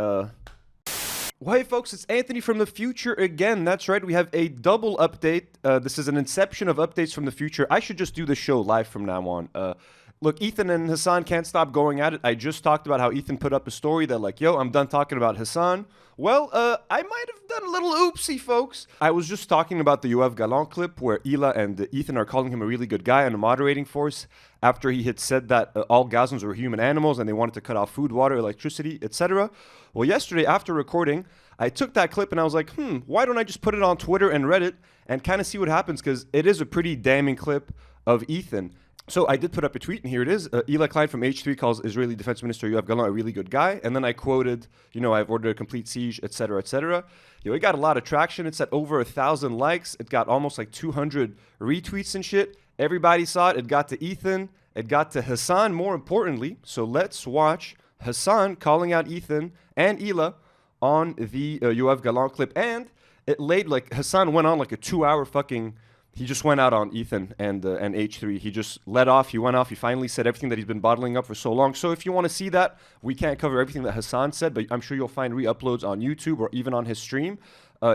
Well, hey folks, it's Anthony from the future again. That's right, we have a double update. This is an inception of updates from the future. I should just do the show live from now on. Look, Ethan and Hasan can't stop going at it. I just talked about how Ethan put up a story that like, yo, I'm done talking about Hasan. Well, I might have done a little oopsie, folks. I was just talking about the Yoav Galant clip where Ela and Ethan are calling him a really good guy and a moderating force after he had said that all Gazans were human animals and they wanted to cut off food, water, electricity, etc. Well, yesterday after recording, I took that clip and I was like, why don't I just put it on Twitter and Reddit and kind of see what happens, because it is a pretty damning clip of Ethan. So I did put up a tweet, and here it is. Eli Klein from H3 calls Israeli Defense Minister Yoav Galant a really good guy. And then I quoted, you know, I've ordered a complete siege, etc., etc. You know, it got a lot of traction. It's at over 1,000 likes. It got almost like 200 retweets and shit. Everybody saw it. It got to Ethan. It got to Hasan, more importantly. So let's watch Hasan calling out Ethan and Ela on the Yoav Galant clip. And it laid, like, Hasan went on like a 2-hour fucking... He just went out on Ethan and H3. He just let off. He went off. He finally said everything that he's been bottling up for so long. So if you want to see that, we can't cover everything that Hasan said, but I'm sure you'll find re-uploads on YouTube or even on his stream.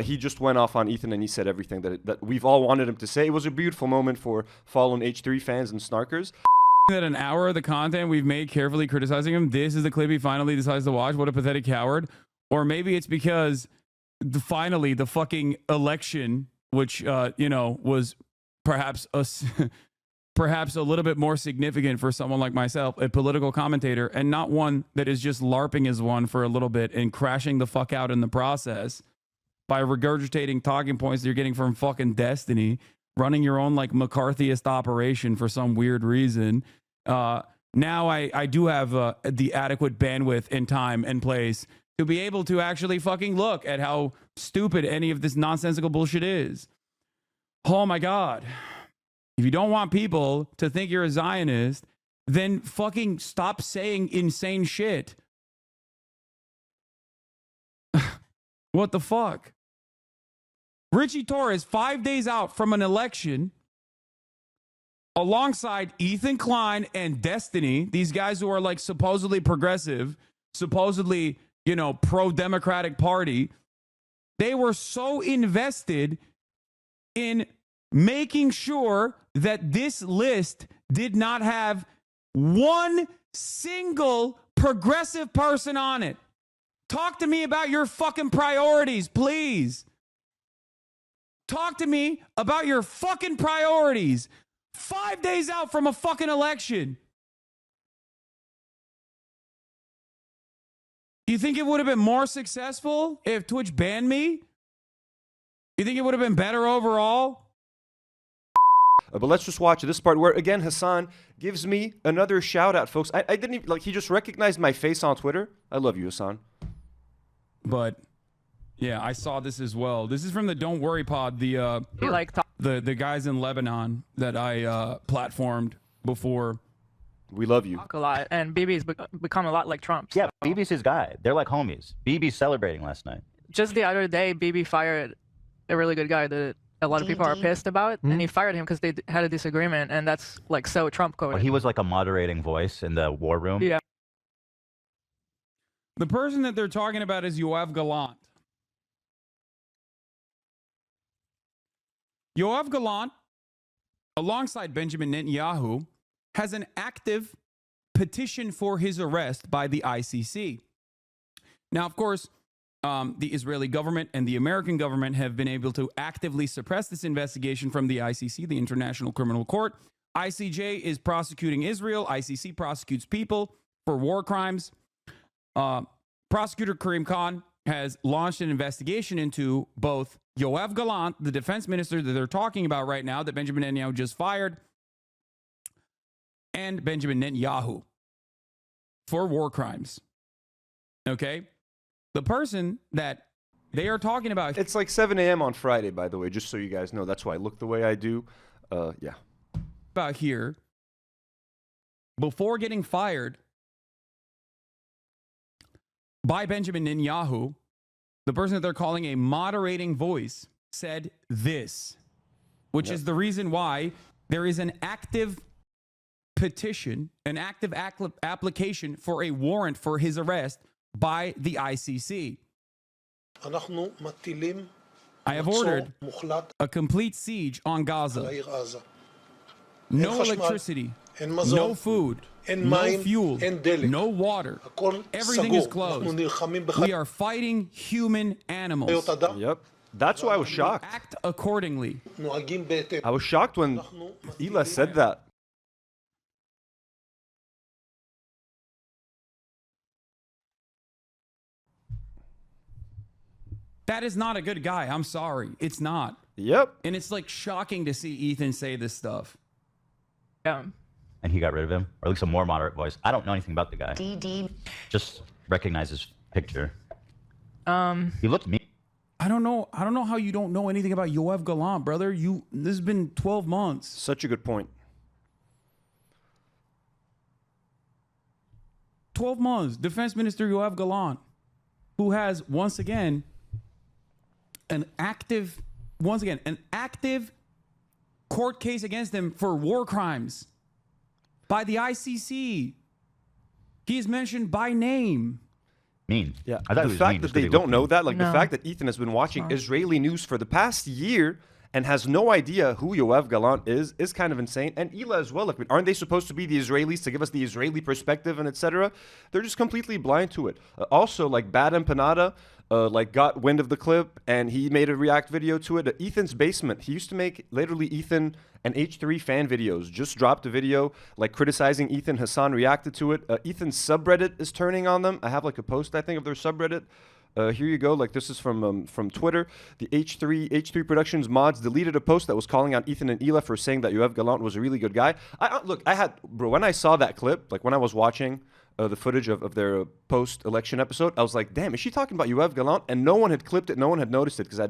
He just went off on Ethan and he said everything that we've all wanted him to say. It was a beautiful moment for fallen H3 fans and snarkers. That an hour of the content we've made carefully criticizing him, this is the clip he finally decides to watch. What a pathetic coward. Or maybe it's because finally the fucking election, which, you know, was perhaps perhaps a little bit more significant for someone like myself, a political commentator, and not one that is just LARPing as one for a little bit and crashing the fuck out in the process by regurgitating talking points that you're getting from fucking Destiny, running your own, like, McCarthyist operation for some weird reason. Now I do have the adequate bandwidth and time and place to be able to actually fucking look at how stupid any of this nonsensical bullshit is. Oh my God. If you don't want people to think you're a Zionist, then fucking stop saying insane shit. What the fuck? Richie Torres, 5 days out from an election, alongside Ethan Klein and Destiny, these guys who are like supposedly progressive, supposedly, you know, pro-Democratic Party, they were so invested in making sure that this list did not have one single progressive person on it. Talk to me about your fucking priorities, please. Talk to me about your fucking priorities. 5 days out from a fucking election. You think it would have been more successful if Twitch banned me? You think it would have been better overall? But let's just watch this part where, again, Hasan gives me another shout out, folks. I didn't even, like, he just recognized my face on Twitter. I love you, Hasan. But yeah, I saw this as well. This is from the Don't Worry Pod, the guys in Lebanon that I platformed before. We love you. A lot, and BB's become a lot like Trump. Yeah, BB's his guy. They're like homies. BB's celebrating last night. Just the other day, BB fired a really good guy that a lot of people are pissed about, and he fired him because they had a disagreement, and that's like so Trump coded. Well, he was like a moderating voice in the war room. Yeah. The person that they're talking about is Yoav Gallant. Yoav Gallant, alongside Benjamin Netanyahu, has an active petition for his arrest by the ICC. Now, of course, the Israeli government and the American government have been able to actively suppress this investigation from the ICC, the International Criminal Court. ICJ is prosecuting Israel. ICC prosecutes people for war crimes. Prosecutor Karim Khan has launched an investigation into both Yoav Gallant, the defense minister that they're talking about right now, that Benjamin Netanyahu just fired, and Benjamin Netanyahu for war crimes. Okay? The person that they are talking about... It's like 7 a.m. on Friday, by the way, just so you guys know. That's why I look the way I do. Yeah. About here, before getting fired by Benjamin Netanyahu, the person that they're calling a moderating voice said this, which is the reason why there is an active petition, an active application for a warrant for his arrest by the ICC. I have ordered a complete siege on Gaza. No electricity, no food, no fuel, no water. Everything is closed. We are fighting human animals. Yep. That's why I was shocked. Act accordingly. I was shocked when Ela said that. That is not a good guy. I'm sorry. It's not. Yep. And it's like shocking to see Ethan say this stuff. Yeah. And he got rid of him, or at least a more moderate voice. I don't know anything about the guy. Just recognize his picture. He looked mean. I don't know how you don't know anything about Yoav Gallant, brother. This has been 12 months. Such a good point. 12 months. Defense Minister Yoav Gallant, who has once again an active court case against him for war crimes by the ICC. He is mentioned by name. Mean. Yeah. The fact that they don't know that, like the fact that Ethan has been watching Israeli news for the past year and has no idea who Yoav Gallant is kind of insane. And Ela as well. Like, aren't they supposed to be the Israelis to give us the Israeli perspective and etc.? They're just completely blind to it. Also, like Bad Empanada, like got wind of the clip and he made a react video to it. Ethan's basement. He used to make literally Ethan and H3 fan videos. Just dropped a video like criticizing Ethan. Hasan reacted to it. Ethan's subreddit is turning on them. I have like a post, I think, of their subreddit. Here you go. Like, this is from Twitter. The H3 Productions mods deleted a post that was calling out Ethan and Ela for saying that Yoav Gallant was a really good guy. When I saw that clip, like when I was watching the footage of their post-election episode, I was like, damn, is she talking about Yoav Gallant? And no one had clipped it. No one had noticed it because I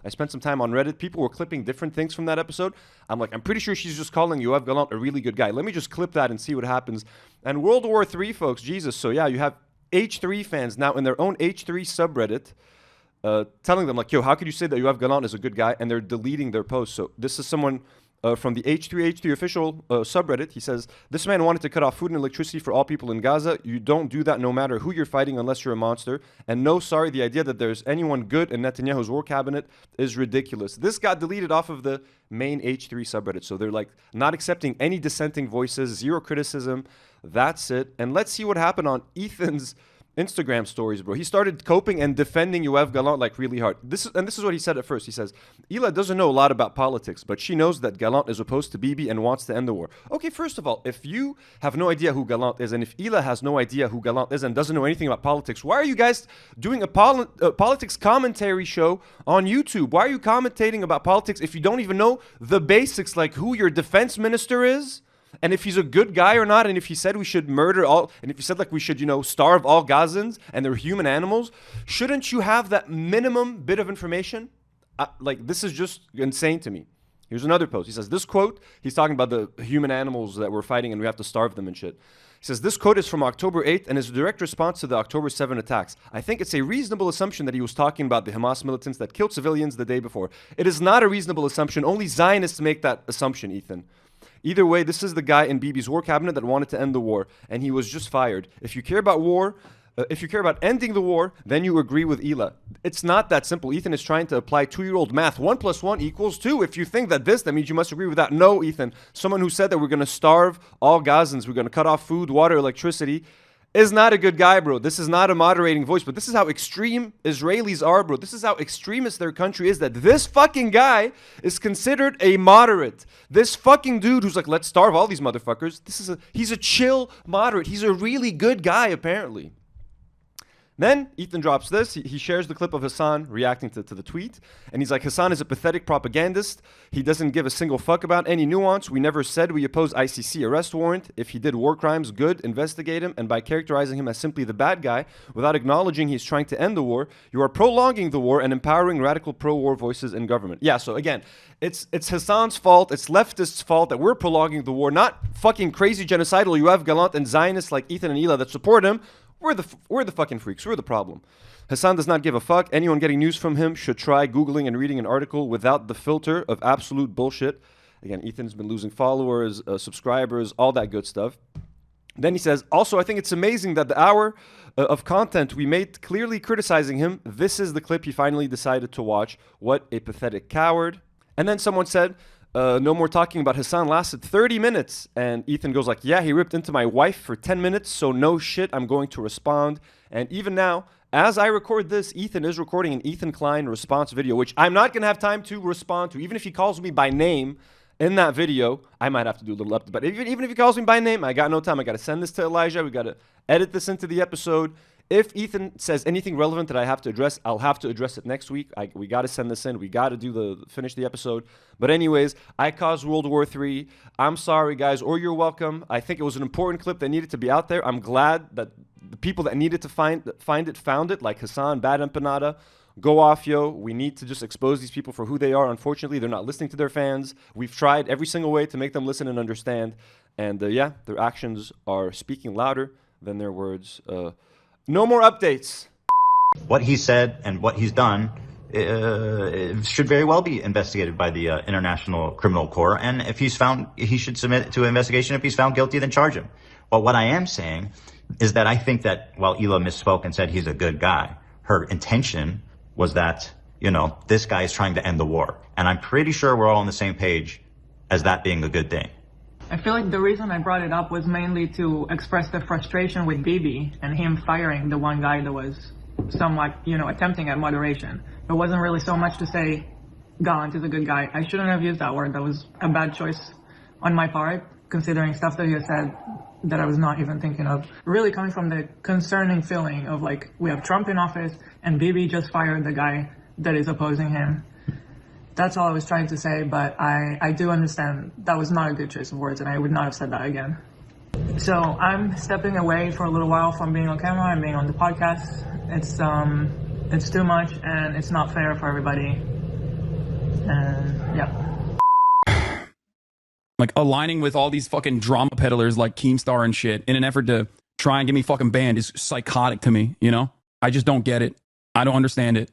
spent some time on Reddit. People were clipping different things from that episode. I'm like, I'm pretty sure she's just calling Yoav Gallant a really good guy. Let me just clip that and see what happens. And World War III, folks, Jesus. So yeah, you have H3 fans now in their own H3 subreddit telling them like, yo, how could you say that Yoav Gallant is a good guy? And they're deleting their posts. So this is someone from the H3H3 official subreddit. He says, this man wanted to cut off food and electricity for all people in Gaza. You don't do that no matter who you're fighting unless you're a monster. And no, sorry, the idea that there's anyone good in Netanyahu's war cabinet is ridiculous. This got deleted off of the main H3 subreddit. So they're like not accepting any dissenting voices, zero criticism. That's it. And let's see what happened on Ethan's Instagram stories, bro. He started coping and defending Yoav Gallant like really hard. This is what he said at first. He says, Ila doesn't know a lot about politics, but she knows that Gallant is opposed to Bibi and wants to end the war. Okay, first of all, if you have no idea who Gallant is, and if Ila has no idea who Gallant is and doesn't know anything about politics, why are you guys doing a politics commentary show on YouTube? Why are you commentating about politics if you don't even know the basics, like who your defense minister is? And if he's a good guy or not, and if he said we should murder all, and if he said like we should, starve all Gazans and they're human animals, shouldn't you have that minimum bit of information? Like, this is just insane to me. Here's another post. He says, this quote, he's talking about the human animals that we're fighting and we have to starve them and shit. He says, this quote is from October 8th and is a direct response to the October 7 attacks. I think it's a reasonable assumption that he was talking about the Hamas militants that killed civilians the day before. It is not a reasonable assumption. Only Zionists make that assumption, Ethan. Either way, this is the guy in Bibi's war cabinet that wanted to end the war, and he was just fired. If you care about war, if you care about ending the war, then you agree with Ila. It's not that simple. Ethan is trying to apply 2-year-old math. 1 + 1 = 2. If you think that means you must agree with that. No, Ethan. Someone who said that we're going to starve all Gazans, we're going to cut off food, water, electricity, is not a good guy, bro. This is not a moderating voice, but this is how extreme Israelis are, bro. This is how extremist their country is, that this fucking guy is considered a moderate. This fucking dude who's like, let's starve all these motherfuckers. He's a chill moderate. He's a really good guy, apparently. Then Ethan drops this. He shares the clip of Hasan reacting to the tweet. And he's like, Hasan is a pathetic propagandist. He doesn't give a single fuck about any nuance. We never said we oppose ICC arrest warrant. If he did war crimes, good, investigate him. And by characterizing him as simply the bad guy, without acknowledging he's trying to end the war, you are prolonging the war and empowering radical pro-war voices in government. Yeah, so again, it's Hasan's fault. It's leftists' fault that we're prolonging the war. Not fucking crazy genocidal Yoav Gallant and Zionists like Ethan and Ila that support him. We're the fucking freaks. We're the problem. Hasan does not give a fuck. Anyone getting news from him should try Googling and reading an article without the filter of absolute bullshit. Again, Ethan's been losing followers, subscribers, all that good stuff. Then he says, also, I think it's amazing that the hour of content we made clearly criticizing him, this is the clip he finally decided to watch. What a pathetic coward. And then someone said, no more talking about Hasan lasted 30 minutes. And Ethan goes like, yeah, he ripped into my wife for 10 minutes. So no shit, I'm going to respond. And even now, as I record this, Ethan is recording an Ethan Klein response video, which I'm not going to have time to respond to. Even if he calls me by name in that video, I might have to do a little update. But even if he calls me by name, I got no time. I got to send this to Elijah. We got to edit this into the episode. If Ethan says anything relevant that I have to address, I'll have to address it next week. We got to send this in. We got to finish the episode. But anyways, I caused World War III. I'm sorry, guys, or you're welcome. I think it was an important clip that needed to be out there. I'm glad that the people that needed to find it, found it, like Hasan, Bad Empanada. Go off, yo. We need to just expose these people for who they are. Unfortunately, they're not listening to their fans. We've tried every single way to make them listen and understand. And yeah, their actions are speaking louder than their words. No more updates. What he said and what he's done should very well be investigated by the International Criminal Court. And if he's found, he should submit to an investigation. If he's found guilty, then charge him. But what I am saying is that I think that while Ila misspoke and said he's a good guy, her intention was that, this guy is trying to end the war. And I'm pretty sure we're all on the same page as that being a good thing. I feel like the reason I brought it up was mainly to express the frustration with Bibi and him firing the one guy that was somewhat, attempting at moderation. It wasn't really so much to say Gallant is a good guy. I shouldn't have used that word. That was a bad choice on my part, considering stuff that he had said that I was not even thinking of. Really coming from the concerning feeling of like, we have Trump in office and Bibi just fired the guy that is opposing him. That's all I was trying to say, but I do understand that was not a good choice of words, and I would not have said that again. So I'm stepping away for a little while from being on camera and being on the podcast. It's too much, and it's not fair for everybody. And yeah. Like aligning with all these fucking drama peddlers like Keemstar and shit in an effort to try and get me fucking banned is psychotic to me, I just don't get it. I don't understand it.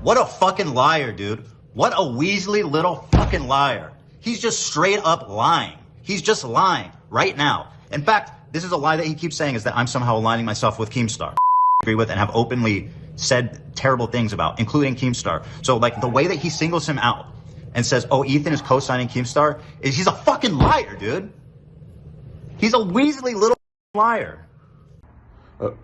What a fucking liar, dude. What a Weasley little fucking liar. He's just straight up lying. He's just lying right now. In fact, this is a lie that he keeps saying, is that I'm somehow aligning myself with Keemstar. Agree with and have openly said terrible things about, including Keemstar. So like the way that he singles him out and says, oh, Ethan is co-signing Keemstar, is he's a fucking liar, dude. He's a weaselly little liar.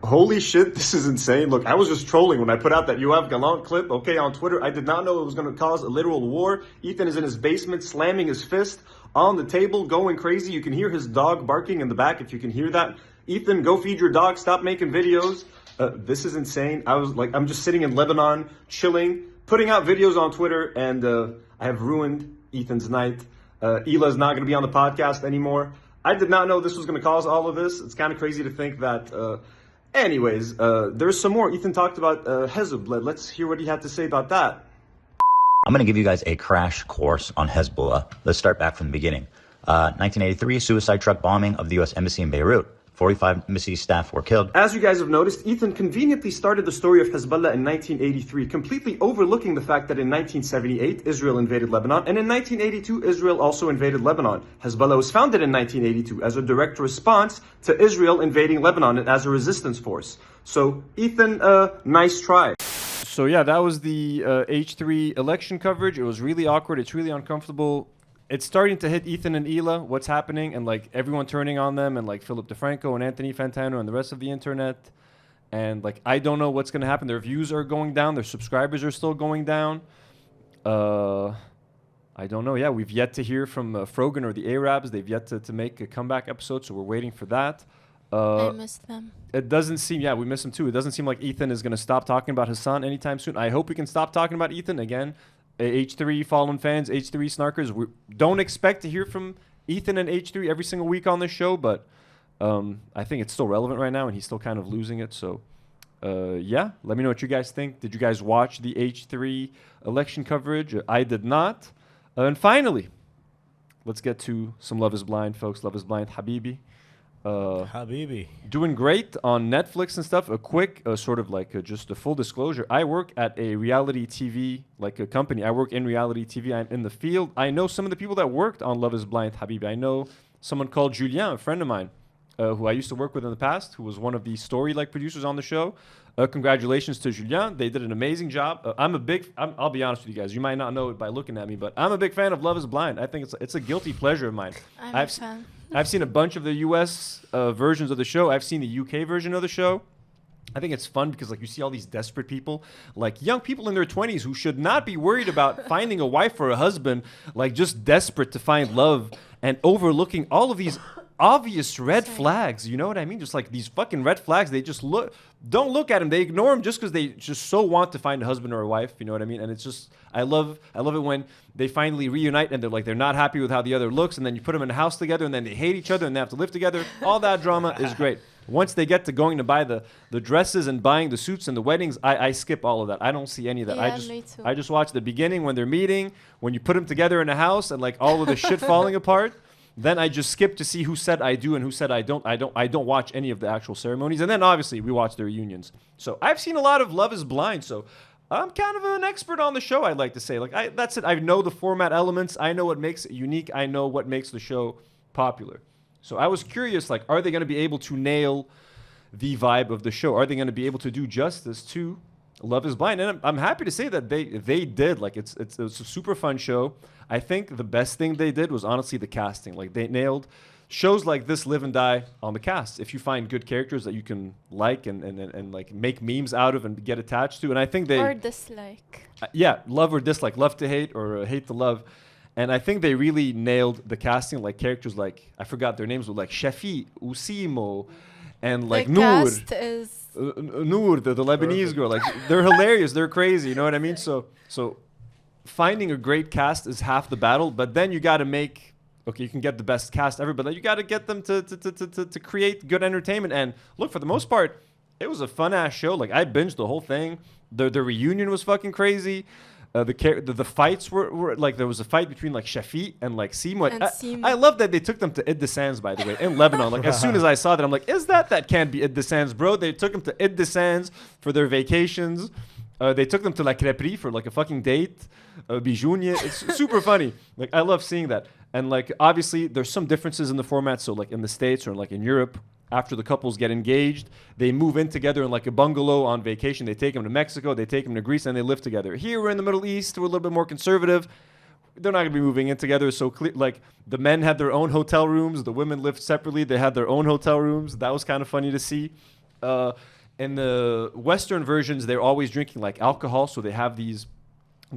Holy shit, this is insane. Look, I was just trolling when I put out that Yoav Gallant clip, okay, on Twitter. I did not know it was going to cause a literal war. Ethan is in his basement slamming his fist on the table, going crazy. You can hear his dog barking in the back if you can hear that. Ethan, go feed your dog. Stop making videos. This is insane. I'm just sitting in Lebanon, chilling, putting out videos on Twitter, and I have ruined Ethan's night. Ila's not going to be on the podcast anymore. I did not know this was going to cause all of this. It's kind of crazy to think that... Anyways, there's some more. Ethan talked about Hezbollah. Let's hear what he had to say about that. I'm going to give you guys a crash course on Hezbollah. Let's start back from the beginning. 1983, suicide truck bombing of the U.S. Embassy in Beirut. 45 embassy staff were killed. As you guys have noticed, Ethan conveniently started the story of Hezbollah in 1983, completely overlooking the fact that in 1978, Israel invaded Lebanon, and in 1982, Israel also invaded Lebanon. Hezbollah was founded in 1982 as a direct response to Israel invading Lebanon and as a resistance force. So, Ethan, nice try. So yeah, that was the H3 election coverage. It was really awkward. It's really uncomfortable. It's starting to hit Ethan and Ela, what's happening, and like everyone turning on them, and like Philip DeFranco and Anthony Fantano and the rest of the internet. And like, I don't know what's going to happen. Their views are going down. Their subscribers are still going down. I don't know. Yeah, we've yet to hear from Frogan or the Arabs. They've yet to make a comeback episode, so we're waiting for that. I miss them. It doesn't seem, yeah, we miss him too. It doesn't seem like Ethan is going to stop talking about Hasan anytime soon. I hope we can stop talking about Ethan again. H3 Fallen fans, H3 Snarkers, we don't expect to hear from Ethan and H3 every single week on this show, but I think it's still relevant right now, and he's still kind of losing it. So, yeah, let me know what you guys think. Did you guys watch the H3 election coverage? I did not. And finally, let's get to some Love is Blind, folks. Love is Blind, Habibi. Habibi. Doing great on Netflix and stuff. A quick sort of like just a full disclosure. I work at a reality TV, like a company. I work in reality TV. I'm in the field. I know some of the people that worked on Love is Blind, Habibi. I know someone called Julien, a friend of mine, who I used to work with in the past, who was one of the story-like producers on the show. Congratulations to Julien. They did an amazing job. I'll be honest with you guys. You might not know it by looking at me, but I'm a big fan of Love is Blind. I think it's a guilty pleasure of mine. I'm a fan. I've seen a bunch of the U.S. Versions of the show. I've seen the U.K. version of the show. I think it's fun because like you see all these desperate people, like young people in their 20s who should not be worried about finding a wife or a husband, like just desperate to find love and overlooking all of these obvious red flags. You know what I mean? Just like these fucking red flags. They just don't look at them. They ignore them just because they just so want to find a husband or a wife. You know what I mean? And it's just, I love it when they finally reunite and they're not happy with how the other looks, and then you put them in a house together and then they hate each other and they have to live together. All that drama is great. Once they get to going to buy the dresses and buying the suits and the weddings, I skip all of that. I don't see any of that. Yeah, me too. I just watch the beginning when they're meeting, when you put them together in a house and like all of the shit falling apart. Then I just skip to see who said I do and who said I don't. I don't watch any of the actual ceremonies. And then obviously we watch the reunions. So I've seen a lot of Love is Blind. So I'm kind of an expert on the show, I'd like to say. Like that's it. I know the format elements. I know what makes it unique. I know what makes the show popular. So I was curious, like, are they going to be able to nail the vibe of the show? Are they going to be able to do justice to Love is Blind? And I'm happy to say that they did. Like, it's a super fun show. I think the best thing they did was honestly the casting. Like, they nailed shows like this live and die on the cast. If you find good characters that you can like and like make memes out of and get attached to. And I think they... Or dislike. Yeah, love or dislike. Love to hate or hate to love. And I think they really nailed the casting. Like characters like, I forgot their names, but like Shafi, Usimo, and like the Nour. Cast is Nour, the Lebanese girl. Like they're hilarious. They're crazy. You know what I mean? So finding a great cast is half the battle. But then you got to make... Okay, you can get the best cast ever, but you got to get them to create good entertainment. And look, for the most part, it was a fun-ass show. Like, I binged the whole thing. The reunion was fucking crazy. The fights were like, there was a fight between like Shafi and like Simo. I love that they took them to Id Sands, by the way, in Lebanon. Like, as soon as I saw that, I'm like, that can't be Id Sands, bro. They took them to Id Sands for their vacations. They took them to La Crêperie for like a fucking date. Bijounia. It's super funny. Like I love seeing that. And like obviously there's some differences in the format. So like in the States or like in Europe, after the couples get engaged, they move in together in like a bungalow on vacation. They take them to Mexico, they take them to Greece, and they live together. Here we're in the Middle East, we're a little bit more conservative. They're not going to be moving in together. So like the men had their own hotel rooms, the women lived separately. They had their own hotel rooms. That was kind of funny to see. In the Western versions, they're always drinking like alcohol. So they have these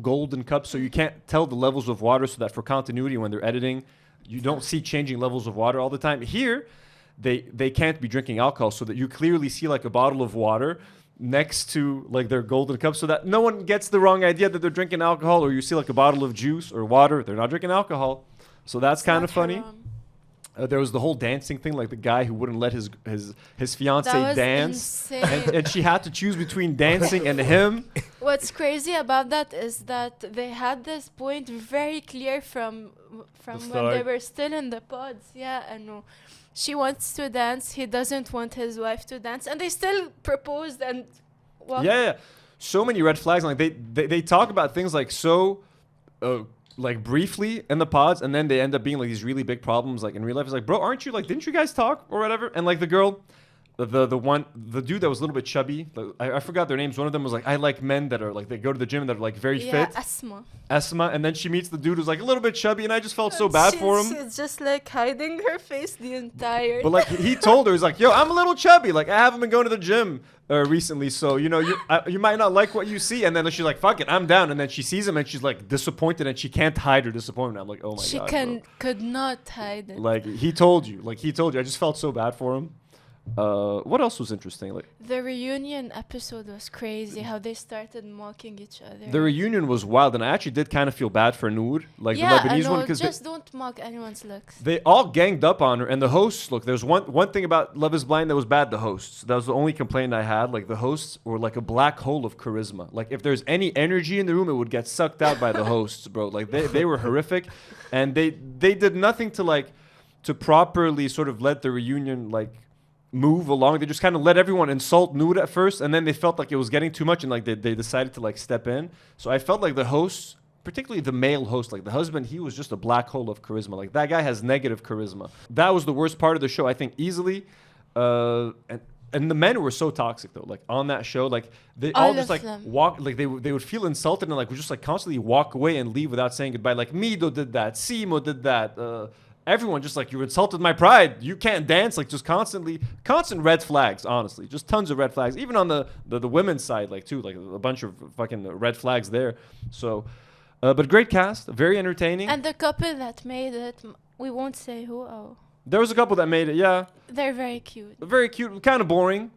golden cups. So you can't tell the levels of water, so that for continuity when they're editing, you don't see changing levels of water all the time. Here, they can't be drinking alcohol, so that you clearly see like a bottle of water next to like their golden cup, so that no one gets the wrong idea that they're drinking alcohol, or you see like a bottle of juice or water. They're not drinking alcohol. So that's kind of funny. There was the whole dancing thing, like the guy who wouldn't let his fiancée dance, and she had to choose between dancing and him. What's crazy about that is that they had this point very clear from when they were still in the pods. Yeah, I know. She wants to dance. He doesn't want his wife to dance, and they still proposed and. Yeah. So many red flags. Like they talk about things like so. Like briefly in the pods, and then they end up being like these really big problems like in real life. It's like, bro, aren't you like, didn't you guys talk or whatever? And like the girl, the dude that was a little bit chubby, I forgot their names. One of them was like, I like men that are like, they go to the gym and that are like very fit. Asma. And then she meets the dude who's like a little bit chubby, and I just felt so bad for him. She's just like hiding her face the entire But like he told her, he's like, yo, I'm a little chubby, like I haven't been going to the gym recently, so you know you might not like what you see. And then she's like, fuck it, I'm down. And then she sees him and she's like disappointed, and she can't hide her disappointment. I'm like, oh my god, she could not hide it. Like he told you. I just felt so bad for him. What else was interesting? Like the reunion episode was crazy. How they started mocking each other. The reunion was wild, and I actually did kind of feel bad for Nour, like the Lebanese one, because just don't mock anyone's looks. They all ganged up on her, and the hosts. Look, there's one thing about Love Is Blind that was bad. The hosts. That was the only complaint I had. Like the hosts were like a black hole of charisma. Like if there's any energy in the room, it would get sucked out by the hosts, bro. Like they were horrific, and they did nothing to properly sort of let the reunion like move along. They just kind of let everyone insult Nour at first, and then they felt like it was getting too much, and like they decided to like step in. So I felt like the hosts, particularly the male host, like the husband, he was just a black hole of charisma. Like that guy has negative charisma. That was the worst part of the show, I think, easily. And the men were so toxic though. Like on that show, like they all just like walk, like they would feel insulted and like would just like constantly walk away and leave without saying goodbye. Like Mido did that, Simo did that. Everyone just like, you insulted my pride. You can't dance. Like just constant red flags, honestly. Just tons of red flags. Even on the women's side, like too, like a bunch of fucking red flags there. So, but great cast, very entertaining. And the couple that made it, we won't say who. Oh. There was a couple that made it, yeah. They're very cute. Very cute, kind of boring.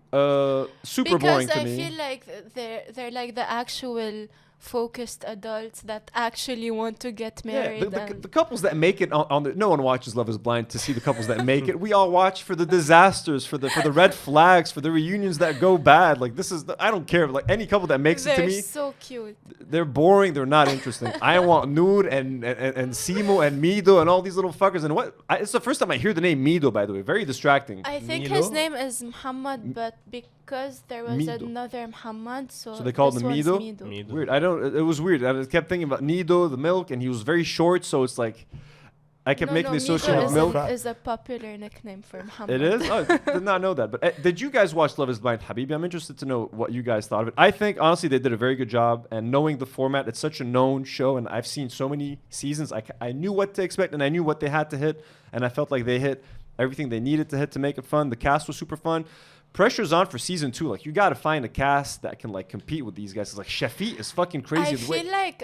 Super boring to me. Because I feel like they're like the actual focused adults that actually want to get married. Yeah, the couples that make it on the, no one watches Love Is Blind to see the couples that make it. We all watch for the disasters, for the red flags, for the reunions that go bad. Like this is I don't care. Like any couple that makes it to me, they're so cute. They're boring. They're not interesting. I want Nour and Simo and Mido and all these little fuckers. And it's the first time I hear the name Mido, by the way. Very distracting. I think his name is Muhammad, but because there was another Muhammad, so they called him Mido. Weird. It was weird. I kept thinking about Nido, the milk, and he was very short, so it's like I kept making the association with milk. Is a popular nickname for Muhammad. It is? Oh, did not know that. But did you guys watch Love Is Blind, Habibi? I'm interested to know what you guys thought of it. I think honestly they did a very good job, and knowing the format, it's such a known show, and I've seen so many seasons. I knew what to expect, and I knew what they had to hit, and I felt like they hit everything they needed to hit to make it fun. The cast was super fun. Pressure's on for season 2. Like you got to find a cast that can like compete with these guys. It's like Shafi is fucking crazy. I feel like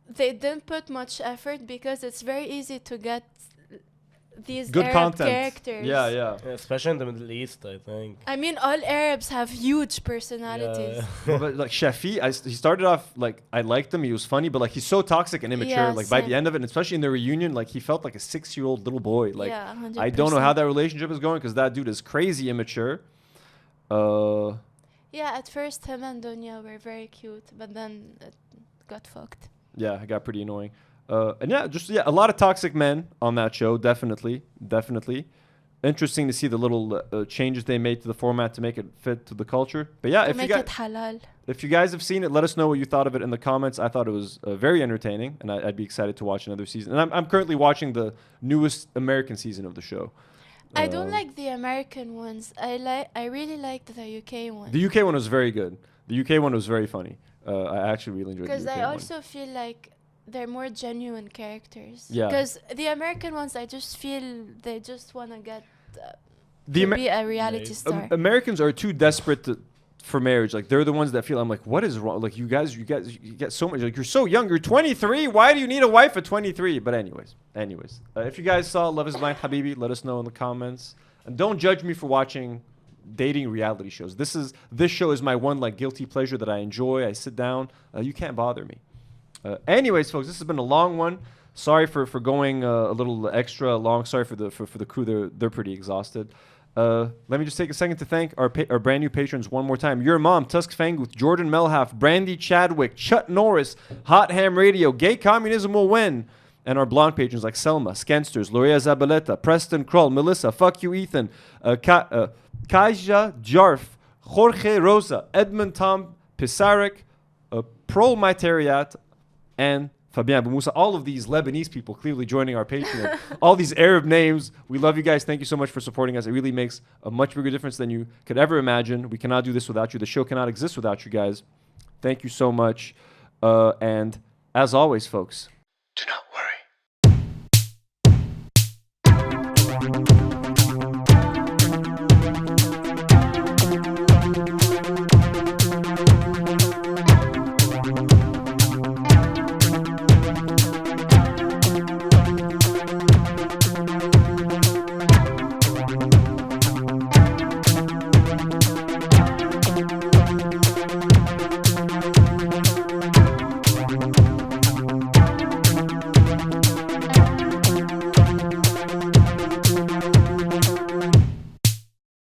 they didn't put much effort because it's very easy to get these good Arab content. Characters. Yeah, especially in the Middle East, I think. I mean, all Arabs have huge personalities. Yeah. But like Shafi, he started off like I liked him. He was funny, but like he's so toxic and immature. Yeah, like by the end of it, and especially in the reunion, like he felt like a 6-year-old little boy. Like yeah, 100%. I don't know how that relationship is going because that dude is crazy immature. Yeah, at first him and Dunya were very cute, but then it got fucked. Yeah, it got pretty annoying. And a lot of toxic men on that show, definitely. interesting to see the little changes they made to the format to make it fit to the culture. But yeah, To if you make guys, it halal. if you guys have seen it, let us know what you thought of it in the comments. I thought it was very entertaining, and I'd be excited to watch another season. And I'm currently watching the newest American season of the show. I don't like the American ones. I really liked the UK one. The UK one was very good. The UK one was very funny. I actually really enjoyed the UK Because I one. also feel like they're more genuine characters. Yeah. Because the American ones, I just feel they just want to get The to be a reality star. Americans are too desperate for marriage. Like they're the ones that feel I'm like, what is wrong? Like you guys, you get so much. Like you're so young. You're 23. Why do you need a wife at 23? But anyways, if you guys saw Love Is Blind Habibi, let us know in the comments. And don't judge me for watching dating reality shows. This show is my one like guilty pleasure that I enjoy. I sit down. You can't bother me. Anyways, folks, this has been a long one. Sorry for going a little extra long. Sorry for the crew. They're pretty exhausted. Let me just take a second to thank our brand new patrons one more time. Your Mom, Tusk Fanguth, Jordan Melhalf, Brandy Chadwick, Chut Norris, Hot Ham Radio, Gay Communism Will Win, and our blonde patrons like Selma, Skensters, Loria Zabaleta, Preston Kroll, Melissa, Fuck You Ethan, Kaja Jarf, Jorge Rosa, Edmund Tom Pisarik, Prol Maitariat, and Fabien Boumoussa. All of these Lebanese people clearly joining our Patreon. All these Arab names. We love you guys. Thank you so much for supporting us. It really makes a much bigger difference than you could ever imagine. We cannot do this without you. The show cannot exist without you guys. Thank you so much. And as always, folks, do not